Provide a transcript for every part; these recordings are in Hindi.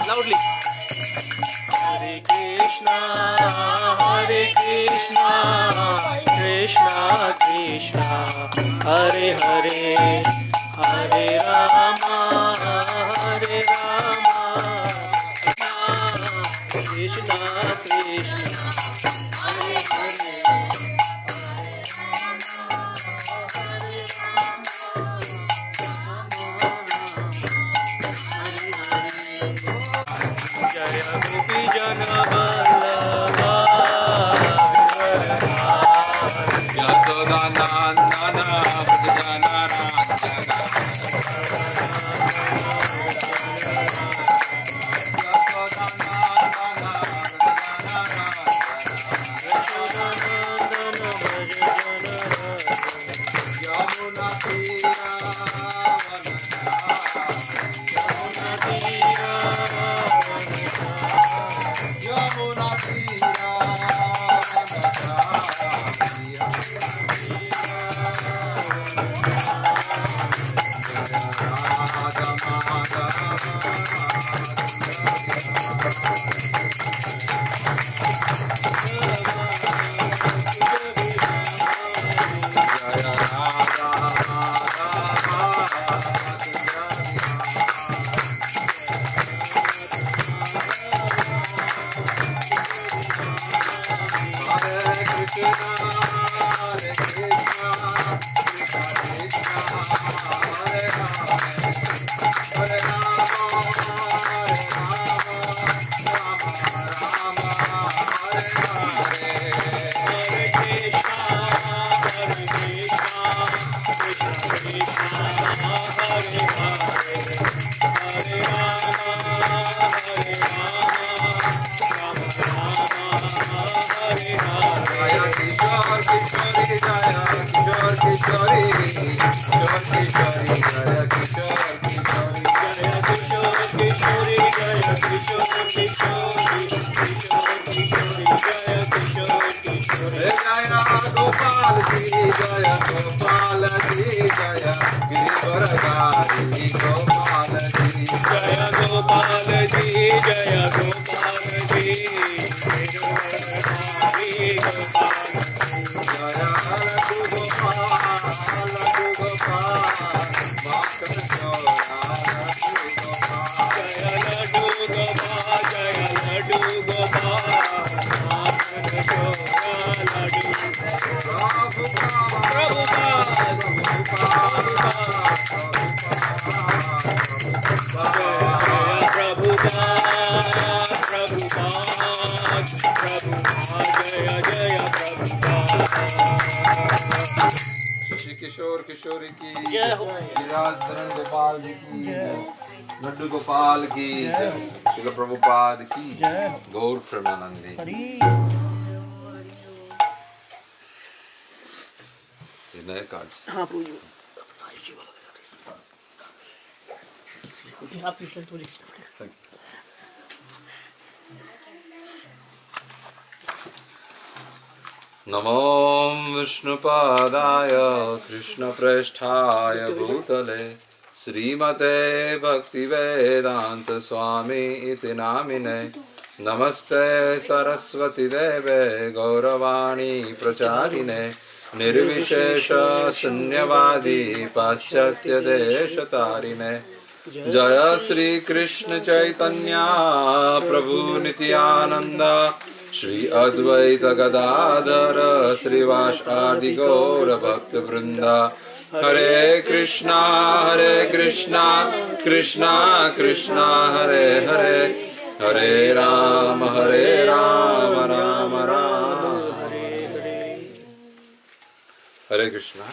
Loudly. Hare Krishna, Krishna Krishna, Hare Hare, Hare Rama, Krishna Krishna, Hare Hare. Jaya Gopi Jana Vallabha Yasodanandana Bhajanara Yamuna Tira किशोर किशोरी की गिरिराज धरण गोपाल जी की लड्डू गोपाल की श्रील प्रभुपाद की गौर प्रेमानंदी। नए कार्ड। हाँ प्रभु जी। आप नमो विष्णुपादाय कृष्णप्रेष्ठाय भूतले श्रीमते भक्तिवेदांत स्वामी इति नामिने नमस्ते सरस्वती देवे गौरवाणी प्रचारिणे निर्विशेष शून्यवादी पाश्चात्य देशतारिणे जय श्री कृष्ण चैतन्य प्रभु नित्यानंद श्री अद्वैत गदाधर श्रीवासादि गौर भक्त वृंदा हरे कृष्णा कृष्णा कृष्णा हरे हरे हरे राम राम राम हरे हरे। हरे Krishna.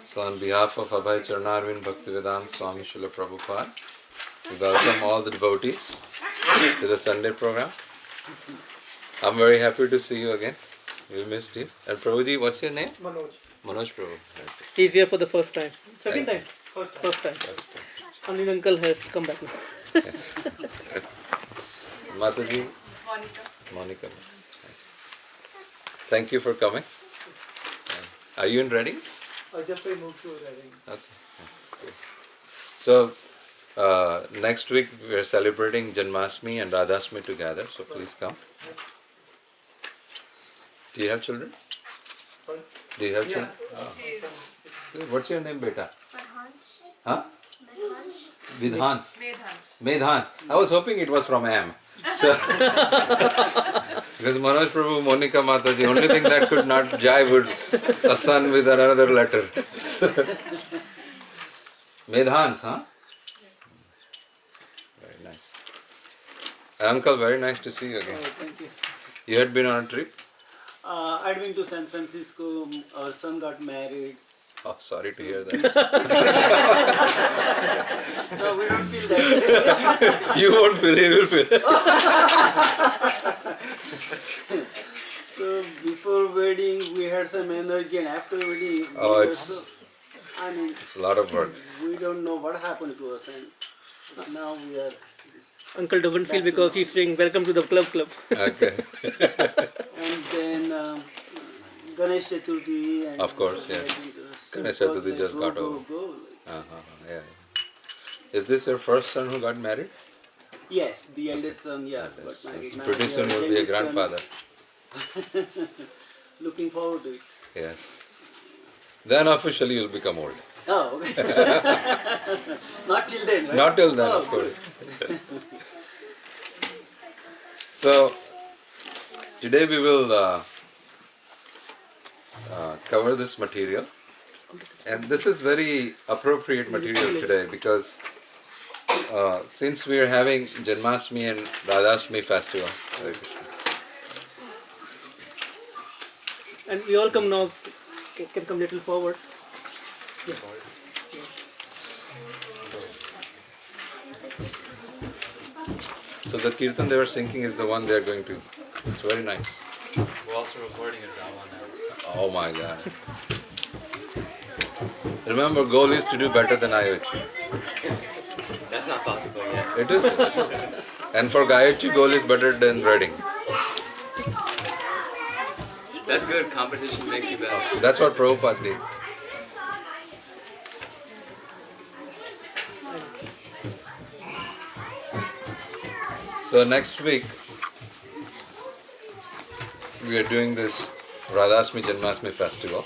So on behalf of Abhay Charanarvind Bhaktivedanta Swami Srila Prabhupada, we welcome all the devotees to the Sunday program. I'm very happy to see you again. We missed you. And Prabhuji, what's your name? Manoj. Manoj Prabhu. Right. He's here for the first time. Second time? First time. Only uncle has come back now. Mataji? Monica. Thank you for coming. Are you in Reading? I just moved to Reading. Okay. So, Next week we are celebrating Janmashtami and Radhashtami together, so please come. Do you have children? Do you have children? Oh. What's your name, beta? Huh? Vidhans. Medhans. I was hoping it was from M. So, because Manoj Prabhu, Monica Mataji, only thing that could not jive would a son with another letter. Medhans, huh? Very nice. Uncle, very nice to see you again. Thank you. You had been on a trip? I'd been to San Francisco. Our son got married. Oh, sorry to hear that. No, we don't feel that. You won't feel, he will feel. So before wedding, we had some energy, and after wedding, Oh, we were it's- so, I mean, It's a lot of work. we don't know what happened to us, and now we are. Uncle doesn't feel because he's saying welcome to the club. Okay. And then Ganesh Chaturthi. And Of course, yeah. Ganesh Chaturthi just got over. Go. Yeah. Is this your first son who got married? Yes, the eldest son, yeah. That Got is- married. Now Pretty we soon are you'll be a youngest son. grandfather. Looking forward to it. Yes. Then officially you'll become old. Oh, okay. Not till then, right? Not till then, Oh, of course. So, today we will cover this material. And this is very appropriate material today because since we are having Janmashtami and Radhashtami festival, Hare Krishna. And we all come now. Can come little forward. So the kirtan they were singing is the one they are going to. It's very nice. We're also recording it Rama now. Oh my God. Remember, goal is to do better than Ayuchi. That's not possible yet. It is. And for Gayatri, goal is better than Reading. That's good. Competition makes you better. That's what Prabhupada did. So next week, we are doing this Radhashtami Janmashtami festival.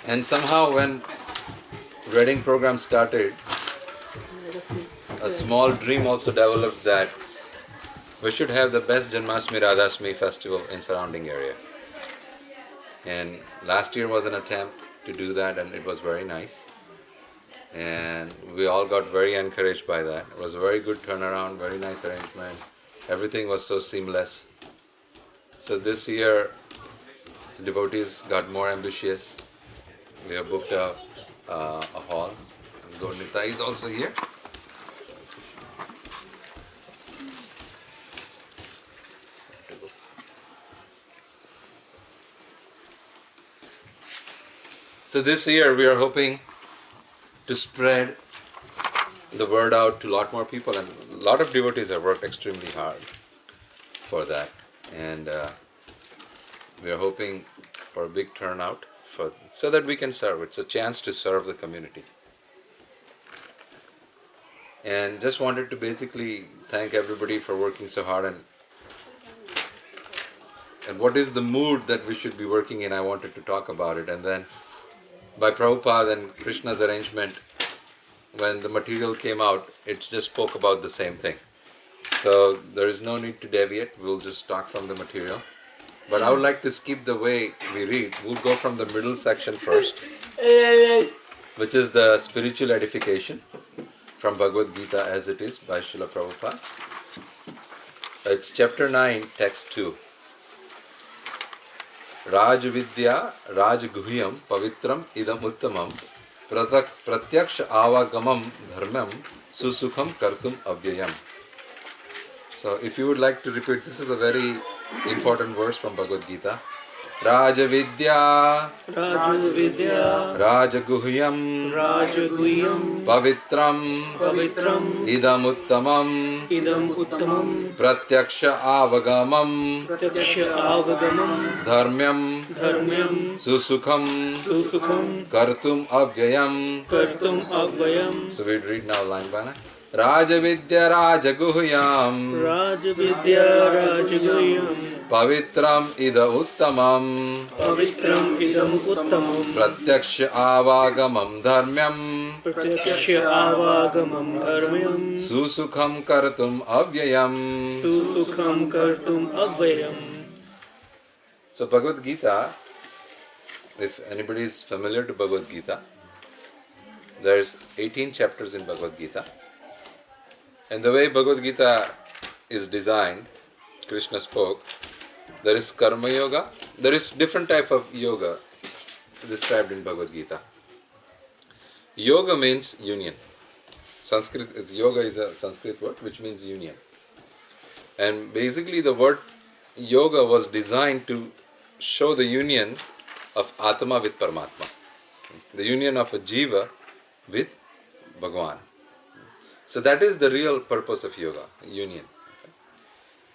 And somehow when Reading program started, a small dream also developed that we should have the best Janmashtami Radhashtami festival in surrounding area. And last year was an attempt to do that and it was very nice. And we all got very encouraged by that. It was a very good turnaround, very nice arrangement. Everything was so seamless. So this year, the devotees got more ambitious. We have booked a hall. And Gaurnita is also here. So this year we are hoping to spread the word out to a lot more people, and a lot of devotees have worked extremely hard for that, and we are hoping for a big turnout so that we can serve. It's a chance to serve the community. And just wanted to basically thank everybody for working so hard, and what is the mood that we should be working in. I wanted to talk about it, and then by Prabhupada and Krishna's arrangement, when the material came out, it just spoke about the same thing. So there is no need to deviate, we'll just talk from the material. But I would like to skip the way we read. We'll go from the middle section first, which is the spiritual edification from Bhagavad Gita as it is by Srila Prabhupada. It's chapter 9, text 2. Raj Vidya Raj Guhyam Pavitram Idam Uttamam Pratyaksha Avagamam Dharmam Susukham Kartum Avyayam. So if you would like to repeat, this is a very important verse from Bhagavad Gita. Rajavidya Rajavidya Rajaguhyam Rajaguhyam Pavitram Pavitram Idamuttamam Idam Uttamam Pratyaksha Avagamam Pratyaksha Avagamam Dharmyam Dharmyam Susukham Susukham Kartum Avyayam. Kartum Avayam So we'd read now line by line. Rajavidya Rajaguhyam Rajavidya Rajaguhyam Pavitram Ida Uttamam Pavitram Idam Uttamam Pratyaksha Avagamam Dharmyam Pratyaksha Avagamam Dharmyam Susukham Kartum Avyayam. Susukham Kartum Avayam. So Bhagavad Gita, if anybody is familiar to Bhagavad Gita, there's 18 chapters in Bhagavad Gita. And the way Bhagavad Gita is designed, Krishna spoke, there is Karma Yoga, there is different type of yoga described in Bhagavad Gita. Yoga means union. Yoga is a Sanskrit word which means union. And basically the word yoga was designed to show the union of Atma with Paramatma. The union of a Jiva with Bhagavan. So that is the real purpose of yoga, union.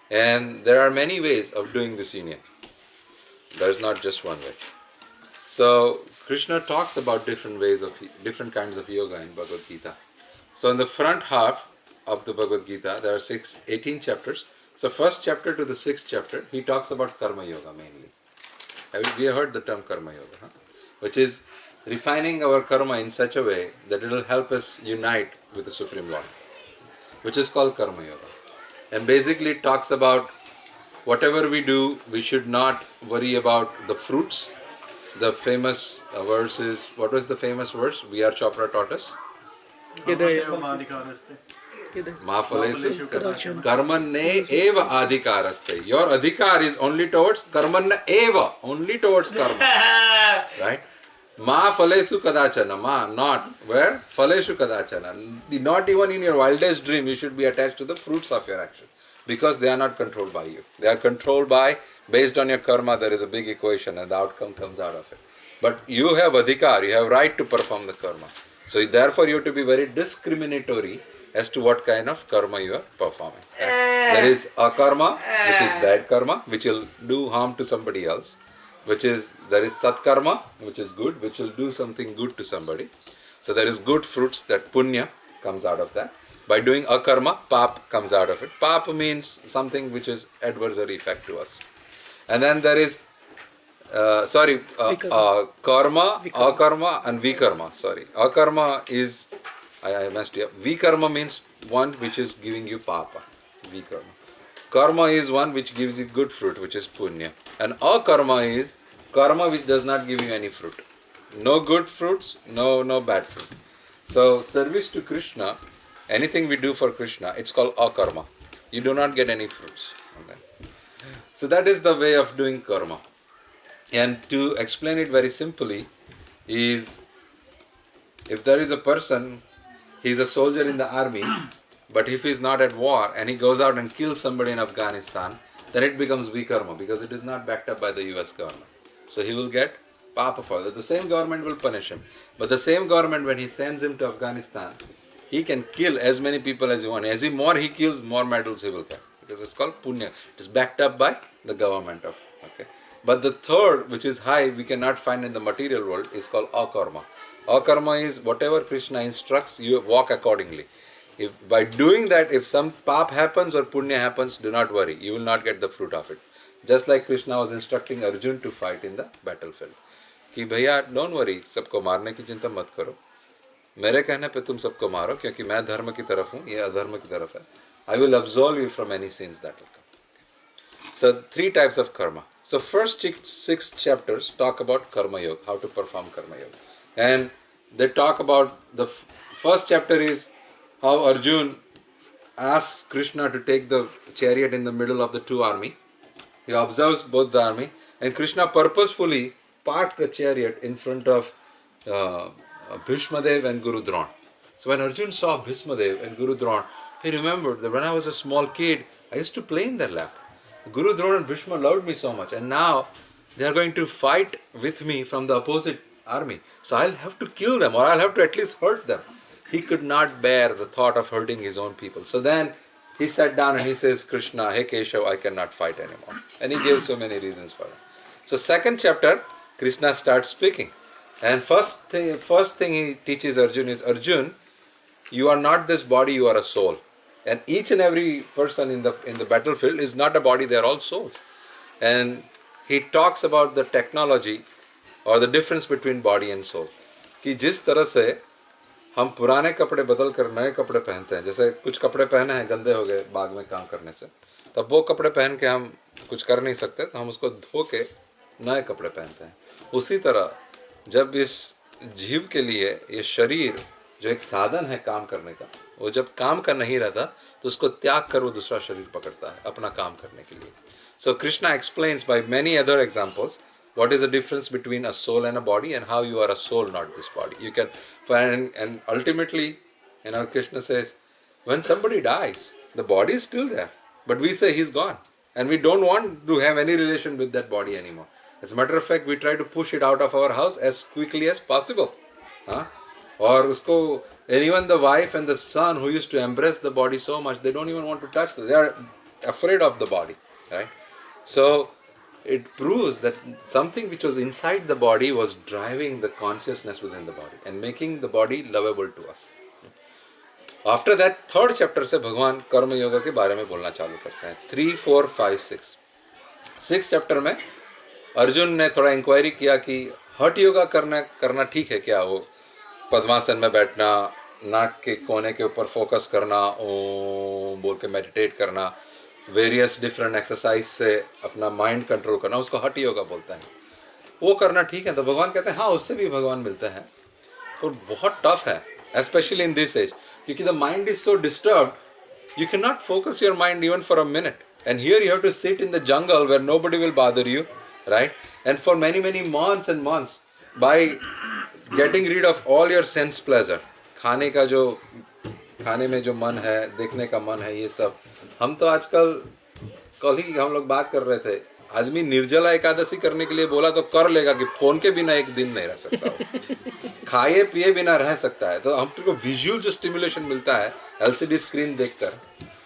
And there are many ways of doing this union. There is not just one way. So Krishna talks about different kinds of yoga in Bhagavad Gita. So in the front half of the Bhagavad Gita, there are 18 chapters. So first chapter to the 6th chapter, he talks about Karma Yoga mainly. We have heard the term Karma Yoga, huh? Which is refining our karma in such a way that it will help us unite with the Supreme Lord, which is called Karma Yoga. And basically it talks about whatever we do, we should not worry about the fruits. The famous verse is, what was the famous verse? V.R. Chopra taught us. Mahafalesu karmanne eva adhikaraste. Your adhikar is only towards karmanna eva, only towards karma. Right? Ma falesu kadachana, ma, not, where? Faleshu kadachana. Not even in your wildest dream you should be attached to the fruits of your action, because they are not controlled by you. They are controlled by, based on your karma, there is a big equation and the outcome comes out of it. But you have adhikar, you have right to perform the karma. So therefore you have to be very discriminatory as to what kind of karma you are performing. There is akarma, which is bad karma, which will do harm to somebody else. There is satkarma, which is good, which will do something good to somebody. So there is good fruits, that punya comes out of that. By doing akarma, pap comes out of it. Pap means something which is adversary effect to us. And then there is, karma, akarma and vikarma. Akarma is, I messed it up. Vikarma means one which is giving you papa, vikarma. Karma is one which gives you good fruit, which is punya. And akarma is karma which does not give you any fruit. No good fruits, no bad fruit. So service to Krishna, anything we do for Krishna, it's called akarma. You do not get any fruits. Okay. So that is the way of doing karma. And to explain it very simply is, if there is a person, he is a soldier in the army, but if he is not at war and he goes out and kills somebody in Afghanistan, then it becomes vikarma, because it is not backed up by the US government. So he will get papa for it. The same government will punish him. But the same government, when he sends him to Afghanistan, he can kill as many people as he wants. As more he kills, more medals he will get. Because it's called punya. It is backed up by the government of. Okay. But the third, which is high, we cannot find in the material world, is called akarma. Akarma is whatever Krishna instructs, you walk accordingly. If by doing that, if some pap happens or punya happens, do not worry. You will not get the fruit of it. Just like Krishna was instructing Arjun to fight in the battlefield. कि भैया don't worry, सबको मारने की चिंता मत करो. मेरे कहने पे तुम सबको मारो, क्योंकि मैं धर्म की तरफ हूँ, ये अधर्म की तरफ है. I will absolve you from any sins that will come. So 3 types of karma. So first 6 chapters talk about karma yoga, how to perform karma yoga. And they talk about, the first chapter is how Arjun asks Krishna to take the chariot in the middle of the 2 army. He observes both the army, and Krishna purposefully parked the chariot in front of Bhishmadev and Guru Drona. So when Arjun saw Bhishmadev and Guru Drona, he remembered that when I was a small kid, I used to play in their lap. Guru Drona and Bhishma loved me so much, and now they are going to fight with me from the opposite army. So I'll have to kill them, or I'll have to at least hurt them. He could not bear the thought of hurting his own people. So then he sat down and he says, Krishna, hey Keshav, I cannot fight anymore. And he gives so many reasons for it. So second chapter, Krishna starts speaking. And first thing he teaches Arjun is, Arjun, you are not this body, you are a soul. And each and every person in the battlefield is not a body, they are all souls. And he talks about the technology or the difference between body and soul. कि जिस तरह से हम पुराने कपड़े बदल कर नए कपड़े पहनते हैं, जैसे कुछ कपड़े पहने हैं गंदे हो गए बाग में काम करने से, तब वो कपड़े पहन के हम कुछ कर नहीं सकते, तो हम उसको धो के नए कपड़े पहनते हैं. उसी तरह जब इस जीव के लिए ये शरीर जो एक साधन है काम करने का, वो जब काम का नहीं रहता तो उसको त्याग कर वो दूसरा शरीर पकड़ता है अपना काम करने के लिए. So Krishna explains by many other examples what is the difference between a soul and a body, and how you are a soul, not this body. You can find, and ultimately, Krishna says, when somebody dies, the body is still there, but we say he's gone, and we don't want to have any relation with that body anymore. As a matter of fact, we try to push it out of our house as quickly as possible. Or usko, and even the wife and the son who used to embrace the body so much, they don't even want to touch it. They are afraid of the body, right? So it proves that something which was inside the body was driving the consciousness within the body and making the body lovable to us. After that, third chapter से भगवान कर्म योगा के बारे में बोलना चालू करते हैं. 3, 4, 5, 6. 6th चैप्टर में अर्जुन ने थोड़ा इंक्वायरी किया कि हठ योगा करना ठीक है क्या? वो पद्मासन में बैठना, नाक के कोने के ऊपर फोकस करना, ओम बोल के मेडिटेट करना, वेरियस डिफरेंट एक्सरसाइज से अपना माइंड कंट्रोल करना, उसको हठ योगा बोलते हैं. वो करना ठीक है? तो भगवान कहते हैं हाँ, उससे भी भगवान मिलते हैं, और बहुत टफ है, स्पेशली इन दिस एज, क्योंकि the mind is so disturbed, you cannot focus your mind even for a minute. And here you have to sit in the jungle where nobody will bother you, right? And for many months and months, by getting rid of all your sense pleasure, खाने में जो मन है, देखने का मन है, ये सब. हम तो आजकल, कल ही हम लोग बात कर रहे थे, आदमी निर्जला एकादशी करने के लिए बोला तो कर लेगा कि फोन के बिना एक दिन नहीं रह सकता, खाए पिए बिना रह सकता है. तो हमको विजुअल जो स्टिमुलेशन मिलता है एलसीडी स्क्रीन देखकर,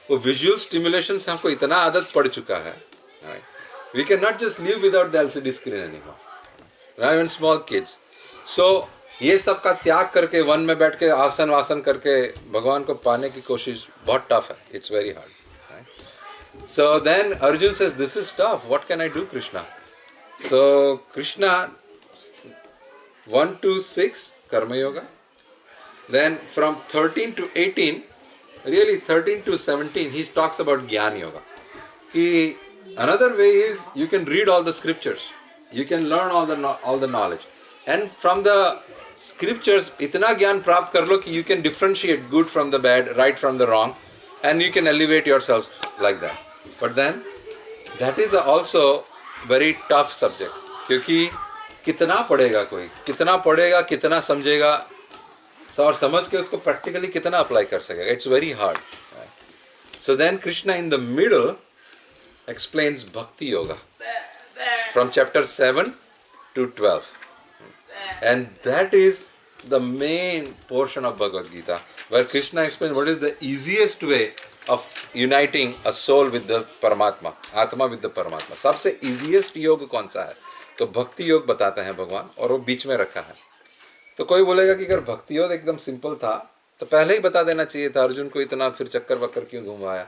वो विजुअल स्टिमुलेशन से हमको इतना आदत पड़ चुका है. We can not just live without the LCD screen anymore, right? Even small kids. So ये सब का त्याग करके वन में बैठ के आसन वासन करके भगवान को पाने की कोशिश बहुत टफ है. It's very hard. So then Arjun says, this is tough, what can I do, Krishna? So Krishna 1 to 6 Karma Yoga, then from 13 to 18, really 13 to 17, he talks about Gyan Yoga. Another way is you can read all the scriptures, you can learn all the knowledge, and from the scriptures itna gyan प्राप्त कर लो कि you can differentiate good from the bad, right from the wrong, and you can elevate yourself like that. But then that is also very tough subject, क्योंकि कितना पढ़ेगा कोई, कितना समझेगा, और समझ के उसको प्रैक्टिकली कितना अप्लाई कर सकेगा. It's very hard. So then Krishna in the middle explains Bhakti Yoga from chapter 7 to 12. And that is the main portion of Bhagavad Gita, where Krishna explains what is the easiest way of uniting a soul with the Paramatma, Atma with the Paramatma. सबसे easiest योग कौन सा है? तो भक्ति योग बताते हैं भगवान, और वो बीच में रखा है. तो कोई बोलेगा कि अगर भक्ति योग एकदम सिंपल था तो पहले ही बता देना चाहिए था, अर्जुन को इतना फिर चक्कर वक्कर क्यों घुमाया?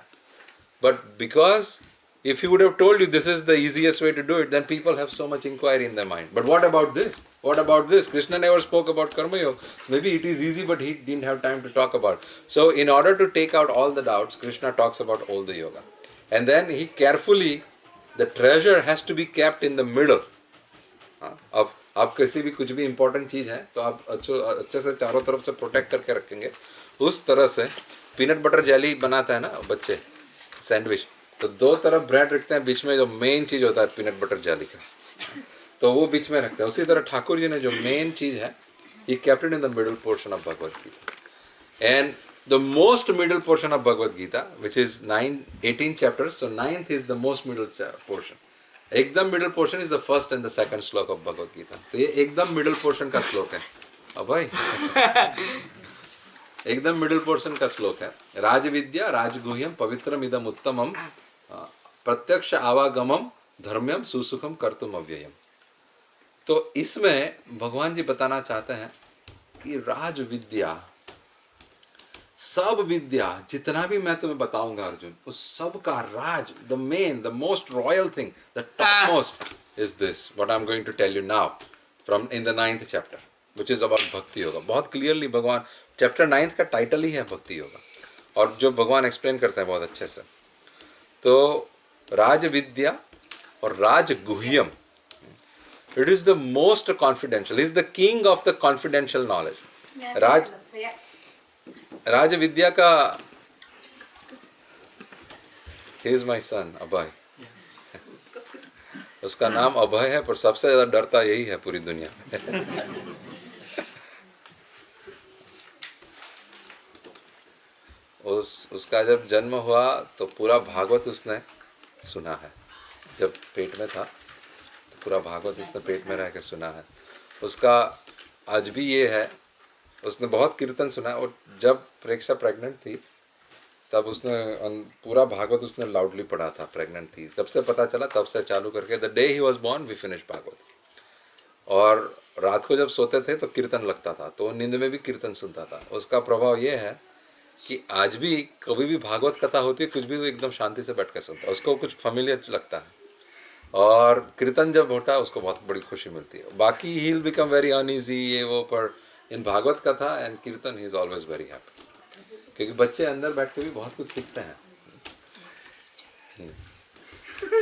But because if he would have told you this is the easiest way to do it, then people have so much inquiry in their mind. But what about this? What about this? Krishna never spoke about Karma Yoga. So maybe it is easy, but he didn't have time to talk about. So in order to take out all the doubts, Krishna talks about all the yoga. And then he carefully, the treasure has to be kept in the middle. अब आप किसी भी कुछ भी important चीज़ है तो आप अच्छे से चारों तरफ से प्रोटेक्ट करके रखेंगे. उस तरह से पीनट बटर जेली बनाते हैं ना बच्चे, सैंडविच, तो दो तरफ ब्रेड रखते हैं, बीच में जो मेन चीज़ होता है पीनट बटर जेली का, तो वो बीच में रखते हैं. उसी तरह ठाकुर जी ने जो मेन चीज़ है, he kept it in the middle portion of Bhagavad Gita. And the most middle portion of Bhagavad Gita, which is 18 chapters, so 9th is the most middle portion. एकदम middle portion is the first and the second श्लोक ऑफ भगवत गीता. तो ये एकदम मिडिल पोर्शन का श्लोक है. अब भाई एकदम मिडिल पोर्शन का श्लोक है. राजविद्या राजगुह्यम पवित्रम इदम उत्तमम प्रत्यक्ष आवागमम धर्म्यम सुसुखम कर्तुम अव्ययम. तो इसमें भगवान जी बताना चाहते हैं कि राज विद्या, सब विद्या जितना भी मैं तुम्हें बताऊंगा अर्जुन, उस सब का राज, the main, the most royal thing, the top most is this what I am going to tell you now from in the 9th chapter which is about bhakti yoga. बहुत क्लियरली भगवान, चैप्टर 9th का टाइटल ही है भक्ति योगा, और जो भगवान एक्सप्लेन करते हैं बहुत अच्छे से. तो राज विद्या और राज गुह्यम, it is the most confidential, is the king of the confidential knowledge. राज विद्या का, ही इज माई सन अभय. उसका नाम अभय है, पर सबसे ज्यादा डरता यही है पूरी दुनिया में. उसका जब जन्म हुआ तो पूरा भागवत उसने सुना है. जब पेट में था तो पूरा भागवत उसने पेट में रह के सुना है. उसका आज भी ये है, उसने बहुत कीर्तन सुना है. और जब प्रेक्षा प्रेग्नेंट थी तब उसने पूरा भागवत उसने लाउडली पढ़ा था. प्रेग्नेंट थी जब से पता चला, तब से चालू करके the day he was born we finish Bhagavat. और रात को जब सोते थे तो कीर्तन लगता था, तो नींद में भी कीर्तन सुनता था. उसका प्रभाव ये है कि आज भी कभी भी भागवत कथा होती है, कुछ भी वो एकदम शांति से बैठ कर सुनता है. उसको कुछ फेमिलियर लगता है, और कीर्तन जब होता है उसको बहुत बड़ी खुशी मिलती है. बाकी he will become very uneasy ये वो, पर इन भागवत कथा एंड कीर्तन he is always very happy, क्योंकि बच्चे अंदर बैठ के भी बहुत कुछ सीखते हैं.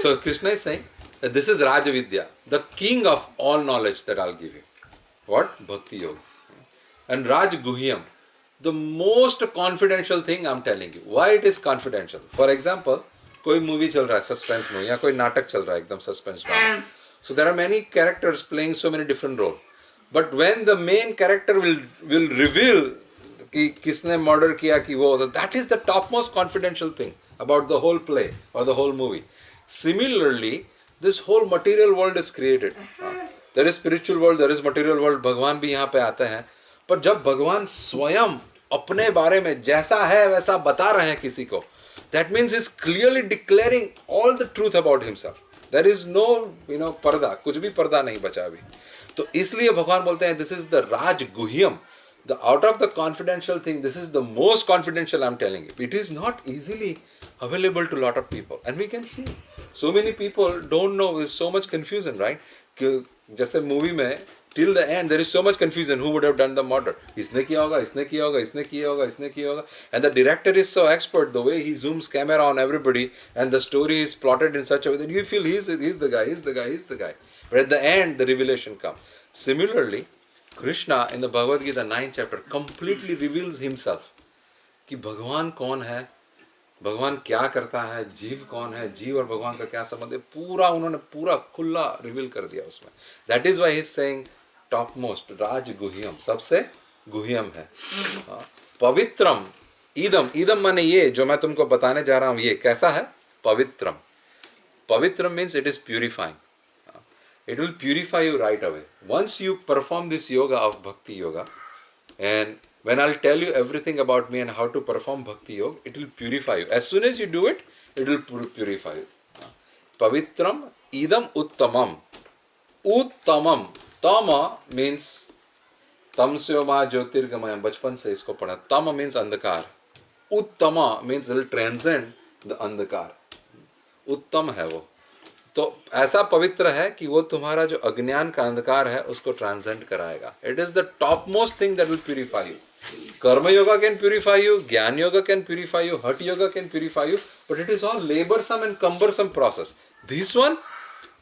So Krishna is saying this is raj vidya, the king of all knowledge that I will give you. What? Bhakti yog. And raj guhyam, the most confidential thing I'm telling you. Why it is confidential? For example, कोई मूवी चल रहा है, सस्पेंस मूवी, या कोई नाटक चल रहा है एकदम suspense drama. So there are many characters playing so many different roles. But when the main character will reveal कि किसने मर्डर किया कि वो, that is the topmost confidential thing about the whole play or the whole movie. Similarly, this whole material world is created. There is spiritual world, there is material world. भगवान भी यहाँ पे आते हैं, पर जब भगवान स्वयं अपने बारे में जैसा है वैसा बता रहे हैं किसी को, that means he is clearly declaring all the truth about himself. There is no पर्दा, कुछ भी पर्दा नहीं बचा अभी. तो इसलिए भगवान बोलते हैं this is the Raj Guhyam, the out of the confidential thing, this is the most confidential I'm telling you. It is not easily available to a lot of people, and we can see so many people don't know. There's so much confusion, right? कि जैसे मूवी में till the end there is so much confusion, who would have done the murder, इसने किया होगा, इसने किया होगा, इसने किया होगा, इसने किया होगा. And the director is so expert, the way he zooms camera on everybody, and the story is plotted in such a way that you feel he's the guy, he's the guy, he's the guy. But at the end the revelation comes. Similarly, Krishna in the Bhagavad Gita 9th chapter completely reveals himself कि भगवान कौन है, भगवान क्या करता है, जीव कौन है, जीव और भगवान का क्या संबंध है, पूरा उन्होंने पूरा खुला रिवील कर दिया उसमें. That is why he is saying top most, राज गुह्यम, सबसे गुह्यम है. पवित्रम ईदम, ईदम माने ये जो मैं तुमको बताने जा रहा हूं, ये कैसा है? पवित्रम. Pavitram means it is purifying. It will purify you right away once you perform this yoga of bhakti yoga. And when I'll tell you everything about me and how to perform bhakti yoga, it will purify you. As soon as you do it, it will purify you. Pavitram idam uttamam. Uttamam. Tama means tamsyoma jyotirgamayam. बचपन से इसको पढ़ा. Tama means अंधकार. Uttama means it will transcend the अंधकार. उत्तम है वो. तो ऐसा पवित्र है कि वो तुम्हारा जो अज्ञान का अंधकार है उसको ट्रांसेंड कराएगा. It is the top most thing that will purify you. कर्म योगा कैन प्यूरिफाई यू, ज्ञान yoga can purify you, hatha yoga can purify you, but it is all laborsome and cumbersome process. This one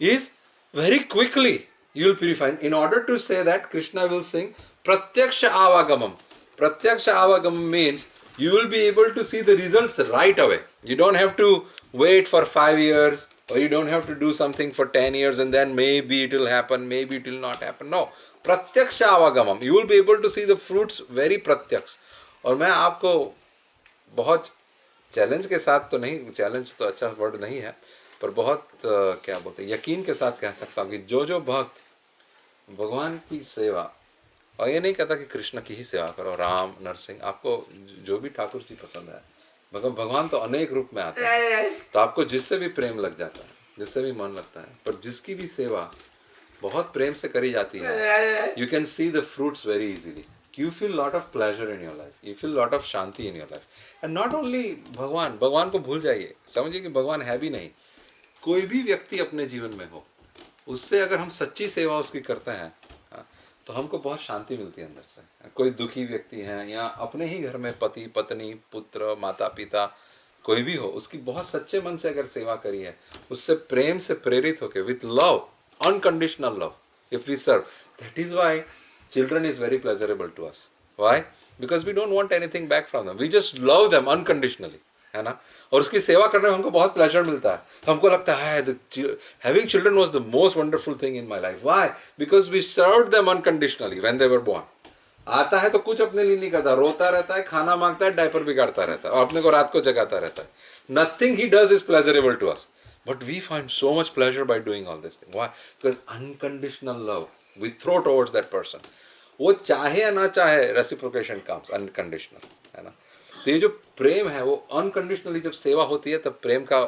is very quickly you will purify. In order to say that, Krishna will sing Pratyaksha Avagamam. Pratyaksha Avagamam means you will be able to see the results right away. You don't have to wait for 5 years, or you don't have to do something for 10 years and then maybe it will happen, maybe it will not happen. No. Pratyaksha Avagamam. You will be able to see the fruits very pratyaks. और मैं आपको बहुत चैलेंज के साथ तो नहीं, चैलेंज तो अच्छा वर्ड नहीं है, पर बहुत क्या बोलते हैं, यकीन के साथ कह सकता हूँ कि जो जो भक्त भगवान की सेवा, और ये नहीं कहता कि कृष्ण की ही सेवा करो, राम, नरसिंह, आपको जो भी ठाकुर जी पसंद है, भगवान तो अनेक रूप में आते हैं, तो आपको जिससे भी प्रेम लग जाता है, जिससे भी मन लगता है, पर जिसकी भी सेवा बहुत प्रेम से करी जाती है, you can see the fruits very easily. You feel lot of pleasure in your life. You feel lot of Shanti in your life. And not only भगवान को भूल जाइए, समझिए कि भगवान है भी नहीं, कोई भी व्यक्ति अपने जीवन में हो, उससे अगर हम सच्ची सेवा उसकी करते हैं, तो हमको बहुत शांति मिलती है अंदर से. कोई दुखी व्यक्ति है या अपने ही घर में पति पत्नी पुत्र माता पिता कोई भी हो, उसकी बहुत सच्चे मन से अगर सेवा करी है, उससे प्रेम से प्रेरित होकर, with love, unconditional love, if we serve, that is why children is very pleasurable to us. Why? Because we don't want anything back from them. We just love them unconditionally, है ना. और उसकी सेवा करने में हमको बहुत pleasure मिलता है. तो हमको लगता है having children was the most wonderful thing in my life. Why? Because we served them unconditionally when they were born. आता है तो कुछ अपने लिए नहीं करता, रोता रहता है, खाना मांगता है, डायपर बिगाड़ता रहता है और अपने को रात को जगाता रहता है. Nothing he does is pleasurable to us. But we find so much pleasure by doing all this thing. Why? Because unconditional love we throw towards that person. वो चाहे या ना चाहे, रेसिप्रोकेशन कम्स अनकंडीशनल, है ना. तो ये जो प्रेम है वो अनकंडीशनली जब सेवा होती है तब प्रेम का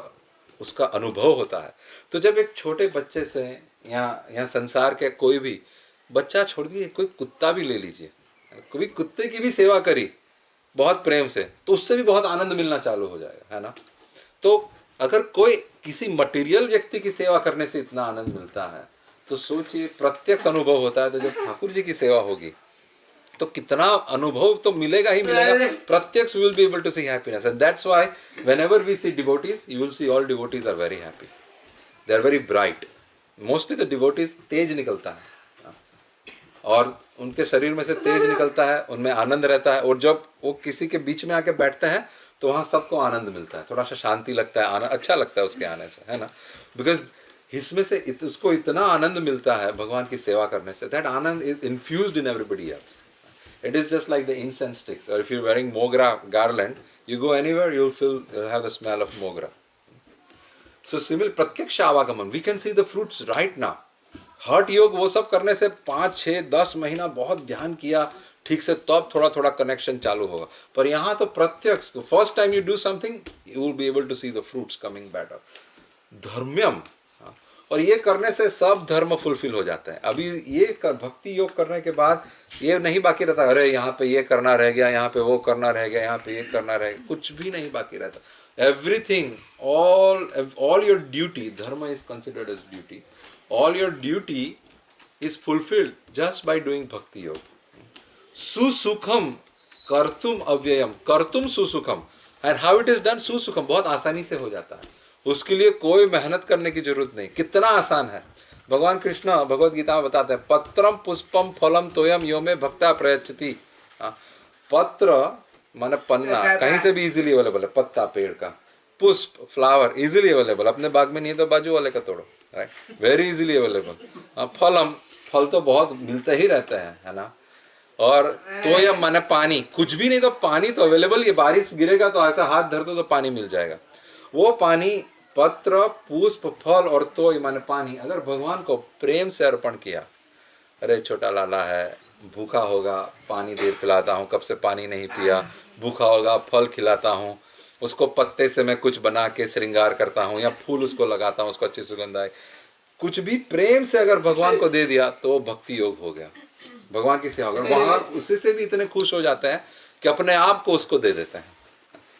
उसका अनुभव होता है. तो जब एक छोटे बच्चे से या संसार के कोई भी बच्चा छोड़ दिए, कोई कुत्ता भी ले लीजिए, कोई कुत्ते की भी सेवा करी बहुत प्रेम से, तो उससे भी बहुत आनंद मिलना चालू हो जाएगा, है ना. तो अगर कोई किसी मटेरियल व्यक्ति की सेवा करने से इतना आनंद मिलता है, तो सोचिए प्रत्यक्ष अनुभव होता है. तो जब ठाकुर जी की सेवा होगी तो कितना अनुभव तो मिलेगा ही मिलेगा. प्रत्यक्ष we will be able to see happiness. And that's why whenever we see devotees, you will see all devotees are very happy, they are very bright. Mostly the devotees तेज निकलता है और उनके शरीर में से तेज निकलता है, उनमें आनंद रहता है. और जब वो किसी के बीच में आके बैठते हैं तो वहाँ सबको आनंद मिलता है, थोड़ा सा शांति लगता है, आनंद अच्छा लगता है उसके आने से, है ना. बिकॉज इसमें से उसको इतना आनंद मिलता है भगवान की सेवा करने से, that ananda is infused in everybody else. It is just like the incense sticks, और if you wearing mogra garland, you go anywhere, you will have the smell of mogra. So similar प्रत्यक्ष आवागमन, we can see the fruits right now. हठ योग वो सब करने से 5, 6, 10 महीना बहुत ध्यान किया ठीक से, तब थोड़ा थोड़ा कनेक्शन चालू होगा. पर यहाँ तो प्रत्यक्ष, तो first time you do something, you will be able to see the fruits coming better. धर्म्यम, और ये करने से सब धर्म फुलफिल हो जाते हैं. अभी ये भक्ति योग करने के बाद ये नहीं बाकी रहता, अरे यहाँ पे ये करना रह गया, यहाँ पे वो करना रह गया, यहाँ पे ये करना रह गया, कुछ भी नहीं बाकी रहता. Everything, all your duty, dharma is considered as duty, all your duty is fulfilled just by doing bhakti yog. सुसुखम कर्तुम अव्ययम, कर्तुम सुसुखम. And how it is done? सुसुखम, बहुत आसानी से हो जाता है, उसके लिए कोई मेहनत करने की जरूरत नहीं. कितना आसान है. भगवान कृष्ण भगवद गीता में बताते हैं, पत्रम पुष्पम फलम तोयम यो में भक्ता प्रयच्छति. पत्र माने पन्ना, कहीं से भी इजीली अवेलेबल है, पत्ता पेड़ का, पुष्प फ्लावर इजीली अवेलेबल, अपने बाग में नहीं है तो बाजू वाले का तोड़ो, राइट, वेरी इजीली अवेलेबल. फलम, फल तो बहुत मिलते ही रहते हैं, है ना. और तोयम माने पानी, कुछ भी नहीं तो पानी तो अवेलेबल. ये बारिश गिरेगा तो ऐसा हाथ धर दो तो पानी मिल जाएगा. वो पानी, पत्र, पुष्प, फल और तोय माने पानी, अगर भगवान को प्रेम से अर्पण किया, अरे छोटा लाला है, भूखा होगा, पानी देर पिलाता हूँ, कब से पानी नहीं पिया, भूखा होगा, फल खिलाता हूँ, उसको पत्ते से मैं कुछ बना के श्रृंगार करता हूँ, या फूल उसको लगाता हूँ, उसको अच्छी सुगंध आए, कुछ भी प्रेम से अगर भगवान को दे दिया तो भक्ति योग हो गया, भगवान की सेवा. अगर वहाँ उसी से भी इतने खुश हो जाते हैं कि अपने आप को उसको दे देते हैं.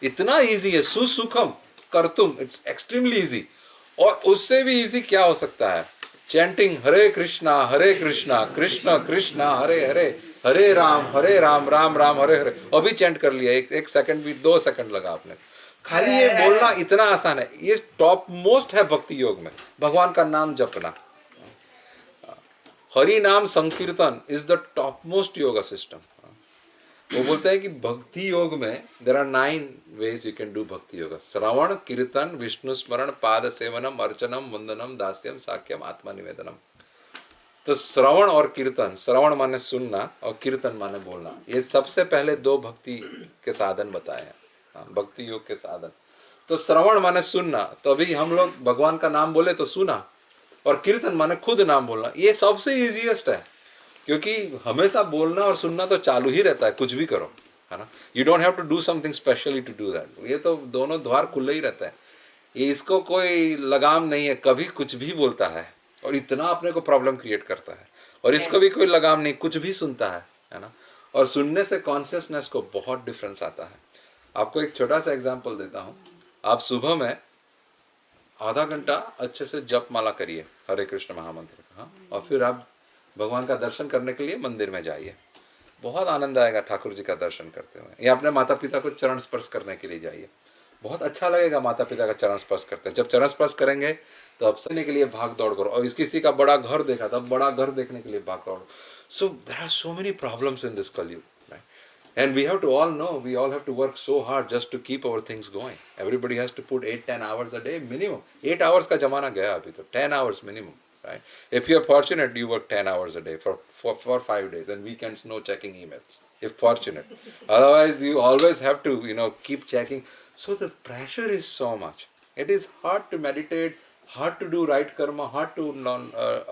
इतना ईजी है. सुसुखम कर्तुम, इट्स एक्सट्रीमली इजी. और उससे भी इजी क्या हो सकता है? चैंटिंग हरे कृष्णा कृष्ण कृष्णा हरे हरे, हरे राम राम राम हरे हरे. अभी चैंट कर लिया, एक सेकंड भी, 2 सेकंड लगा आपने. खाली ये बोलना इतना आसान है. ये टॉप मोस्ट है भक्ति योग में, भगवान का नाम जपना. Hari naam sankirtan is the top most yoga system. वो बोलते हैं कि भक्ति योग में there are 9 ways you can do bhakti yoga. श्रवण, कीर्तन, विष्णु स्मरण, पाद सेवनम, अर्चनम, वंदनम, दास्यम, साक्यम, आत्मा निवेदनम. तो श्रवण और कीर्तन, श्रवण माने सुनना और कीर्तन माने बोलना, ये सबसे पहले 2 भक्ति के साधन बताए हैं, भक्ति योग के साधन. तो श्रवण माने सुनना, तो अभी हम लोग भगवान का नाम बोले तो सुना, और कीर्तन माने खुद नाम बोलना। ये सबसे इजीएस्ट है, क्योंकि हमेशा बोलना और सुनना तो चालू ही रहता है, कुछ भी करो, है ना। You don't have to do something specially to do that. ये तो दोनों द्वार खुले ही रहता है, ये इसको कोई लगाम नहीं है, कभी कुछ भी बोलता है और इतना अपने को प्रॉब्लम क्रिएट करता है। और इसको भी कोई लगाम नहीं, कुछ भी सुनता है ना। और सुनने से कॉन्शियसनेस को बहुत डिफरेंस आता है। आपको एक छोटा सा एग्जांपल देता हूँ। आप सुबह में आधा घंटा अच्छे से जप माला करिए हरे कृष्ण महामंत्र का, हाँ, और फिर आप भगवान का दर्शन करने के लिए मंदिर में जाइए, बहुत आनंद आएगा ठाकुर जी का दर्शन करते हुए। या अपने माता पिता को चरण स्पर्श करने के लिए जाइए, बहुत अच्छा लगेगा माता पिता का चरण स्पर्श करते हैं। जब चरण स्पर्श करेंगे तो अब सीखने के लिए भाग दौड़ करो, और किसी का बड़ा घर देखा तब बड़ा घर देखने के लिए भाग दौड़। So there are so many problems in this Kalyug, and we have to all know, we all have to work so hard just to keep our things going. Everybody has to put 8-10 hours a day minimum. 8 hours का जमाना गया अभी तो, 10 hours minimum, right? If you are fortunate, you work 10 hours a day for 5 days, and weekends no checking emails, if fortunate. Otherwise you always have to, keep checking. So the pressure is so much. It is hard to meditate, hard to do right karma, hard to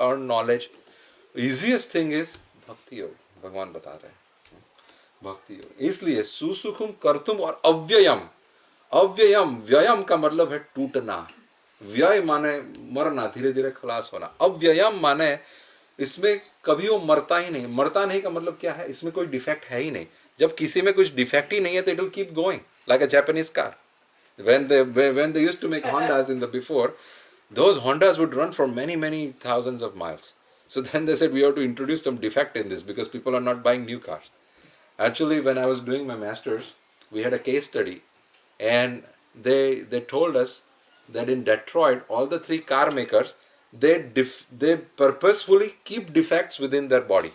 earn knowledge. Easiest thing is bhakti yoga. भगवान बता रहे हैं भक्ति योग। इसलिए सुसुखुम कर्तुम और अव्ययम, अव्ययम, व्ययम का मतलब है टूटना, व्यय माने मरना, धीरे धीरे खलास होना। अव्ययम माने इसमें कभी वो मरता ही नहीं। मरता नहीं का मतलब क्या है, इसमें कोई डिफेक्ट है ही नहीं। जब किसी में कुछ डिफेक्ट ही नहीं है तो it will keep going like a Japanese car. when they used to make Hondas in the before, those Hondas would run for many thousands of miles. So then they said we have to introduce some defect in this because people are not buying new cars. Actually, when I was doing my master's, we had a case study, and they told us that in Detroit, all the 3 car makers, they purposefully keep defects within their body,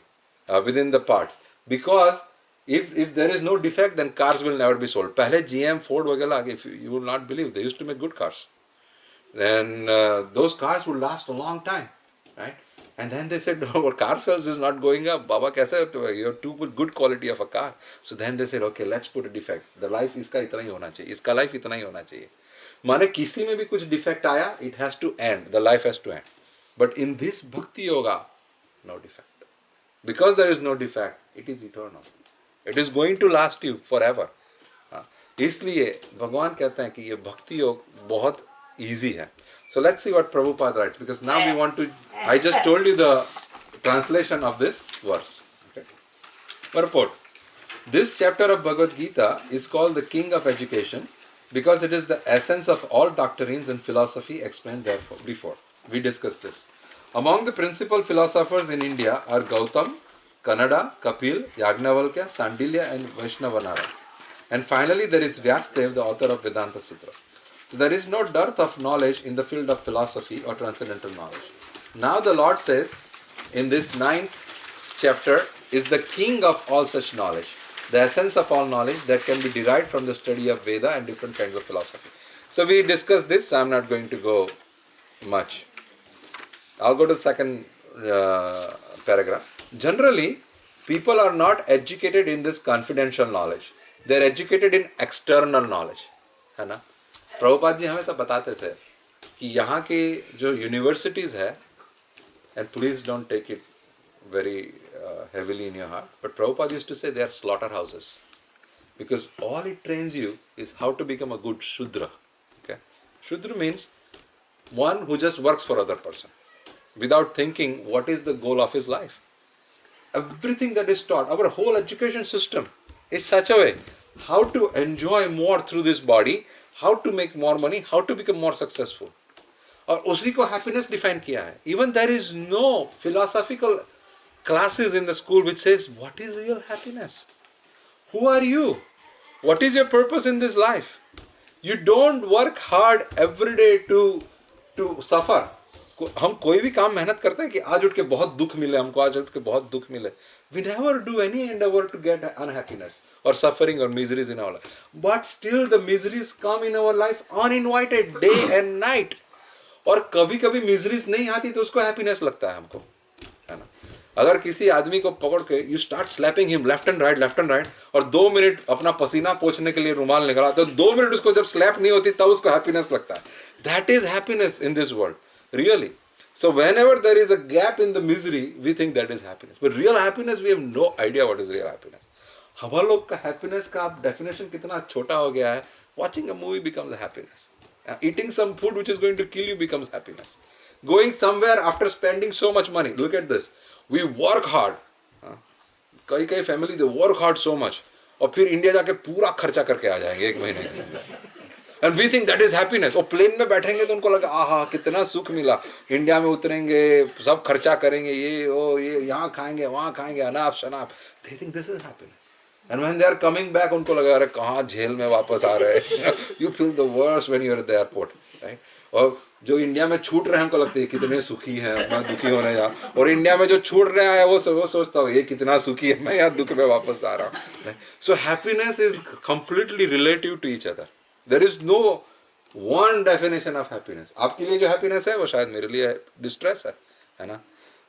within the parts, because if there is no defect, then cars will never be sold. पहले GM, Ford वगैरह, if you will not believe, they used to make good cars. Then those cars would last a long time, right? And then they said, our car sales is not going up. Baba, kaise you have too good quality of a car. So then they said, okay, let's put a defect. The life iska itna hi hona chahiye. Iska life itna hi hona chahiye. माने किसी में भी कुछ defect आया, it has to end. The life has to end. But in this bhakti yoga, no defect. Because there is no defect, it is eternal. It is going to last you forever. इसलिए भगवान कहते हैं कि ये भक्ति योग बहुत easy है. So let's see what Prabhupada writes, because now we want to, I just told you the translation of this verse. Okay. Purport. This chapter of Bhagavad Gita is called the King of Education because it is the essence of all doctrines and philosophy explained therefore before. We discussed this. Among the principal philosophers in India are Gautam, Kannada, Kapil, Yagnavalkya, Sandilya and Vaishnavanara. And finally there is Vyasadeva, the author of Vedanta Sutra. So there is no dearth of knowledge in the field of philosophy or transcendental knowledge. Now the Lord says in this 9th chapter is the king of all such knowledge, the essence of all knowledge that can be derived from the study of Veda and different kinds of philosophy. So we discussed this, so I'm not going to go much. I'll go to the second paragraph. Generally, people are not educated in this confidential knowledge. They are educated in external knowledge. है ना? प्रभुपाद जी हमेशा बताते थे कि यहाँ के जो यूनिवर्सिटीज़ है, and please don't take it very heavily in your heart, but Prabhupada used to say they are slaughterhouses, because all it trains you is how to become a good Shudra. Okay? Shudra means one who just works for other person without thinking what is the goal of his life. Everything that is taught, our whole education system is such a way how to enjoy more through this body, how to make more money, how to become more successful. और उसी को happiness define किया है. Even there is no philosophical classes in the school which says what is real happiness. Who are you? What is your purpose in this life? You don't work hard every day to suffer. हम कोई भी काम मेहनत करते हैं कि आज उठ के बहुत दुख मिले हमको, आज उठ के बहुत दुख मिले. We never do any endeavor to get unhappiness or suffering or miseries in our life. But still the miseries come in our life uninvited, day and night. और कभी कभी मिजरीज नहीं आती तो उसको हैप्पीनेस लगता है हमको, है ना. अगर किसी आदमी को पकड़ के you start slapping him left and right और 2 मिनट अपना पसीना पोंछने के लिए रुमाल निकाला, तो 2 मिनट उसको जब स्लैप नहीं होती तब उसको हैप्पीनेस लगता है. That is happiness in this world, really. So whenever there is a gap in the misery, we think that is happiness. But real happiness, we have no idea what is real happiness. हवा लोग का happiness का definition कितना छोटा हो गया है. Watching a movie becomes a happiness. Eating some food which is going to kill you becomes happiness. Going somewhere after spending so much money. Look at this. We work hard. कई family they work hard so much. और फिर इंडिया जाके पूरा खर्चा करके आ जाएंगे 1 महीने के. And we think that is happiness. और प्लेन में बैठेंगे तो उनको लगा आहा कितना सुख मिला, इंडिया में उतरेंगे सब खर्चा करेंगे, ये यहाँ खाएंगे वहाँ खाएंगे, अनाप शनाप. They think this is happiness. And when they are coming back उनको लगा अरे कहाँ जेल में वापस आ रहे हैं. You feel the worst when you are at the airport, right? और जो इंडिया में छूट रहे हैं उनको लगता है कितने सुखी हैं, मैं दुखी होने जा. और इंडिया में जो छूट रहे हैं वो सोचता हूँ ये कितना सुखी है, मैं यहाँ दुख में वापस आ रहा हूँ. So happiness is completely relative to each other. There is no one definition of happiness. आपके लिए जो happiness है वो शायद मेरे लिए distress है ना.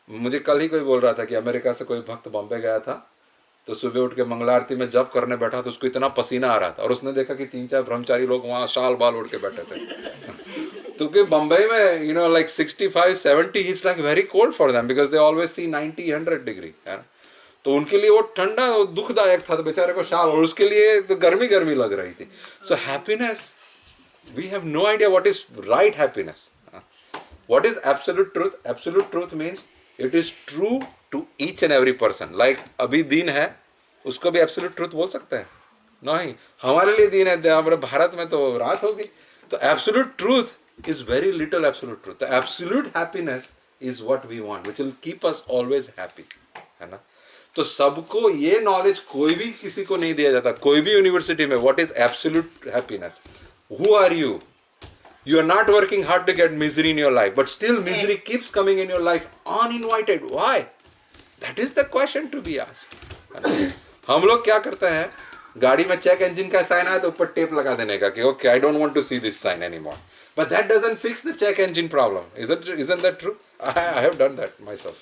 मुझे कल ही कोई बोल रहा था कि अमेरिका से कोई भक्त बॉम्बे गया था, तो सुबह उठ के मंगला आरती में जप करने बैठा तो उसको इतना पसीना आ रहा था, और उसने देखा कि 3-4 ब्रह्मचारी लोग वहाँ शाल बाल उड़ के बैठे थे. तो कि बम्बई में like 65-70 it's like very cold for them because they always see 90-100 degree है ना. तो उनके लिए वो ठंडा दुखदायक था, तो बेचारे को शाल, और उसके लिए तो गर्मी लग रही थी. So happiness, we have no idea what is right happiness. What is absolute truth? Absolute truth means it is true to each and every person. Like अभी दिन है, उसको भी एब्सोल्यूट ट्रूथ बोल सकते हैं? नहीं, हमारे लिए दिन है, हमारे भारत में तो रात होगी. तो absolute truth is very little absolute truth. The absolute happiness is what we want, which will keep us always happy, है ना. तो सबको ये नॉलेज कोई भी किसी को नहीं दिया जाता, कोई भी यूनिवर्सिटी में. What is absolute happiness? Who are you? You are not working hard to get misery in your life, but still misery keeps coming in your life uninvited. Why? That is the question to be asked. हम लोग क्या करते हैं, गाड़ी में चेक इंजन का साइन आया तो ऊपर टेप लगा देने का कि okay, I don't want to see this sign anymore. But that doesn't fix the check engine problem. Isn't that true? I have done that myself.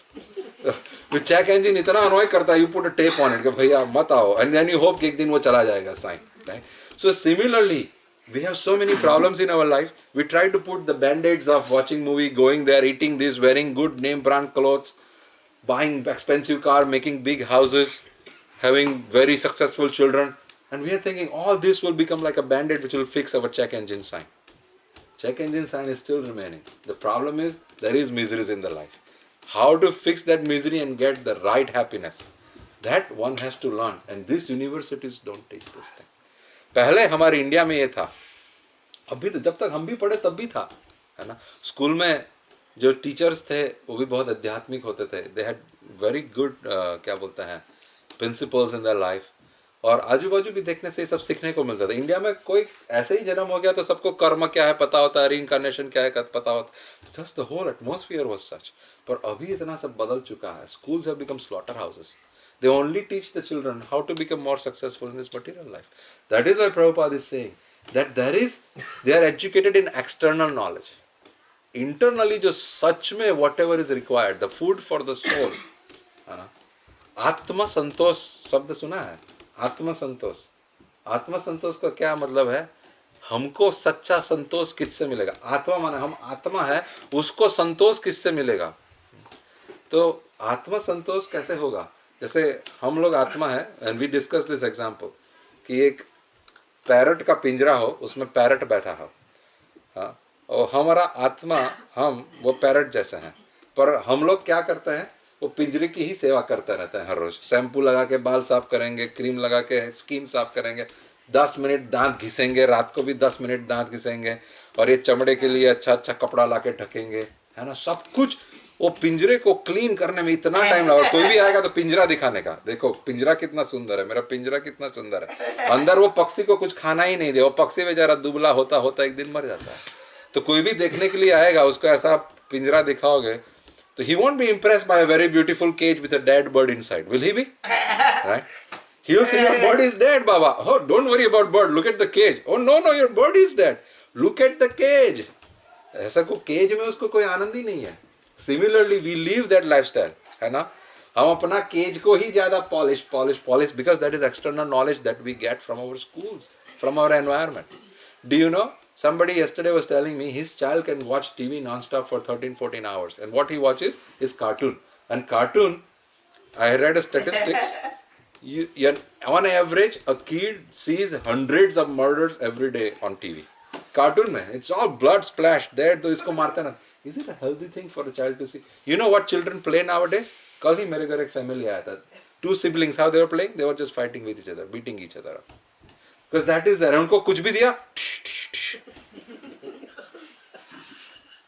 तो चेक इंजन इतना अनॉय करता है, you put a tape on it कि भैया मत आओ, and then you hope कि एक दिन वो चला जाएगा sign. Right? So similarly, we have so many problems in our life. We try to put the band-aids of watching movie, going there, eating this, wearing good name brand clothes, buying expensive car, making big houses, having very successful children, and we are thinking all this will become like a band-aid which will fix our check engine sign. Check engine sign is still remaining. The problem is there is miseries in the life. How to fix that misery and get the right happiness? That one has to learn, and these universities don't teach this thing. पहले हमारे इंडिया में ये था, अभी तो जब तक हम भी पढ़े तब भी था, है ना. स्कूल में जो टीचर्स थे वो भी बहुत आध्यात्मिक होते थे. दे हैड वेरी गुड क्या बोलते हैं प्रिंसिपल्स इन देयर लाइफ, और आजू बाजू भी देखने से ये सब सीखने को मिलता था. इंडिया में कोई ऐसे ही जन्म हो गया तो सबको कर्म क्या है पता होता है, रीइंकार्नेशन क्या है पता होता है. Just the whole atmosphere was such. पर अभी इतना सब बदल चुका है. Schools have become slaughterhouses. They only teach the children how to become more successful in this material life. That is why Prabhupada is saying that they are educated in external knowledge. Internally, जो सच में whatever is required, the food for the soul. आत्म संतोष शब्द सुना है? आत्म संतोष. आत्म संतोष का क्या मतलब है? हमको सच्चा संतोष किससे मिलेगा? आत्मा माने हम आत्मा है, उसको संतोष किससे मिलेगा? तो आत्म संतोष कैसे होगा? जैसे हम लोग आत्मा है, and we discuss this example कि एक पैरट का पिंजरा हो, उसमें पैरट बैठा हो, हाँ, और हमारा आत्मा हम वो पैरट जैसे हैं, पर हम लोग क्या करते हैं, वो पिंजरे की ही सेवा करते रहते हैं हर रोज. शैम्पू लगा के बाल साफ करेंगे, क्रीम लगा के स्किन साफ करेंगे, 10 मिनट दांत घिसेंगे, रात को भी 10 मिनट दांत घिसेंगे, और ये चमड़े के लिए अच्छा अच्छा कपड़ा ला के ढकेंगे, है ना. सब कुछ वो पिंजरे को क्लीन करने में इतना टाइम लगा. कोई भी आएगा तो पिंजरा दिखाने का, देखो पिंजरा कितना सुंदर है, मेरा पिंजरा कितना सुंदर है. अंदर वो पक्षी को कुछ खाना ही नहीं दे, वो पक्षी बेचारा दुबला होता होता एक दिन मर जाता है. तो कोई भी देखने के लिए आएगा, उसको ऐसा पिंजरा दिखाओगे तो he won't be impressed by a very beautiful cage with a dead bird inside. Will he be? Right? He will say your bird is dead, Baba. Oh, don't worry about bird. Look at the cage. Oh no, your bird is dead. Look at the cage. ऐसा को केज में उसको कोई आनंद ही नहीं है. Similarly, we live that lifestyle, है ना. हम अपना केज को ही ज़्यादा polish because that is external knowledge that we get from our schools, from our environment. Do you know? Somebody yesterday was telling me his child can watch TV non-stop for 13-14 hours. And what he watches is cartoon. And cartoon, I read a statistics, on average, a kid sees hundreds of murders every day on TV. Cartoon mein, it's all blood splashed there, to isko marte na. Is it a healthy thing for a child to see? You know what children play nowadays? Kal hi mere ghar ek family aaya tha. Two siblings, how they were playing? They were just fighting with each other, beating each other up. Because that is there. उनको कुछ भी दिया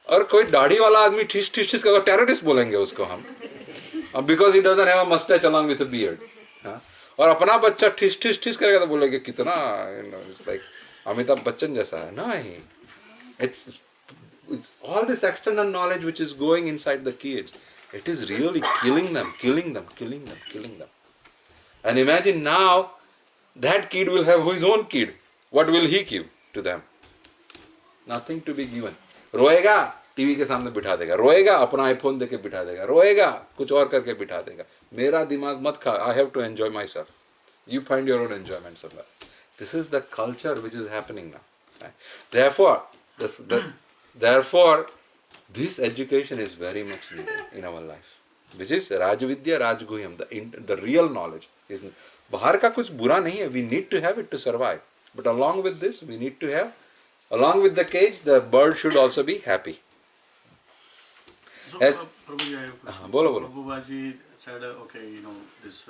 और कोई दाढ़ी वाला आदमी ठिस ठिस ठिस का टेररिस्ट बोलेंगे उसको हम because he doesn't have a mustache along with a beard. और अपना बच्चा ठिस ठिस ठिस करेगा तो बोलेंगे कितना it's like अमिताभ बच्चन जैसा है. नहीं, it's all this external knowledge which is going inside the kids. It is really killing them. And imagine now that kid will have his own kid. What will he give to them? Nothing to be given. रोएगा टीवी के सामने बिठा देगा, रोएगा अपना आईफोन देके बिठा देगा, रोएगा कुछ और करके बिठा देगा. मेरा दिमाग मत खा. I have to enjoy myself. You find your own enjoyment somewhere. This is the culture which is happening now. Right? Therefore, this education is very much needed in our life, which is Rajvidya Rajguhyam, the real knowledge. बाहर का कुछ बुरा नहीं है. We need to have it to survive. But along with this, we need to have, along with the cage, the bird should also be happy. So, As Prabhuji, I have a question. bolo. So, Prabhuji said, okay, this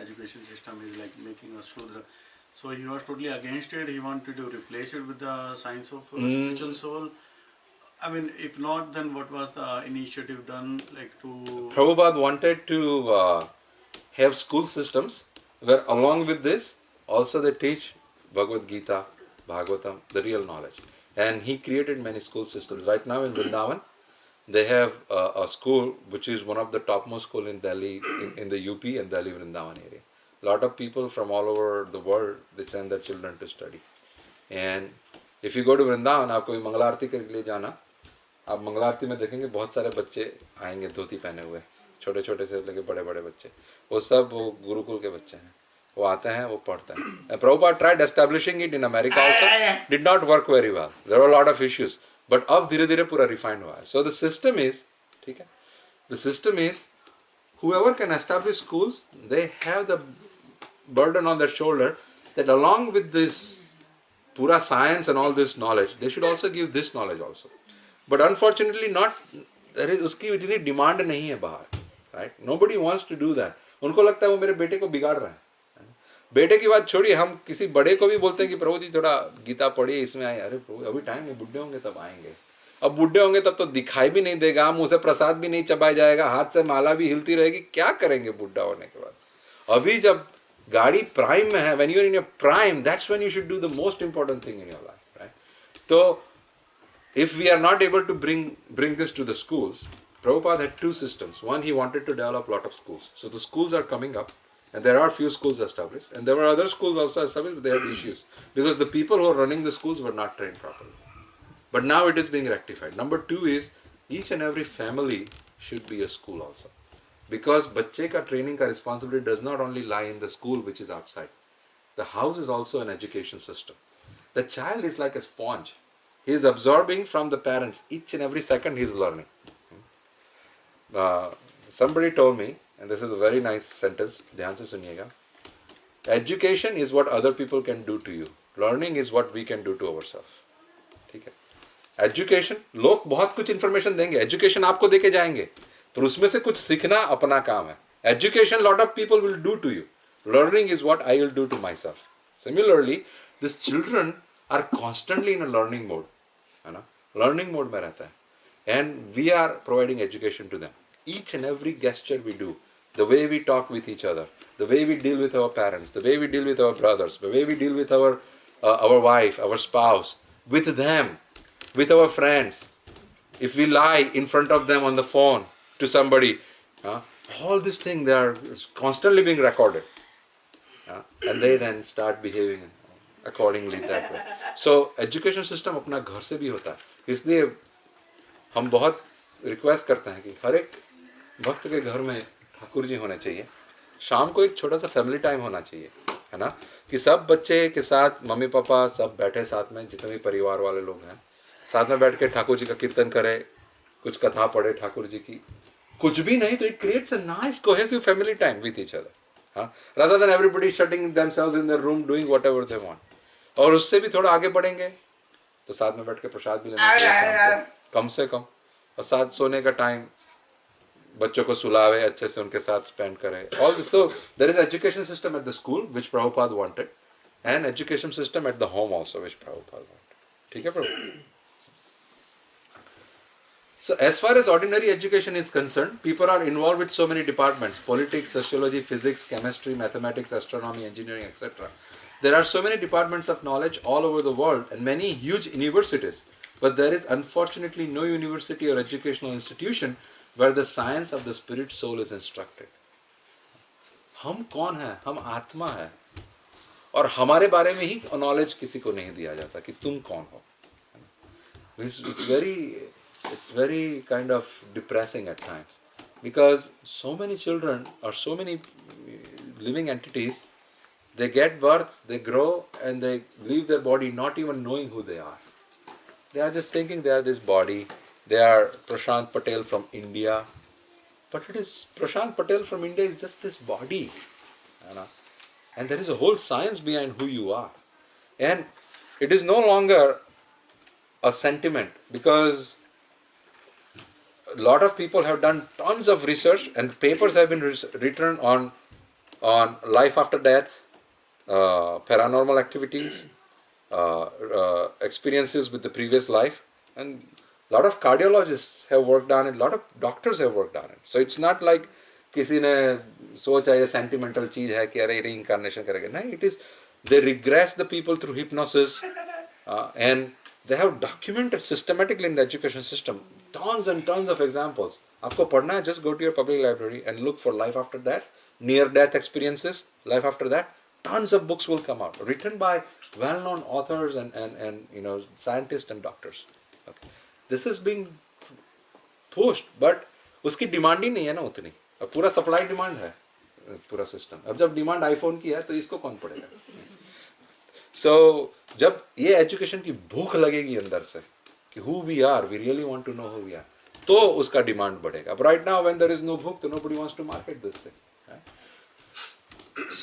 education system is like making us Shudra. So he was totally against it. He wanted to replace it with the science of spiritual soul. I mean, if not, then what was the initiative done to... Prabhupada wanted to have school systems where along with this, also they teach Bhagavad Gita, Bhagavatam, the real knowledge. And he created many school systems. Right now in Vrindavan, they have a school which is one of the topmost school in Delhi, in the UP and Delhi Vrindavan area. A lot of people from all over the world, they send their children to study. And if you go to Vrindavan, आपको भी मंगल आरती के लिए जाना, आप मंगल आरती में देखेंगे बहुत सारे बच्चे आएंगे धोती पहने हुए, छोटे छोटे से लेके बड़े बड़े बच्चे, वो सब वो गुरुकुल के बच्चे हैं. वो आते हैं, वो पढ़ते हैं. And Prabhupada tried establishing it in America also, did not work very well. There were a lot of issues. But अब धीरे धीरे पूरा refined हुआ है. So the system is, ठीक है, the system is, whoever can establish schools, they have the burden on their shoulder that along with this pura science and all this knowledge, they should also give this knowledge also. But unfortunately not, there is उसकी इतनी demand नहीं है बाहर, right? Nobody wants to do that. उनको लगता है वो मेरे बेटे को बिगाड़ रहा है. बेटे की बात छोड़िए, हम किसी बड़े को भी बोलते हैं कि प्रभु जी थोड़ा गीता पढ़िए, इसमें आए. अरे प्रभु अभी टाइम है, बुढ़े होंगे तब आएंगे. अब बुढ़े होंगे तब तो दिखाई भी नहीं देगा, मुंह से प्रसाद भी नहीं चबाया जाएगा, हाथ से माला भी हिलती रहेगी. क्या करेंगे बुढ़ा होने के बाद? अभी जब गाड़ी प्राइम में है, when you are in your prime, that's when you should do the most important thing in your life, right? So if we are not able to bring this to the schools, Prabhupada had two systems. One, he wanted to develop a lot of schools. So the schools are coming up, and there are few schools established, and there were other schools also established, but they had issues because the people who are running the schools were not trained properly. But now it is being rectified. Number two is, each and every family should be a school also. Because बच्चे का training का responsibility does not only lie in the school which is outside. The house is also an education system. The child is like a sponge. He is absorbing from the parents. Each and every second he is learning. Somebody told me, and this is a very nice sentence, ध्यान से सुनिएगा. Education is what other people can do to you. Learning is what we can do to ourselves. ठीक है? Education, लोग बहुत कुछ information देंगे. Education आपको देके जाएंगे. पर उसमें से कुछ सीखना अपना काम है. Education, lot of people will do to you. Learning is what I will do to myself. Similarly, these children are constantly in a learning mode. है ना? Learning mode में रहता है. And we are providing education to them. Each and every gesture we do, the way we talk with each other, the way we deal with our parents, the way we deal with our brothers, the way we deal with our wife, our spouse, with them, with our friends. If we lie in front of them on the phone to somebody, all these things, they are constantly being recorded. And they then start behaving accordingly that way. So education system अपना घर से भी होता है. इसलिए हम बहुत रिक्वेस्ट करते हैं कि हर एक भक्त के घर में ठाकुर जी होने चाहिए, शाम को एक छोटा सा फैमिली टाइम होना चाहिए, है ना, कि सब बच्चे के साथ मम्मी पापा सब बैठे साथ में, जितने भी परिवार वाले लोग हैं साथ में बैठ के ठाकुर जी का कीर्तन करें, कुछ कथा पढ़े ठाकुर जी की, कुछ भी नहीं तो it creates a nice cohesive family time with each other, हाँ, rather than everybody shutting themselves in their room doing whatever they want. और उससे भी थोड़ा आगे बढ़ेंगे तो साथ में बैठ के प्रसाद भी लेना चाहिए कम से कम, और साथ सोने का टाइम बच्चों को सुलावे, अच्छे से उनके साथ स्पेंड करें. All this, so there is education system at the school which Prabhupada wanted, and education system at the home also which Prabhupada wanted. ठीक है प्रभु? So as far as ordinary education is concerned, people are involved with so many departments: politics, sociology, physics, chemistry, mathematics, astronomy, engineering, etc. There are so many departments of knowledge all over the world and many huge universities. But there is unfortunately no university or educational institution where the science of the spirit soul is instructed. हम कौन हैं? हम आत्मा है, और हमारे बारे में ही नॉलेज किसी को नहीं दिया जाता कि तुम कौन हो. It's very kind of depressing at times, because so many children or so many living entities, they get birth, they grow, and they leave their body not even knowing who they are. They are just thinking they are this body. They are Prashant Patel from India, but it is Prashant Patel from India is just this body, you know? And there is a whole science behind who you are, and it is no longer a sentiment, because a lot of people have done tons of research and papers have been written on life after death, paranormal activities, experiences with the previous life, and a lot of cardiologists have worked on it, a lot of doctors have worked on it. So it's not like किसी ने सोचा ये sentimental चीज है कि अरे reincarnation करेंगे. नहीं, it is, they regress the people through hypnosis, and they have documented systematically in the education system tons and tons of examples. आपको पढ़ना है, just go to your public library and look for life after death, near death experiences, life after that. Tons of books will come out written by well-known authors and you know, scientists and doctors. Okay. This is being pushed, but उसकी डिमांड ही नहीं है ना उतनी. अब पूरा सप्लाई डिमांड है पूरा सिस्टम. अब जब डिमांड आईफोन की है तो इसको कौन पढ़ेगा? So जब ये एजुकेशन की भूख लगेगी अंदर से कि who we are, we really want to know who we are, तो उसका डिमांड बढ़ेगा. अब right now when there is no भूख, तो nobody wants to market this thing. Right?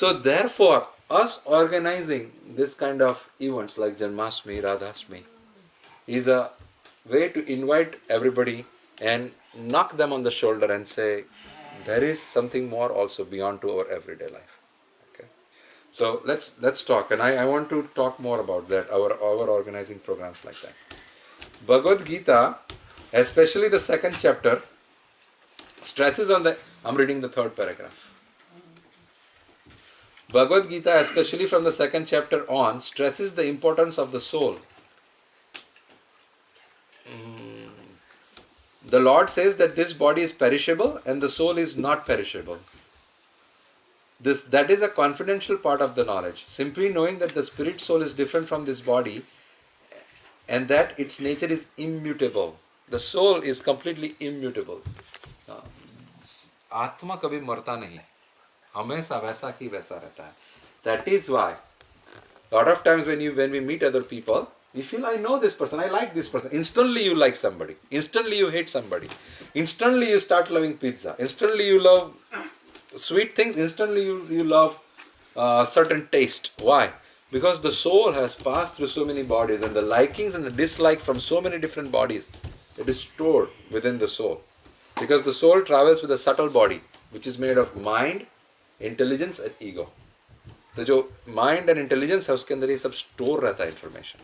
So therefore, us organizing this kind of events like Janmashtami, Radhashtami is a way to invite everybody and knock them on the shoulder and say, there is something more also beyond to our everyday life. Okay, so let's talk, and I want to talk more about that, our organizing programs like that. Bhagavad Gita, especially the second chapter, stresses on the, I'm reading the third paragraph. Bhagavad Gita, especially from the second chapter on, stresses the importance of the soul. The Lord says that this body is perishable and the soul is not perishable. That is a confidential part of the knowledge. Simply knowing that the spirit soul is different from this body and that its nature is immutable. The soul is completely immutable. आत्मा कभी मरता नहीं, हमेशा वैसा की वैसा रहता है. That is why a lot of times when we meet other people, we feel, I know this person, I like this person. Instantly you like somebody. Instantly you hate somebody. Instantly you start loving pizza. Instantly you love sweet things. Instantly you love certain taste. Why? Because the soul has passed through so many bodies, and the likings and the dislike from so many different bodies, it is stored within the soul. Because the soul travels with a subtle body, which is made of mind, intelligence and ego. तो जो माइंड एंड इंटेलिजेंस है उसके अंदर ये सब स्टोर रहता है इन्फॉर्मेशन.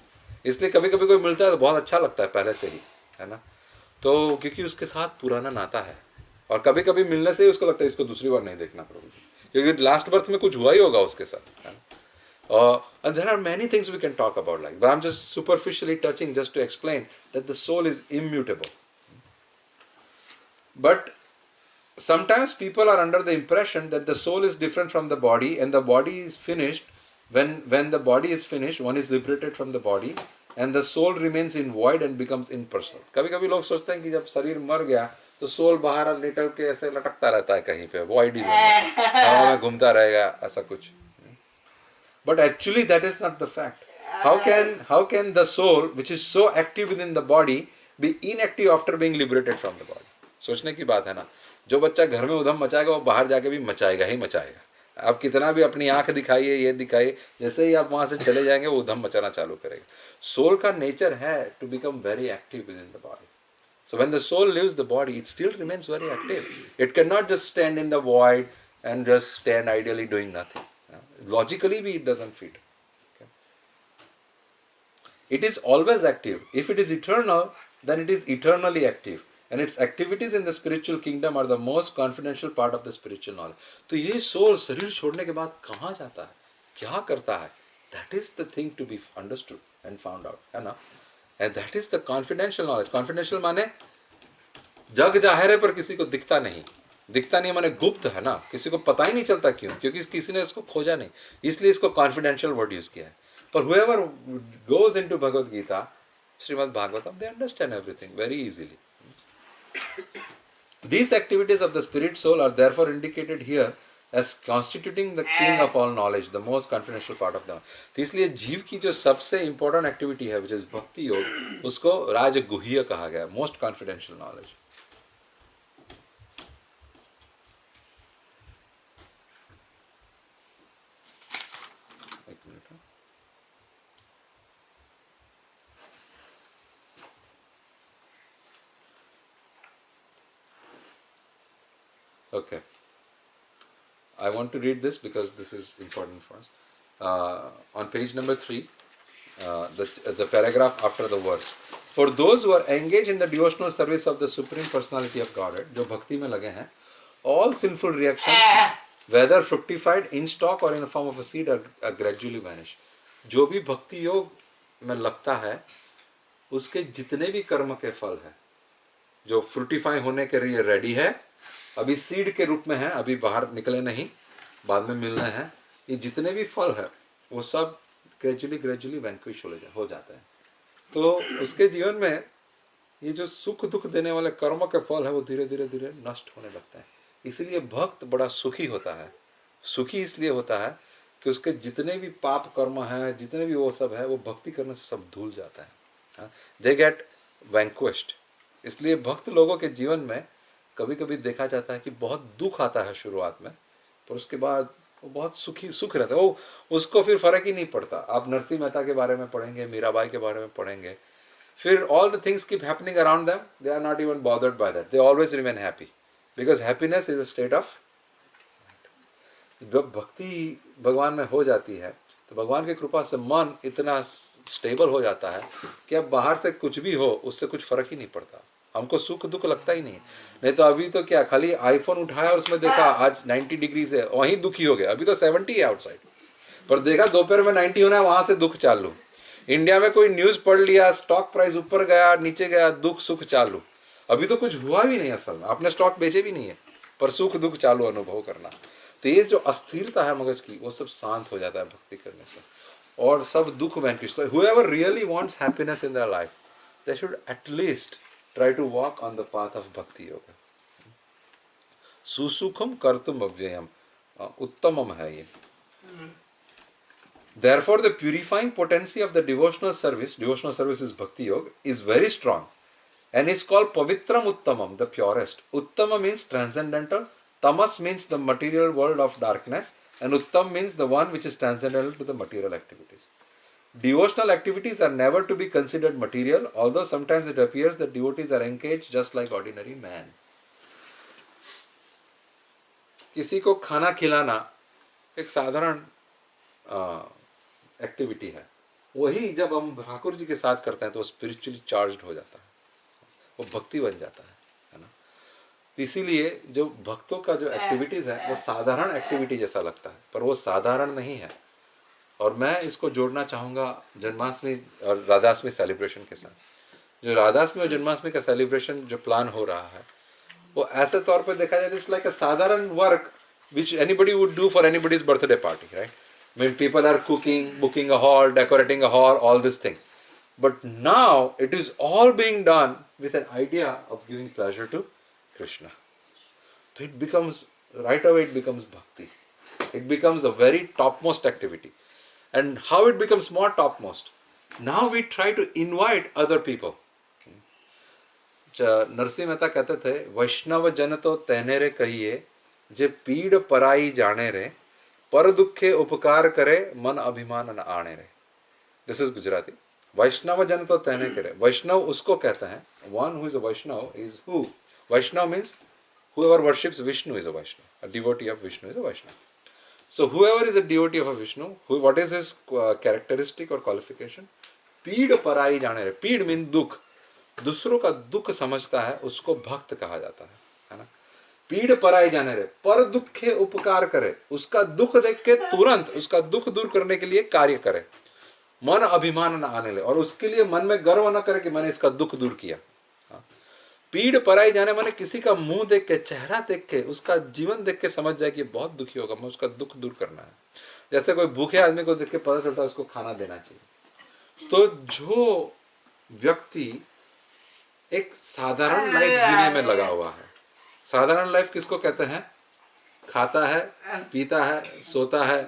इसलिए कभी कभी कोई मिलता है तो बहुत अच्छा लगता है पहले से ही, है ना, तो क्योंकि उसके साथ पुराना नाता है. और कभी कभी मिलने से ही उसको लगता है इसको दूसरी बार नहीं देखना प्रभु जी, क्योंकि लास्ट बर्थ में कुछ हुआ ही होगा उसके साथ, है ना. And there are many things we can talk about, like, but I'm just superficially touching just to explain that the soul is immutable. But sometimes people are under the impression that the soul is different from the body and the body is finished. When the body is finished, one is liberated from the body and the soul remains in void and becomes impersonal. कभी कभी लोग सोचते हैं कि जब शरीर मर गया तो सोल बाहर निकल के ऐसे लटकता रहता है कहीं पे, वॉइड हवा में घूमता रहेगा, ऐसा कुछ. But actually that is not the fact. How can the soul which is so active within the body be inactive after being liberated from the body? सोचने की बात है ना. जो बच्चा घर में उधम मचाएगा वो बाहर जाके भी मचाएगा ही मचाएगा. आप कितना भी अपनी आंख दिखाइए, ये दिखाइए, जैसे ही आप वहां से चले जाएंगे वो उधम मचाना चालू करेगा. सोल का नेचर है to become very active within the body. So when the soul leaves the body, it still remains very active. It cannot just stand in the void and just stand ideally doing nothing. Logically, it doesn't fit. Okay. It is always active. If it is eternal, then it is eternally active. And its activities in the spiritual kingdom are the most confidential part of the spiritual knowledge. तो ये soul शरीर छोड़ने के बाद कहाँ जाता है, क्या करता है? That is the thing to be understood and found out, है ना? And that is the confidential knowledge. Confidential माने जग जाहिर है पर किसी को दिखता नहीं माने गुप्त है ना, किसी को पता ही नहीं चलता. क्यों? क्योंकि किसी ने इसको खोजा नहीं, इसलिए इसको कॉन्फिडेंशियल वर्ड यूज किया है. पर whoever goes into Bhagavad Gita, Srimad Bhagavatam, they understand everything very easily. These activities of the spirit soul are therefore indicated here as constituting the king of all knowledge, the most confidential part of them. तो इसलिए जीव की जो सबसे important activity है, which is भक्ति योग, उसको राजगुह्य कहा गया, most confidential knowledge. एक minute. Okay. I want to read this because this is important for us. On page number 3, the paragraph after the verse. For those who are engaged in the devotional service of the Supreme Personality of Godhead, जो भक्ति में लगे हैं, all sinful reactions, whether fructified in stalk or in the form of a seed, are gradually vanish. जो भी भक्ति योग में लगता है, उसके जितने भी कर्म के फल है, जो फ्रूटिफाई होने के लिए रेडी है, अभी सीड के रूप में है, अभी बाहर निकले नहीं, बाद में मिलने हैं, ये जितने भी फल है वो सब ग्रेजुअली वैंक्विश हो जाते हैं. तो उसके जीवन में ये जो सुख दुख देने वाले कर्म के फल है वो धीरे धीरे नष्ट होने लगता है. इसीलिए भक्त बड़ा सुखी होता है. सुखी इसलिए होता है कि उसके जितने भी पाप कर्म है, जितने भी वो सब है, वो भक्ति करने से सब धुल जाता है. They get vanquished. इसलिए भक्त लोगों के जीवन में कभी कभी देखा जाता है कि बहुत दुख आता है शुरुआत में, पर उसके बाद वो बहुत सुख रहता है. वो उसको फिर फर्क ही नहीं पड़ता. आप नरसिंह मेहता के बारे में पढ़ेंगे, मीराबाई के बारे में पढ़ेंगे, फिर all the things keep happening around them, they are not even bothered by that. They always remain happy because happiness is a state of. जब भक्ति भगवान में हो जाती है तो भगवान की कृपा से मन इतना स्टेबल हो जाता है कि अब बाहर से कुछ भी हो उससे कुछ फर्क ही नहीं पड़ता. हमको सुख दुख लगता ही नहीं तो अभी तो क्या, खाली आईफोन उठाया और उसमें देखा आज 90 डिग्री है, वहीं दुखी हो गया. अभी तो 70 है आउटसाइड, पर देखा दोपहर में 90 होना है, वहां से दुख चालू. इंडिया में कोई न्यूज पढ़ लिया, स्टॉक प्राइस ऊपर गया नीचे गया, दुख सुख चालू. अभी तो कुछ हुआ भी नहीं, असल में आपने स्टॉक बेचे भी नहीं है, पर सुख दुख चालू अनुभव करना. तो ये जो अस्थिरता है मगज की, वो सब शांत हो जाता है भक्ति करने से, और सब दुख vanquish. whoever really wants happiness in their life, they should at least try to walk on the path of bhakti yoga. सुसुखम कर्तुम अव्ययम, उत्तमम है ये. Therefore, the purifying potency of the devotional service is bhakti yoga, is very strong and is called pavitram uttamam, the purest. Uttama means transcendental, tamas means the material world of darkness, and uttam means the one which is transcendental to the material activities. Devotional activities are never to be considered material, although sometimes it appears that devotees are engaged just like ordinary man. किसी को खाना खिलाना एक साधारण एक्टिविटी है. वही जब हम ठाकुर जी के साथ करते हैं तो स्पिरिचुअली चार्ज्ड हो जाता है, वो भक्ति बन जाता है ना. इसीलिए जो भक्तों का जो एक्टिविटीज है वो साधारण एक्टिविटी जैसा लगता है, पर वो साधारण नहीं है. और मैं इसको जोड़ना चाहूँगा जन्माष्टमी और राधाष्टमी सेलिब्रेशन के साथ. जो राधाष्टमी और जन्माष्टमी का सेलिब्रेशन जो प्लान हो रहा है, वो ऐसे तौर पर देखा जाए इट्स लाइक अ साधारण work which anybody would do for anybody's birthday party, right? I mean, people are cooking, booking a hall, decorating a hall, all these things. But now it is all being done with an idea of giving pleasure to Krishna. So it becomes, right away it becomes bhakti. It becomes a very topmost activity. And how it becomes more topmost? Now we try to invite other people. Narsinh Mehta कहते थे, वैष्णव जन तो तेने रे कहिए जे पीड़ पराई जाने रे, पर दुखे उपकार करे मन अभिमान न आने रे. This is Gujarati. वैष्णव जन तो तेने करे. वैष्णव उसको कहते हैं. One who is a Vaishnav is who? Vaishnav means whoever worships Vishnu is a Vaishnava. A devotee of Vishnu is a Vaishnava. So whoever is a devotee of a Vishnu, what is his characteristic or qualification? पीड़ पराई जाने रे. पीड़ मीन दुख. दूसरों का दुख समझता है, उसको भक्त कहा जाता है ना. पीड़ पराई जाने रे, पर दुखे उपकार करे. उसका दुख देख के तुरंत उसका दुख दूर करने के लिए कार्य करे. मन अभिमान न आने ले, और उसके लिए मन में गर्व न करे कि मैंने इसका दुख दूर किया. पीड़ पराई जाने माने किसी का मुंह देख के, चेहरा देख के, उसका जीवन देख के समझ जाए कि बहुत दुखी होगा, मैं उसका दुख दूर करना है. जैसे कोई भूखे आदमी को देख के पता चलता है उसको खाना देना चाहिए. तो जो व्यक्ति एक साधारण लाइफ जीने में लगा हुआ है, साधारण लाइफ किसको कहते हैं? खाता है, पीता है, सोता है,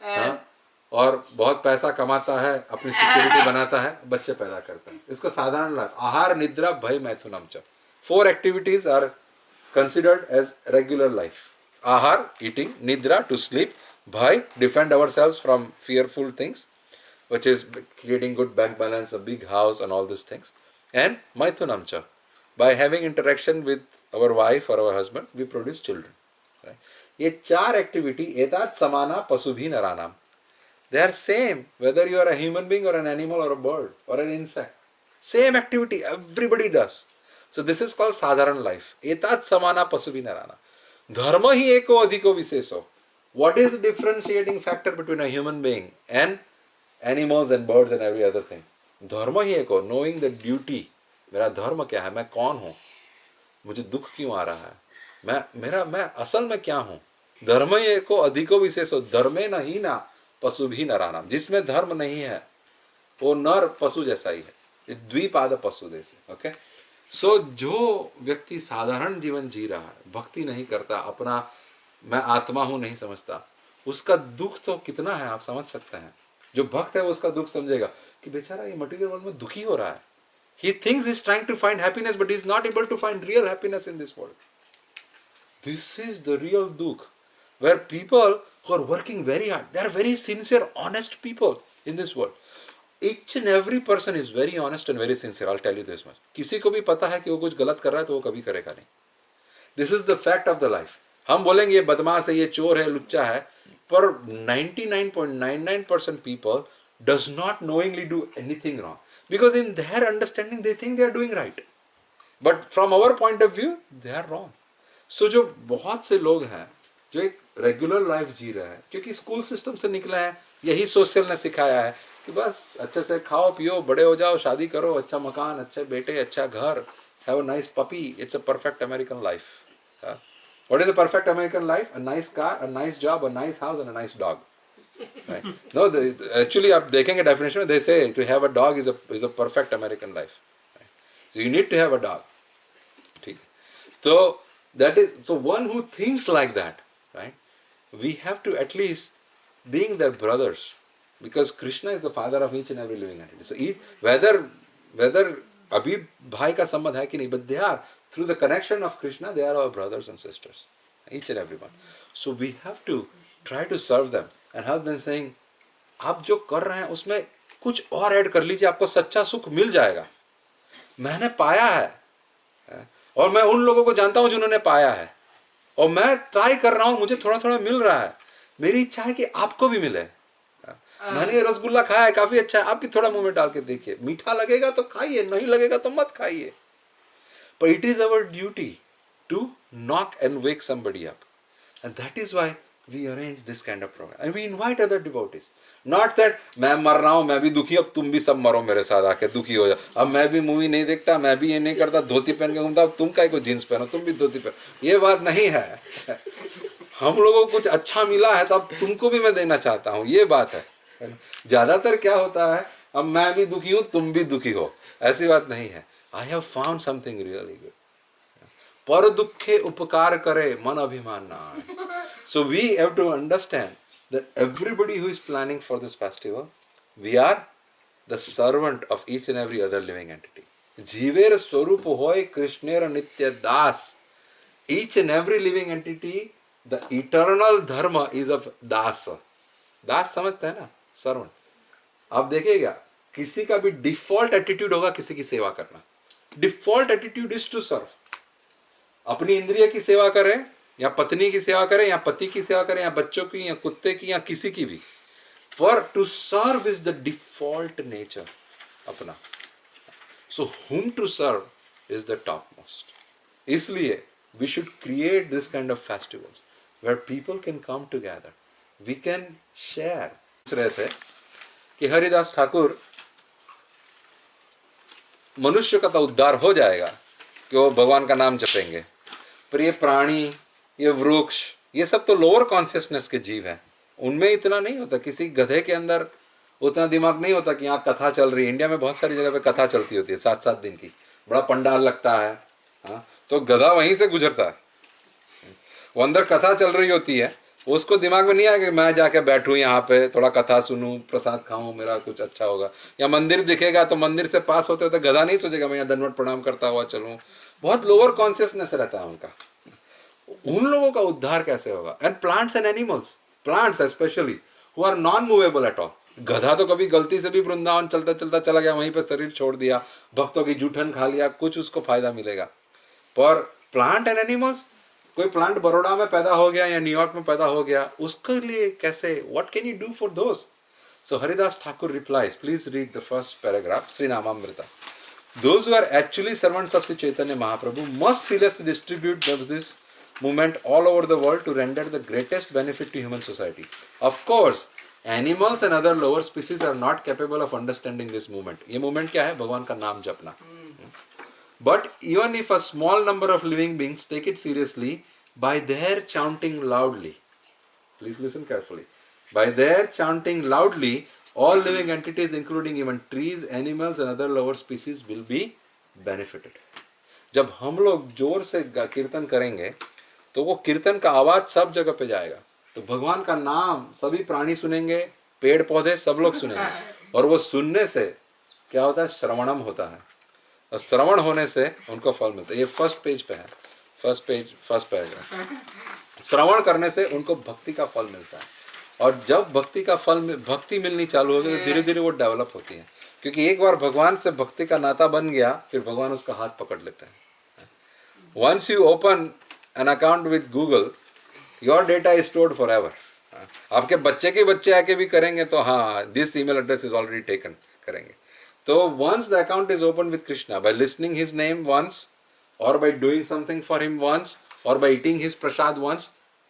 हाँ? और बहुत पैसा कमाता है, अपनी सिक्योरिटी बनाता है, बच्चे पैदा करता है. इसको साधारण लाइफ. आहार, निद्रा, भय, मैथुनम च. 4 activities are considered as regular life. Ahar, eating; nidra, to sleep; bhai, defend ourselves from fearful things, which is creating good bank balance, a big house, and all these things. And maithunam cha, by having interaction with our wife or our husband, we produce children. Right? ये 4 activity एतात समाना पशुभी नरानाम. They are same whether you are a human being or an animal or a bird or an insect. Same activity everybody does. So this is called sadharan life. एतात समाना पशुभी नरानाम. धर्म ही एको अधिको विशेषो. What is the differentiating factor between a human being and animals and birds and every other thing? धर्म ही एको. Knowing the duty. मेरा धर्म क्या है? मैं कौन हूँ? मुझे दुख क्यों आ रहा है? मैं असल में क्या हूँ? धर्म ही एको अधिको विशेषो. धर्मे नहीं ना पशु भी नरानाम. जिसमें धर्म नहीं है वो नर पशु जैसा ही है. द्विपाद पशु जैसे. ओके. सो जो व्यक्ति साधारण जीवन जी रहा है, भक्ति नहीं करता, अपना मैं आत्मा हूं नहीं समझता, उसका दुख तो कितना है आप समझ सकते हैं. जो भक्त है वो उसका दुख समझेगा कि बेचारा ये मटेरियल वर्ल्ड में दुखी हो रहा है. He thinks he's trying to find happiness, but he's not able to find real happiness in this world. This is the real dukh, where people who are working very hard, they are very sincere, honest people in this world. Each and every person is very honest and very sincere. I'll tell you this much. किसी को भी पता है कि वो कुछ गलत कर रहा है तो वो कभी करेगा नहीं. This is the fact of the life. हम बोलेंगे ये बदमाश है, ये चोर है, लुच्चा है, पर 99.99% people does not knowingly do anything wrong. Because in their understanding they think they are doing right. But from our point of view, they are wrong. So जो बहुत से लोग हैं जो एक रेगुलर लाइफ जी रहे हैं, क्योंकि स्कूल सिस्टम से निकले हैं, यही सोशल ने सिखाया है कि बस अच्छे से खाओ पियो, बड़े हो जाओ, शादी करो, अच्छा मकान, अच्छे बेटे, अच्छा घर, have a nice puppy. It's a perfect American life. What is a perfect American life? A nice car, a nice job, a nice house, and a nice dog. Right? No, actually, आप देखेंगे definition में they say to have a dog is a perfect American life. Right? So you need to have a dog. ठीक है. So that is so one who thinks like that, right? We have to at least being their brothers, because Krishna is the father of each and every living entity. So each, whether अभी भाई का संबंध है कि नहीं, but they are through the connection of Krishna, they are our brothers and sisters, each and every one. So we have to try to serve them and help them, saying आप जो कर रहे हैं उसमें कुछ और ऐड कर लीजिए, आपको सच्चा सुख मिल जाएगा. मैंने पाया है और मैं उन लोगों को जानता हूं जिन्होंने पाया है, और मैं ट्राई कर रहा हूं, मुझे थोड़ा थोड़ा मिल रहा है. मेरी इच्छा है कि आपको भी मिले. मैंने ये रसगुल्ला खाया है, काफी अच्छा है, आप भी थोड़ा मुंह में डाल के देखिए, मीठा लगेगा तो खाइए, नहीं लगेगा तो मत खाइए. But it is our duty to knock and wake somebody up, and that is why we arrange this kind of program and we invite other devotees. Not that मैं मर रहा हूँ, मैं भी दुखी, अब तुम भी सब मरो मेरे साथ आके, दुखी हो जाओ. अब मैं भी मूवी नहीं देखता, मैं भी ये नहीं करता, धोती पहन के घूमता, अब तुम काय को जीन्स पहनो, तुम भी धोती पहनो. ये बात नहीं है. हम लोगों को कुछ अच्छा मिला है तो अब तुमको भी मैं देना चाहता हूँ, ये बात है. ज्यादातर क्या होता है, अब मैं भी दुखी हूँ, तुम भी दुखी हो, ऐसी बात नहीं है. I have found something really good. पर दुखे उपकार करे मन अभिमान ना आए. So we have to understand that everybody who is planning for this festival, we are the servant of each and every other living entity. जीवेर स्वरूप होय कृष्णेर नित्य दास. Each and every living entity, the eternal dharma is of दास. दास समझते हैं ना, servant. आप देखिएगा किसी का भी डिफॉल्ट एटीट्यूड होगा किसी की सेवा करना. Default attitude is to serve. अपनी इंद्रिय की सेवा करें या पत्नी की सेवा करें या पति की सेवा करें या बच्चों की या कुत्ते की या किसी की भी, पर to serve is the default nature अपना. So whom to serve is the topmost. इसलिए we should create this kind of festivals where people can come together. We can share. सोच रहे थे कि हरिदास ठाकुर मनुष्य का तो उद्धार हो जाएगा कि वो भगवान का नाम जपेंगे, पर ये प्राणी, ये वृक्ष, ये सब तो लोअर कॉन्शियसनेस के जीव हैं. उनमें इतना नहीं होता. किसी गधे के अंदर उतना दिमाग नहीं होता कि यहाँ कथा चल रही है. इंडिया में बहुत सारी जगह पे कथा चलती होती है 7-7 दिन की, बड़ा पंडाल लगता है. हाँ, तो गधा वहीं से गुजरता है. वो अंदर कथा चल रही होती है, उसको दिमाग में नहीं आएगा कि मैं जाके बैठूं यहाँ पे, थोड़ा कथा सुनूं, प्रसाद खाऊं, मेरा कुछ अच्छा होगा. या मंदिर दिखेगा तो मंदिर से पास होते होते गधा नहीं सोचेगा मैं यहाँ दंडवत प्रणाम करता हुआ चलूं. बहुत लोअर कॉन्शियसनेस रहता है उनका. उन लोगों का उद्धार कैसे होगा? And plants and animals, plants specially who are non movable at all. गधा तो कभी गलती से भी वृंदावन चलता चलता चला गया, वहीं पर शरीर छोड़ दिया, भक्तों की जूठन खा लिया, कुछ उसको फायदा मिलेगा. पर प्लांट एंड एनिमल्स, कोई प्लांट बड़ौदा में पैदा हो गया या न्यूयॉर्क में पैदा हो गया, उसके लिए कैसे, what can you do for those? So Haridas Thakur replies, please read the first paragraph, Shri Namamrita. Those who are actually servants of Sri Chaitanya Mahaprabhu must seriously distribute this movement all over the world to render the greatest benefit to human society. Of course, animals and other lower species are not capable of understanding this movement. ये movement क्या है? भगवान का नाम जपना. But even if a small number of living beings take it seriously by their chanting loudly, please listen carefully, by their chanting loudly, all living entities including even trees, animals and other lower species will be benefited. जब हम लोग जोर से कीर्तन करेंगे तो वो कीर्तन का आवाज सब जगह पे जाएगा, तो भगवान का नाम सभी प्राणी सुनेंगे, पेड़ पौधे सब लोग सुनेंगे. और वो सुनने से क्या होता है? श्रवणम होता है, और श्रवण होने से उनको फल मिलता है. ये फर्स्ट पेज पे है, फर्स्ट पैराग्राफ. श्रवण करने से उनको भक्ति का फल मिलता है. और जब भक्ति मिलनी चालू होगी तो धीरे धीरे वो डेवलप होती है. क्योंकि एक बार भगवान से भक्ति का नाता बन गया, फिर भगवान उसका हाथ पकड़ लेते हैं. Once you open an account with Google, your data is stored for ever. आपके बच्चे के बच्चे आके भी करेंगे तो हाँ, this email address is already taken करेंगे. तो once the account is open with Krishna, by listening his name once, और by doing something for him once, और by eating his prasad once,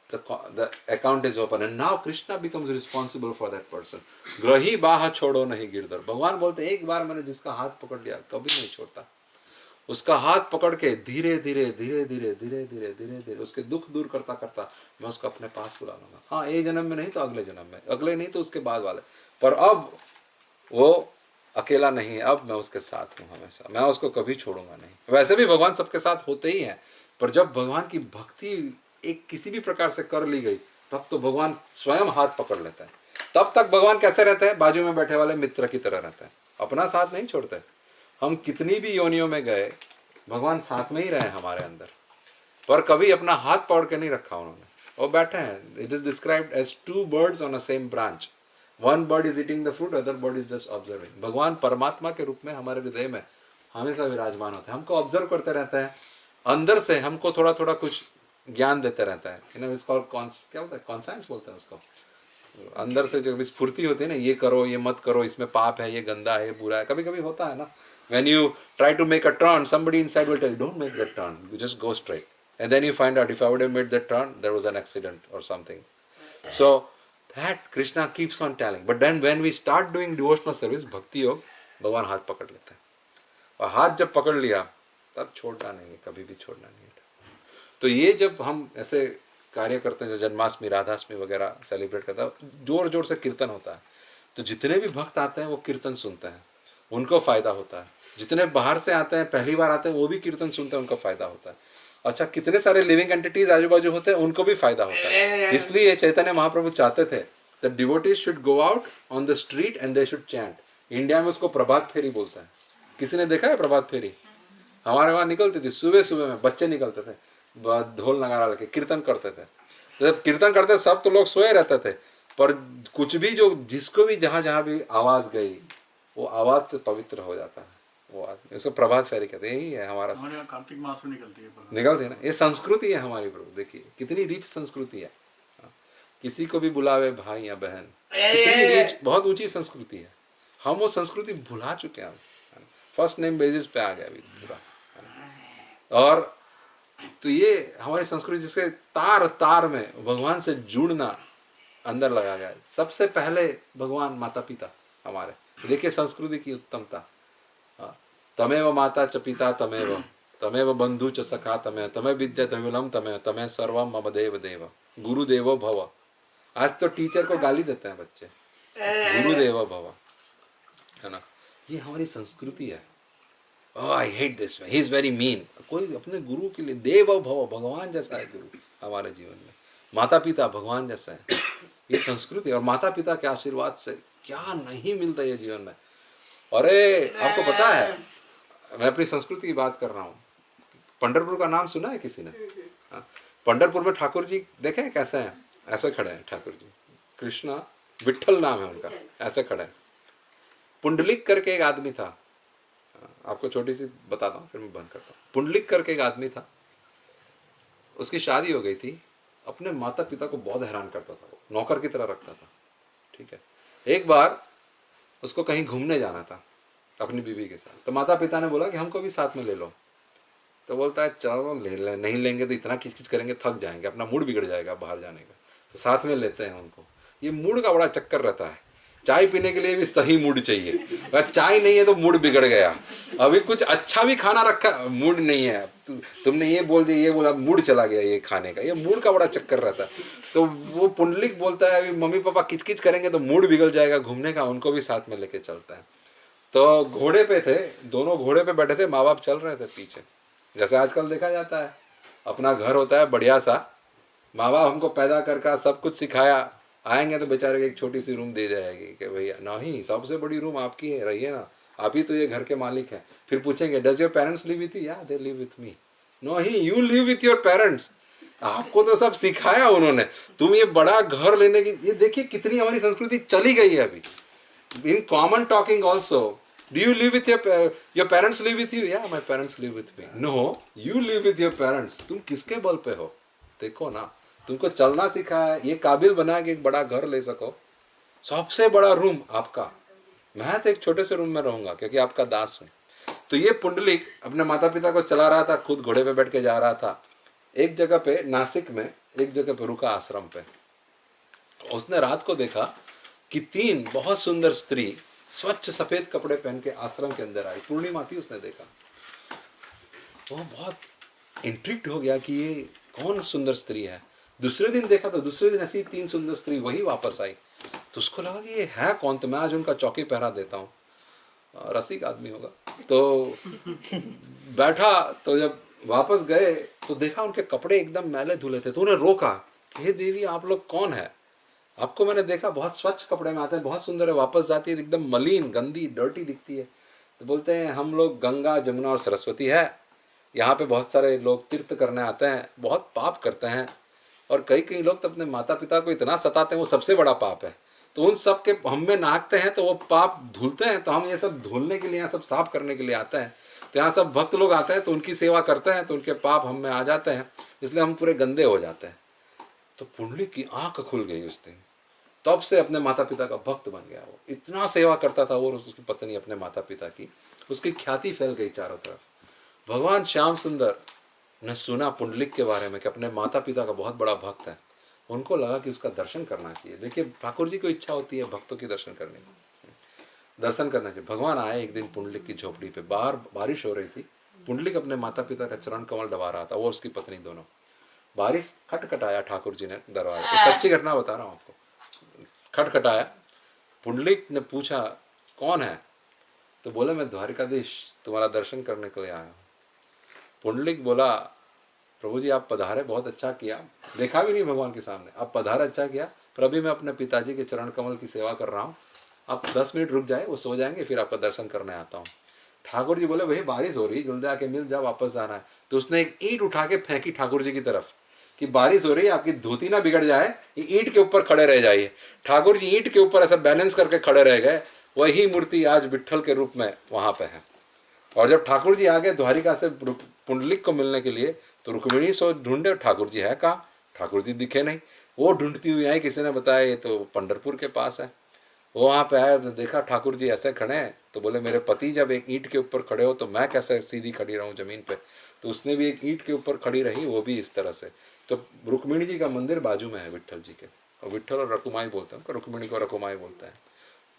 the account is open and now Krishna becomes responsible for that person. ग्रही बाह छोड़ो नहीं गिरधर. भगवान बोलते एक बार मैंने जिसका हाथ पकड़ लिया कभी नहीं छोड़ता. उसका हाथ पकड़ के धीरे धीरे धीरे धीरे धीरे धीरे धीरे धीरे उसके दुख दूर करता करता मैं उसको अपने पास बुला लूंगा. हाँ, एक जन्म में नहीं तो अगले जन्म में, अगले नहीं तो उसके बाद वाले, पर अब वो अकेला नहीं है, अब मैं उसके साथ हूँ हमेशा, मैं उसको कभी छोड़ूंगा नहीं. वैसे भी भगवान सबके साथ होते ही हैं, पर जब भगवान की भक्ति एक किसी भी प्रकार से कर ली गई तब तो भगवान स्वयं हाथ पकड़ लेता है. तब तक भगवान कैसे रहते हैं? बाजू में बैठे वाले मित्र की तरह रहते हैं, अपना साथ नहीं छोड़ते. हम कितनी भी योनियों में गए, भगवान साथ में ही रहे हमारे अंदर, पर कभी अपना हाथ पकड़ के नहीं रखा उन्होंने. वो बैठे हैं. It is described as 2 birds on a same branch. One bird is eating the fruit, other bird is just observing. भगवान परमात्मा के रूप में हमारे हृदय में हमेशा विराजमान होते हैं, हमको ऑब्जर्व करते रहते हैं. अंदर से हमको थोड़ा थोड़ा कुछ ज्ञान देते रहता है. क्या होता है? कॉन्साइंस बोलते हैं उसको. अंदर से जो स्फूर्ति होती है ना, ये करो, ये मत करो, इसमें पाप है, ये गंदा है, ये बुरा है. कभी कभी होता है ना, when you try to make a turn, somebody inside will tell you don't make that turn, you just go straight, and then you find out if I would have made that turn there was an accident or something. So that Krishna keeps on telling. But then when we start doing devotional service, bhakti योग, भगवान हाथ पकड़ लेते हैं. और हाथ जब पकड़ लिया तब छोड़ना नहीं है, कभी भी छोड़ना नहीं है. तो ये जब हम ऐसे कार्य करते हैं, जन्माष्टमी, राधाष्टमी वगैरह सेलिब्रेट करते हैं, जोर जोर से कीर्तन होता है, तो जितने भी भक्त आते हैं वो कीर्तन सुनते हैं, उनको फ़ायदा होता है. जितने बाहर से आते हैं, पहली बार आते हैं, वो भी कीर्तन सुनते हैं, उनको फ़ायदा होता है. अच्छा कितने सारे लिविंग एंटिटीज आजू बाजू होते हैं, उनको भी फायदा होता है। इसलिए चैतन्य महाप्रभु चाहते थे that devotees should go out on the street and they should chant. India में उसको प्रभात फेरी बोलते हैं। किसी ने देखा है प्रभात फेरी? हमारे वहाँ निकलती थी सुबह सुबह में, बच्चे निकलते थे ढोल नगारा लेके कीर्तन करते थे। तो जब कीर्तन करते सब तो लोग सोए रहते थे, पर कुछ भी जो जिसको भी जहाँ जहाँ भी आवाज गई वो आवाज से पवित्र हो जाता है वो आदमी। उसको प्रभात फेरी कहते हैं। यही है हमारा, हमारे यहाँ कार्तिक मास में निकलती है निकलती है ना। ये संस्कृति है हमारी प्रभु, देखिए कितनी रिच संस्कृति है। किसी को भी बुलावे भाई या बहन, कितनी रिच, बहुत ऊंची संस्कृति है। हम वो संस्कृति भुला चुके हैं, फर्स्ट नेम बेसिस पे आ गया अभी पूरा। और तो ये हमारी संस्कृति जिसके तार तार में भगवान से जुड़ना अंदर लगा गया है। सबसे पहले भगवान माता पिता हमारे, देखिए संस्कृति की उत्तमता। तमेव माता च पिता तमेव, तमेव बंधु च सखा तमेव, तमेव विद्या तमेवलम तमेव, तमेव सर्वम मम देव देव, गुरु देवो भव। आज तो टीचर को गाली देते हैं बच्चे, गुरु देवो भव, है ना। ये हमारी संस्कृति है। Oh I hate this man, he is very mean. कोई अपने गुरु के लिए देवो भव, भगवान जैसा है गुरु हमारे जीवन में। माता पिता भगवान जैसा है, ये संस्कृति। और माता पिता के आशीर्वाद से क्या नहीं मिलता ये जीवन में। अरे आपको पता है, मैं अपनी संस्कृति की बात कर रहा हूँ। पंढरपुर का नाम सुना है किसी ने? पंढरपुर में ठाकुर जी देखे हैं कैसे हैं? ऐसे खड़े हैं ठाकुर जी, कृष्णा विठल नाम है उनका, ऐसे खड़े हैं। पुंडलिक करके एक आदमी था, आपको छोटी सी बताता हूँ फिर मैं बंद करता हूँ। पुंडलिक करके एक आदमी था, उसकी शादी हो गई थी। अपने माता पिता को बहुत हैरान करता था, नौकर की तरह रखता था, ठीक है। एक बार उसको कहीं घूमने जाना था अपनी बीवी के साथ, तो माता पिता ने बोला कि हमको भी साथ में ले लो। तो बोलता है चलो ले ले, नहीं लेंगे तो इतना किच किच करेंगे, थक जाएंगे, अपना मूड बिगड़ जाएगा बाहर जाने का। तो साथ में लेते हैं उनको। ये मूड का बड़ा चक्कर रहता है। चाय पीने के लिए भी सही मूड चाहिए, अगर चाय नहीं है तो मूड बिगड़ गया। अभी कुछ अच्छा भी खाना रखा, मूड नहीं है, तुमने ये बोल दिया, ये बोला, मूड चला गया ये खाने का। ये मूड का बड़ा चक्कर रहता है। तो वो पुंडलिक बोलता है अभी मम्मी पापा किचकिच करेंगे तो मूड बिगड़ जाएगा घूमने का, उनको भी साथ में लेके चलता है। तो घोड़े पे थे, दोनों घोड़े पे बैठे थे, माँ बाप चल रहे थे पीछे। जैसे आजकल देखा जाता है, अपना घर होता है बढ़िया सा, माँ बाप हमको पैदा करके सब कुछ सिखाया, आएंगे तो बेचारे को एक छोटी सी रूम दे जाएगी कि भैया नहीं, सबसे बड़ी रूम आपकी है, रहिए ना, आप ही तो ये घर के मालिक हैं। फिर पूछेंगे does your parents live with you? या दे लिव विथ मी। नहीं, you live with your parents. आपको तो सब सिखाया उन्होंने, तुम ये बड़ा घर लेने की। ये देखिए कितनी हमारी संस्कृति चली गई है अभी। In common talking also, do you live with your parents live with you? या my parents live with me. No, you live with your parents. तुम किसके बल पे हो? देखो ना, तुमको चलना सिखाया, ये काबिल बना कि एक बड़ा घर ले सको। सबसे बड़ा रूम आपका, मैं तो एक छोटे से रूम में रहूंगा क्योंकि आपका दास हूं। तो ये पुंडलिक अपने माता पिता को चला रहा था, खुद घोड़े पे बैठ के जा रहा था। एक जगह पे नासिक में एक जगह पे रुका आश्रम पे। उसने रात को देखा कि 3 बहुत सुंदर स्त्री स्वच्छ सफेद कपड़े पहन के आश्रम के अंदर आई। पूर्णिमा थी, उसने देखा, वो बहुत इंट्रिक्ट हो गया कि ये कौन सुंदर स्त्री है। दूसरे दिन देखा तो दूसरे दिन ऐसी 3 सुंदर स्त्री वही वापस आई। तो उसको लगा कि ये है कौन, तो मैं आज उनका चौकी पहरा देता हूँ। रसिक आदमी होगा। तो बैठा, तो जब वापस गए तो देखा उनके कपड़े एकदम मैले धुले थे। तो उन्हें रोका कि हे देवी, आप लोग कौन है? आपको मैंने देखा बहुत स्वच्छ कपड़े में आते हैं, बहुत सुंदर है, वापस जाती है एकदम मलिन, गंदी, डर्टी दिखती है। तो बोलते हैं हम लोग गंगा, जमुना और सरस्वती है, यहाँ पे बहुत सारे लोग तीर्थ करने आते हैं, बहुत पाप करते हैं, और कई लोग तो अपने माता पिता को इतना सताते हैं, वो सबसे बड़ा पाप है। तो उन सब के हम में नाचते हैं तो वो पाप धुलते हैं। तो हम ये सब धुलने के लिए, यहाँ सब साफ करने के लिए आते हैं। तो यहाँ सब भक्त लोग आते हैं तो उनकी सेवा करते हैं, तो उनके पाप हम में आ जाते हैं, इसलिए हम पूरे गंदे हो जाते हैं। तो पुंडलिक की आंख खुल गई उस दिन। तब से अपने माता पिता का भक्त बन गया। वो इतना सेवा करता था वो, उसकी पत्नी अपने माता पिता की, उसकी ख्याति फैल गई चारों तरफ। भगवान श्याम सुंदर ने सुना पुंडलिक के बारे में कि अपने माता पिता का बहुत बड़ा भक्त है। उनको लगा कि उसका दर्शन करना चाहिए। देखिए ठाकुर जी को इच्छा होती है भक्तों की दर्शन करने की, दर्शन करना चाहिए। भगवान आए एक दिन पुंडलिक की झोपड़ी पे, बाहर बारिश हो रही थी। पुंडलिक अपने माता पिता का चरण कमल दबा रहा था, वो उसकी पत्नी दोनों। बारिश खटखटाया ठाकुर जी ने दरवाजा, सच्ची घटना बता रहा हूँ आपको। खटखटाया, पुंडलिक ने पूछा कौन है? तो बोले मैं द्वारिकाधीश तुम्हारा दर्शन करने के लिए आया हूँ। पुंडलिक बोला प्रभु जी आप पधारे, बहुत अच्छा किया, देखा भी नहीं भगवान के सामने, आप पधारे, अच्छा किया, पर अभी मैं अपने पिताजी के चरण कमल की सेवा कर रहा हूँ, आप 10 मिनट रुक जाए, वो सो जाएंगे, फिर आपका दर्शन करने आता हूँ। ठाकुर जी बोले भाई बारिश हो रही, जल्दी आके मिल जाओ, वापस जाना है। तो उसने एक ईंट उठा के फेंकी ठाकुर जी की तरफ कि बारिश हो रही है, आपकी धोती ना बिगड़ जाए, ये ईंट के ऊपर खड़े रह जाइए। ठाकुर जी ईंट के ऊपर ऐसा बैलेंस करके खड़े रह गए। वही मूर्ति आज विट्ठल के रूप में वहां पे है। और जब ठाकुर जी आ गए द्वारिका से पुंडलिक को मिलने के लिए, तो रुक्मिणी सोच ढूंढे ठाकुर जी है कहाँ, ठाकुर जी दिखे नहीं। वो ढूंढती हुई आई, किसी ने बताया ये तो पंढरपुर के पास है। वो वहाँ पे आया, देखा ठाकुर जी ऐसे खड़े हैं, तो बोले मेरे पति जब एक ईंट के ऊपर खड़े हो तो मैं कैसे सीधी खड़ी रहूं जमीन पे। तो उसने भी एक ईंट के ऊपर खड़ी रही, वो भी इस तरह से। तो रुक्मिणी जी का मंदिर बाजू में है विट्ठल जी के, और विट्ठल और रकुमाई बोलते हैं, रुक्मिणी को रकुमाई बोलते हैं।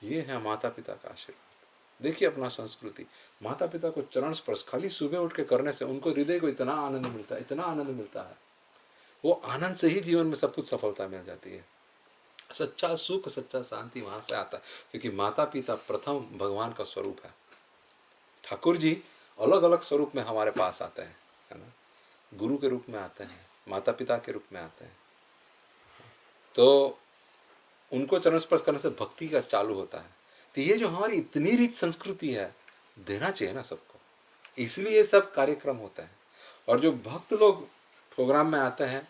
ये है माता पिता का आशीर्वाद। देखिए अपना संस्कृति, माता पिता को चरण स्पर्श खाली सुबह उठ के करने से उनको हृदय को इतना आनंद मिलता है, इतना आनंद मिलता है। वो आनंद से ही जीवन में सब कुछ सफलता मिल जाती है। सच्चा सुख, सच्चा शांति वहां से आता है, क्योंकि माता पिता प्रथम भगवान का स्वरूप है। ठाकुर जी अलग अलग स्वरूप में हमारे पास आते हैं, है ना, गुरु के रूप में आते हैं, माता पिता के रूप में आते हैं। तो उनको चरण स्पर्श करने से भक्ति का चालू होता है। तो ये जो हमारी इतनी रिच संस्कृति है, देना चाहिए ना सबको, इसलिए सब कार्यक्रम होते हैं। और जो भक्त लोग प्रोग्राम में आते हैं,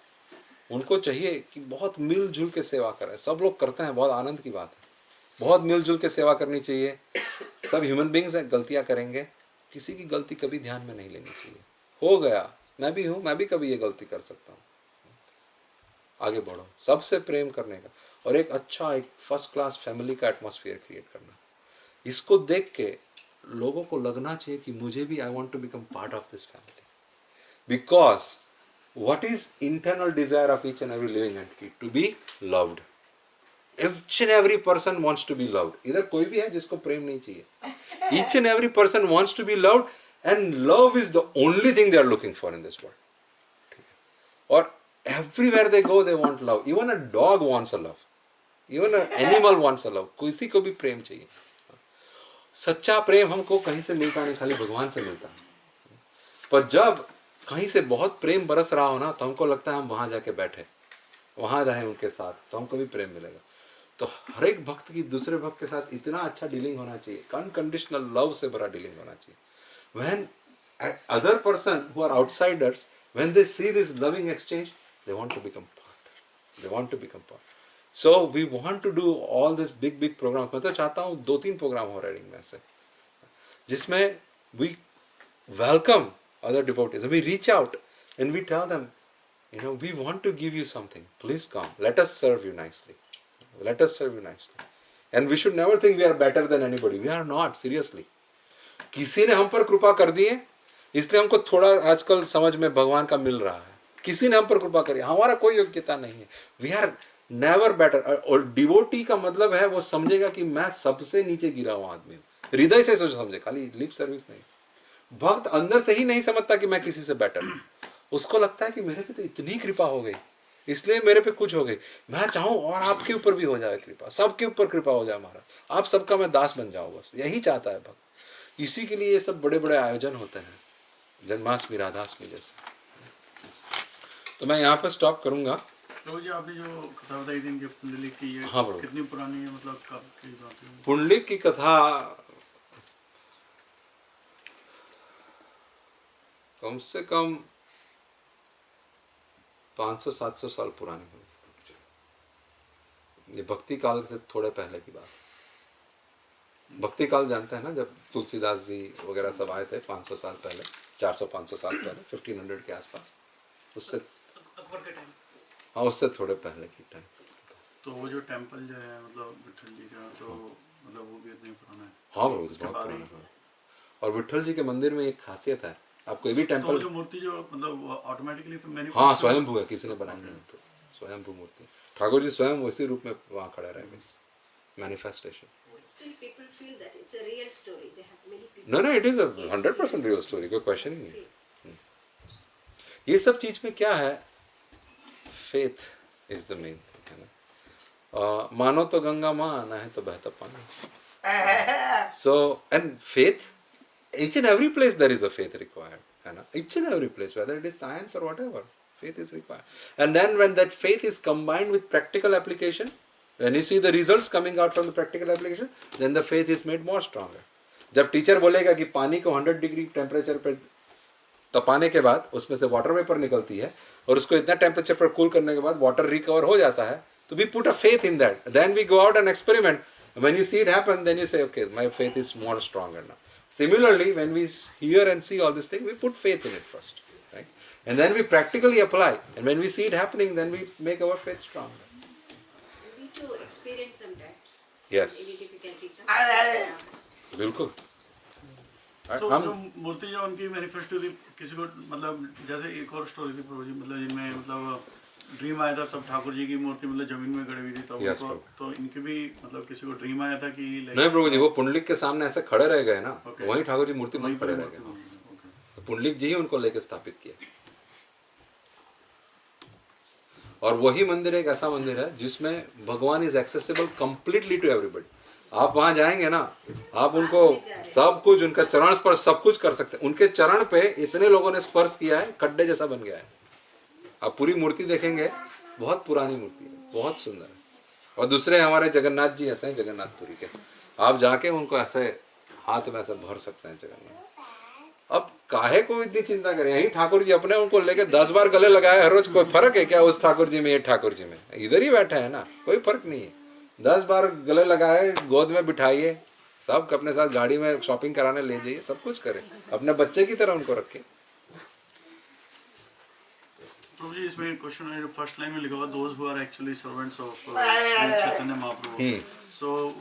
उनको चाहिए कि बहुत मिलजुल के सेवा करें। सब लोग करते हैं, बहुत आनंद की बात है, बहुत मिलजुल के सेवा करनी चाहिए। सब ह्यूमन बींग्स हैं, गलतियां करेंगे, किसी की गलती कभी ध्यान में नहीं लेनी चाहिए। हो गया, मैं भी हूँ, मैं भी कभी ये गलती कर सकता हूँ। आगे बढ़ो, सबसे प्रेम करने का, और एक अच्छा, एक फर्स्ट क्लास फैमिली का एटमॉस्फेयर क्रिएट करना। इसको देख के लोगों को लगना चाहिए कि मुझे भी, I want to become part of this family. Because what is internal desire of each and every living entity? To be loved. Each and every person wants to be loved. इधर कोई भी है जिसको प्रेम नहीं चाहिए। Each and every person wants to be loved, and love is the only thing they are looking for in this world. और everywhere they go they want love. Even a dog wants a love. Even an animal wants a love. किसी को भी प्रेम चाहिए। सच्चा प्रेम हमको कहीं से मिलता नहीं, खाली भगवान से मिलता है। पर जब कहीं से बहुत प्रेम बरस रहा हो ना, तो हमको लगता है हम वहां जाके बैठे, वहां रहे उनके साथ, तो हमको भी प्रेम मिलेगा। तो हर एक भक्त की दूसरे भक्त के साथ इतना अच्छा डीलिंग होना चाहिए, अनकंडीशनल लव से भरा डीलिंग होना चाहिए। When other person who are outsiders, when they see this loving exchange, they want to become part, they want to become part. So we want to do all this big big program. मैं तो चाहता हूँ 2-3 प्रोग्राम हो रेडिंग में से, जिसमें we welcome other devotees, and we reach out and we tell them, you know, we want to give you something, please come, let us serve you nicely, let us serve you nicely. And we should never think we are better than anybody. We are not, seriously. किसी ने हम पर कृपा कर दी है, इसलिए हमको थोड़ा आजकल समझ में भगवान का मिल रहा है। किसी ने हम पर कृपा करी, हमारा कोई योग्यता नहीं है। We are never better. और डिवोटी का मतलब है वो समझेगा कि मैं सबसे नीचे गिरा हुआ आदमी हूँ, हृदय से सोच समझे, खाली लिप सर्विस नहीं। भक्त अंदर से ही नहीं समझता कि मैं किसी से बेटर हूं, उसको लगता है कि मेरे पे तो इतनी कृपा हो गई, इसलिए मेरे पे कुछ हो गई, मैं चाहूं और आपके ऊपर भी हो जाए कृपा, सबके ऊपर कृपा हो जाए महाराज, आप सबका मैं दास बन जाऊं, बस यही चाहता है भक्त। इसी के लिए ये सब बड़े बड़े आयोजन होते हैं, जन्माष्टमी, राधाष्टमी जैसे। तो मैं यहाँ पर स्टॉप करूंगा। प्रभु जी, आपने जो कथा बताई थी इनके पुंडलिक की, ये हाँ, कितनी पुरानी है, मतलब कब की बात है? पुंडलिक की कथा कम से कम 500-700 साल पुरानी होगी। ये भक्ति काल से थोड़े पहले की बात। भक्ति काल जानते हैं ना, जब तुलसीदास जी वगैरह सब आए थे 500 साल पहले, 400-500 साल पहले, 1500 के आसपास, उससे अकबर के टाइम, हाँ उससे थोड़े पहले की टाइम। तो वो जो टेम्पल जो है मतलब विट्ठल जी का, तो मतलब वो भी इतनी पुराना है? हाँ वो बहुत पुराना है। और विट्ठल जी के मंदिर में एक खासियत है, आपको ये भी टेम्पल, तो जो मूर्ति जो मतलब ऑटोमेटिकली हाँ स्वयंभू है, किसी ने बनाई नहीं, स्वयंभू मूर्ति। ठाकुर जी स्वयं उसी रूप में वहाँ खड़े रहेंगे, manifestation. Still, people feel that it's a real story. They have many people. No, it is a 100% real story, कोई क्वेश्चन ही नहीं। ये सब चीज में क्या है, फेथ इज द मेन, है ना। मानो तो गंगा माँ, ना है तो बहता पानी। So and faith, each and every place there is a faith required. है ना, each and every place, whether it is science or whatever, faith is required. And then when that faith is combined with practical application, when you see the results coming out from the practical application, then the faith is made more stronger. जब टीचर बोलेगा कि पानी को 100 डिग्री टेम्परेचर पर तपाने के बाद उसमें से वाटर वेपर निकलती है और उसको इतना टेम्परेचर पर कूल करने के बाद वाटर रिकवर हो जाता है, तो we put a faith in that, then we go out and experiment. When you see it happen, then you say, okay, my faith is more stronger now. Similarly, when we hear and see all these things, we put faith in it first, right? And then we practically apply. And when we see it happening, then we make our faith stronger. We need to experience sometimes. Yes. Any difficulty comes. बिल्कुल. तो हम जो मूर्ति जो उनकी मैनिफेस्ट हुई थी, किसी को मतलब जैसे एक और स्टोरी थी प्रभु जी, मतलब जिनमें मतलब ड्रीम आया था, तब ठाकुर जी की मूर्ति मतलब जमीन में गड़ी हुई थी, तब Yes, उनको तो इनकी भी मतलब किसी को ड्रीम आया था कि नहीं प्रभु जी, वो पुंडलिक के सामने ऐसे खड़े रह गए ना, Okay. वहीं ठाकुर जी मूर्ति वहीं बंद खड़े पर रह मूर्ति गए. बन गई, okay. तो पुंडलिक जी ही उनको लेके स्थापित किए. और वही मंदिर एक ऐसा मंदिर है जिसमें भगवान is accessible completely to everybody. आप वहां जाएंगे ना, आप उनको सब कुछ, उनका चरण स्पर्श सब कुछ कर सकते हैं. उनके चरण पे इतने लोगों ने स्पर्श किया है, खड्डे जैसा बन गया है. आप पूरी मूर्ति देखेंगे, बहुत पुरानी मूर्ति है, बहुत सुंदर है. और दूसरे हमारे जगन्नाथ जी ऐसे हैं, जगन्नाथपुरी के, आप जाके उनको ऐसे हाथ में ऐसे भर सकते हैं जगन्नाथ. अब काहे को इतनी चिंता करें, यही ठाकुर जी अपने उनको लेके 10 बार गले लगाए हर रोज. कोई फर्क है क्या उस ठाकुर जी में, ये ठाकुर जी में? इधर ही बैठे हैं ना, कोई फर्क नहीं है. 10 बार गले लगाए, गोद में बिठाइए, सब अपने साथ गाड़ी में शॉपिंग कराने ले जाइए, सब कुछ करें, अपने बच्चे की तरह उनको रखें. तो जी इसमें क्वेश्चन है, जो फर्स्ट लाइन में लिखा हुआ, those who are actually servants of Chaitanya Mahaprabhu. So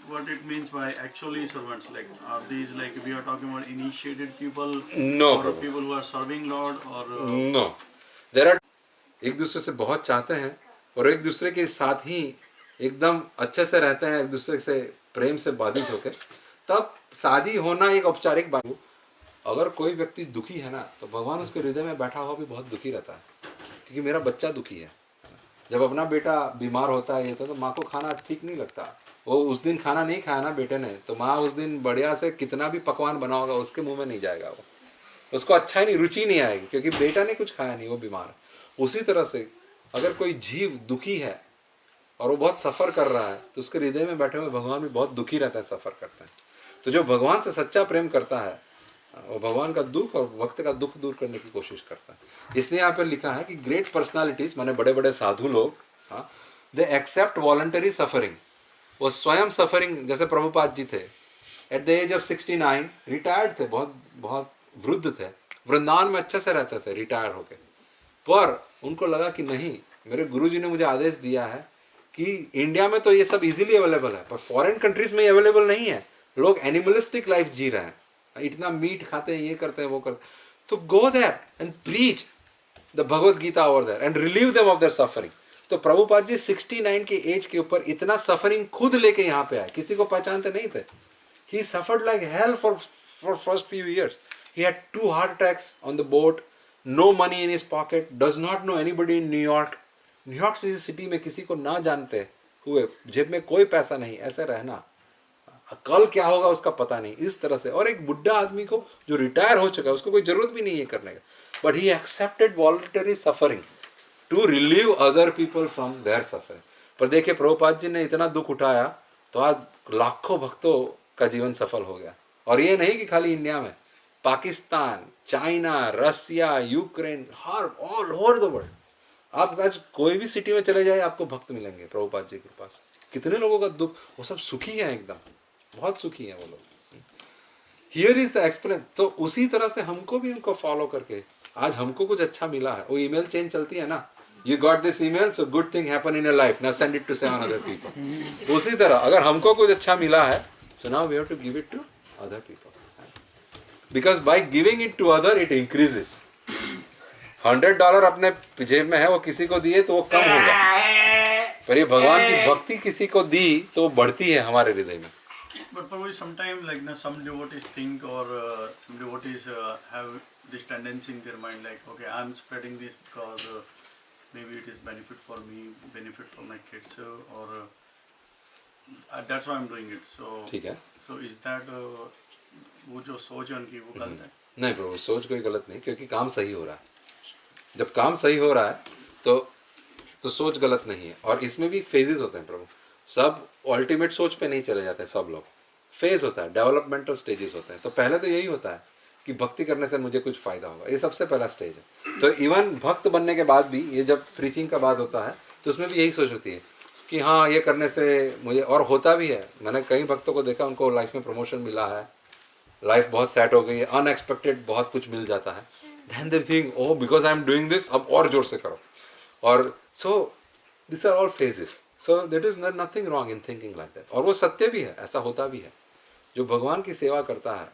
what it means by actually servants, like are these like we are talking about initiated people, No, or Prabhu. people who are serving Lord, or no, there are, एक दूसरे से बहुत चाहते हैं और एक दूसरे के साथ ही एकदम अच्छे से रहते हैं, एक दूसरे से प्रेम से बाधित होकर, तब शादी होना एक औपचारिक बात. अगर कोई व्यक्ति दुखी है ना, तो भगवान उसके हृदय में बैठा हुआ भी बहुत दुखी रहता है, क्योंकि मेरा बच्चा दुखी है. जब अपना बेटा बीमार होता है ये तो माँ को खाना ठीक नहीं लगता. वो उस दिन खाना नहीं खाया ना बेटे ने, तो माँ उस दिन बढ़िया से कितना भी पकवान बना होगा उसके मुंह में नहीं जाएगा, वो उसको अच्छा ही नहीं, रुचि नहीं आएगी, क्योंकि बेटा ने कुछ खाया नहीं, वो बीमार है. उसी तरह से अगर कोई जीव दुखी है और वो बहुत सफ़र कर रहा है, तो उसके हृदय में बैठे हुए भगवान भी बहुत दुखी रहता है, सफ़र करते हैं. तो जो भगवान से सच्चा प्रेम करता है, वो भगवान का दुख और भक्त का दुख दूर करने की कोशिश करता है. इसलिए यहाँ पर लिखा है कि ग्रेट पर्सनालिटीज, माने बड़े बड़े साधु लोग, हाँ, दे एक्सेप्ट वॉलंटरी सफरिंग. वो स्वयं सफरिंग, जैसे प्रभुपाद जी थे, at the age of 69 retired थे, बहुत बहुत वृद्ध थे, वृंदावन में अच्छे से रहते थे रिटायर होके. पर उनको लगा कि नहीं, मेरे गुरुजी ने मुझे आदेश दिया है कि इंडिया में तो ये सब इजीली अवेलेबल है, पर फॉरेन कंट्रीज में अवेलेबल नहीं है. लोग एनिमलिस्टिक लाइफ जी रहे हैं, इतना मीट खाते हैं, ये करते हैं, वो करते हैं. तो go there and preach the Bhagavad Gita over there and relieve them of their suffering. तो प्रभुपाद जी 69 के एज के ऊपर इतना सफरिंग खुद लेके यहाँ पे आए, किसी को पहचानते नहीं थे. He suffered like hell for first few years. He had 2 heart attacks on the boat, no money in his pocket, does not know anybody in New York. New York city में किसी को ना जानते हुए, जेब में कोई पैसा नहीं, ऐसे रहना, कल क्या होगा उसका पता नहीं, इस तरह से. और एक बुढ़ा आदमी को जो रिटायर हो चुका है, उसको कोई जरूरत भी नहीं है करने का, but he accepted voluntary suffering to relieve other people from their suffering. पर देखिए प्रभुपाद जी ने इतना दुख उठाया, तो आज लाखों भक्तों का जीवन सफल हो गया. और ये नहीं कि खाली इंडिया में, पाकिस्तान, चाइना, रसिया, यूक्रेन, हर ऑल ओवर द वर्ल्ड, आप आज कोई भी सिटी में चले जाए, आपको भक्त मिलेंगे प्रभुपाद जी के पास. कितने लोगों का दुख, वो सब सुखी हैं, एकदम बहुत सुखी हैं वो लोग. Here is the experience. तो उसी तरह से हमको भी उनको फॉलो करके, आज हमको कुछ अच्छा मिला है, वो ईमेल चेन चलती है ना, you got this email, so good thing happen in your life, now send it to 7 other people. उसी तरह अगर हमको कुछ अच्छा मिला है, so now we have to give it to other people, because by giving it to other it increases. $100 अपने जेब में है, वो किसी को दिए तो वो कम होगा, पर ये भगवान की भक्ति किसी को दी तो बढ़ती है हमारे हृदय में. but probably sometime like now some devotees think, or some devotees have this tendency in their mind, like, okay, I'm spreading this because maybe it is benefit for me, benefit for my kids, or that's why I'm doing it. So ठीक है. so is that वो जो सोच है उनकी वो गलत है। नहीं प्रभु, सोच कोई गलत नहीं, क्योंकि काम सही हो रहा है। जब काम सही हो रहा है तो सोच गलत नहीं है। और इसमें भी फेजेस होते हैं प्रभु, सब अल्टीमेट सोच पे नहीं चले जाते सब लोग, फेज होता है, डेवलपमेंटल स्टेजेस होते हैं। तो पहले तो यही होता है कि भक्ति करने से मुझे कुछ फायदा होगा, ये सबसे पहला स्टेज है। तो इवन भक्त बनने के बाद भी ये जब प्रीचिंग का बाद होता है तो उसमें भी यही सोच होती है कि हाँ ये करने से मुझे, और होता भी है। मैंने कई भक्तों को देखा, उनको लाइफ में प्रमोशन मिला है, लाइफ बहुत सेट हो गई है, अनएक्सपेक्टेड बहुत कुछ मिल जाता है, then they think oh because I am doing this, अब और जोर से करो। और so this are all phases, so that is nothing wrong in thinking like that. और वो सत्य भी है, ऐसा होता भी है। जो भगवान की सेवा करता है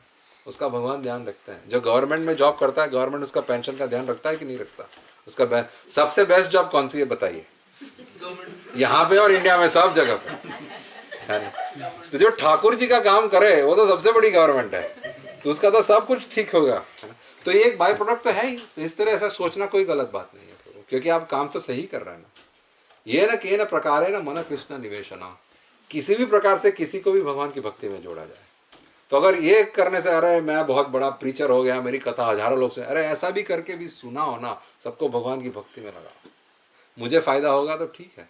उसका भगवान ध्यान रखता है। जो गवर्नमेंट में जॉब करता है, गवर्नमेंट उसका पेंशन का ध्यान रखता है कि नहीं रखता? उसका सबसे बेस्ट जॉब कौन सी है बताइए? यहाँ पे और इंडिया में सब जगह पे है ना। तो जो ठाकुर जी का काम करे वो तो सबसे बड़ी गवर्नमेंट है, तो उसका तो सब कुछ ठीक होगा, है ना। तो ये एक बाय प्रोडक्ट तो है ही। तो इस तरह ऐसा सोचना कोई गलत बात नहीं है, क्योंकि आप काम तो सही कर रहे हैं ना। ये न प्रकार है ना मन कृष्ण निवेशना, किसी भी प्रकार से किसी को भी भगवान की भक्ति में जोड़ा जाए। तो अगर ये करने से अरे मैं बहुत बड़ा प्रीचर हो गया, मेरी कथा हजारों लोग से, अरे ऐसा भी करके भी सुना हो ना, सबको भगवान की भक्ति में लगा, मुझे फायदा होगा तो ठीक है।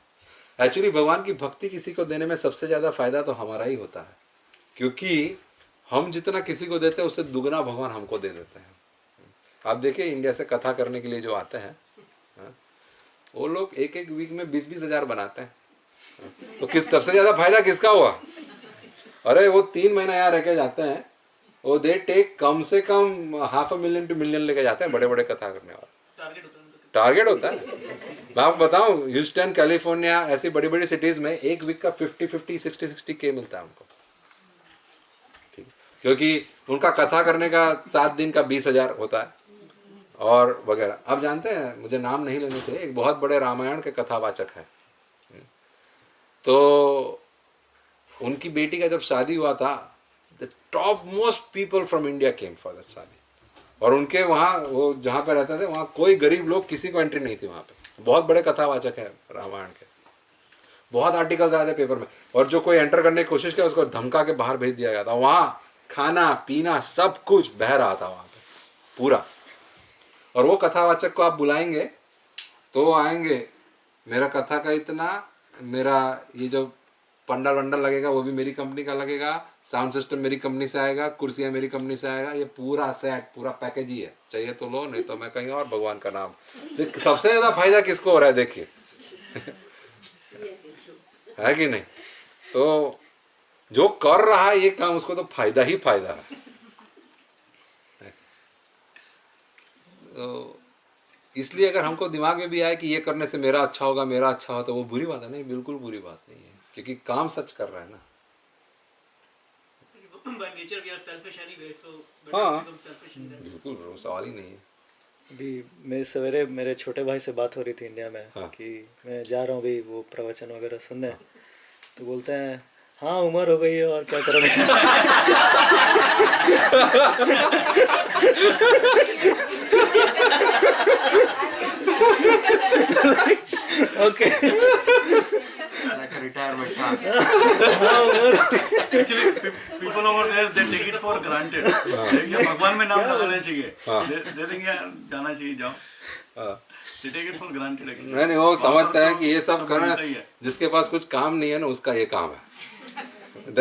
एक्चुअली भगवान की भक्ति किसी को देने में सबसे ज़्यादा फायदा तो हमारा ही होता है, क्योंकि हम जितना किसी को देते हैं उससे दुगना भगवान हमको दे देते हैं। आप देखिए इंडिया से कथा करने के लिए जो आते हैं, वो लोग एक वीक में 20-20 हज़ार बनाते हैं। तो किस सबसे ज़्यादा फायदा किसका हुआ? अरे वो 3 महीना यहाँ रह के जाते हैं, वो दे टेक कम से कम 500,000 to 1 million लेके जाते हैं, बड़े बड़े कथा करने वाले। टारगेट होता है। मैं आपको बताऊं, ह्यूस्टन, कैलिफोर्निया, ऐसी बड़ी बड़ी सिटीज में एक वीक का 50-50, 60-60K मिलता है उनको, ठीक, क्योंकि उनका कथा करने का 7 दिन का 20,000 होता है और वगैरह। आप जानते हैं, मुझे नाम नहीं लेने चाहिए, एक बहुत बड़े रामायण के कथावाचक है, तो उनकी बेटी का जब शादी हुआ था, the top most people from India came for that शादी। और उनके वहाँ, वो जहाँ पे रहते थे वहाँ कोई गरीब लोग किसी को एंट्री नहीं थी वहाँ पे। बहुत बड़े कथावाचक है रामायण के, बहुत आर्टिकल्स आए थे पेपर में, और जो कोई एंटर करने की कोशिश किया उसको धमका के बाहर भेज दिया गया था। वहाँ खाना पीना सब कुछ बह रहा था वहाँ पे पूरा। और वो कथावाचक को आप बुलाएंगे तो वो आएंगे, मेरा कथा का इतना, मेरा ये जो पंडाल वंडल लगेगा वो भी मेरी कंपनी का लगेगा, साउंड सिस्टम मेरी कंपनी से आएगा, कुर्सियाँ मेरी कंपनी से आएगा, ये पूरा सेट, पूरा पैकेज ही है, चाहिए तो लो, नहीं तो मैं कहीं और भगवान का नाम। सबसे ज्यादा फायदा किसको हो रहा है देखिए है कि नहीं? तो जो कर रहा है ये काम उसको तो फायदा ही फायदा है। तो इसलिए अगर हमको दिमाग में भी आए कि ये करने से मेरा अच्छा होगा, मेरा अच्छा हो, तो वो बुरी बात है? नहीं, बिल्कुल बुरी बात नहीं है, क्योंकि काम सच कर रहा है ना। By nature we are selfish anyway, so हाँ, become selfish in that. बिल्कुल, सवाल ही नहीं है। अभी मैं सवेरे मेरे छोटे भाई से बात हो रही थी इंडिया में, हाँ। कि मैं जा रहा हूँ भाई वो प्रवचन वगैरह सुनने, तो बोलते हैं हाँ उम्र हो गई है और क्या करोगे। Okay, Retirement. हाँ उम्र। Actually, people over there they take it for granted. ये भगवान में नाम लगाना चाहिए। They think यार जाना चाहिए, जाओ। They take it for granted. actually. नहीं, वो समझते हैं कि ये सब करना, बनता ही है। जिसके पास कुछ काम नहीं है ना उसका ये काम है।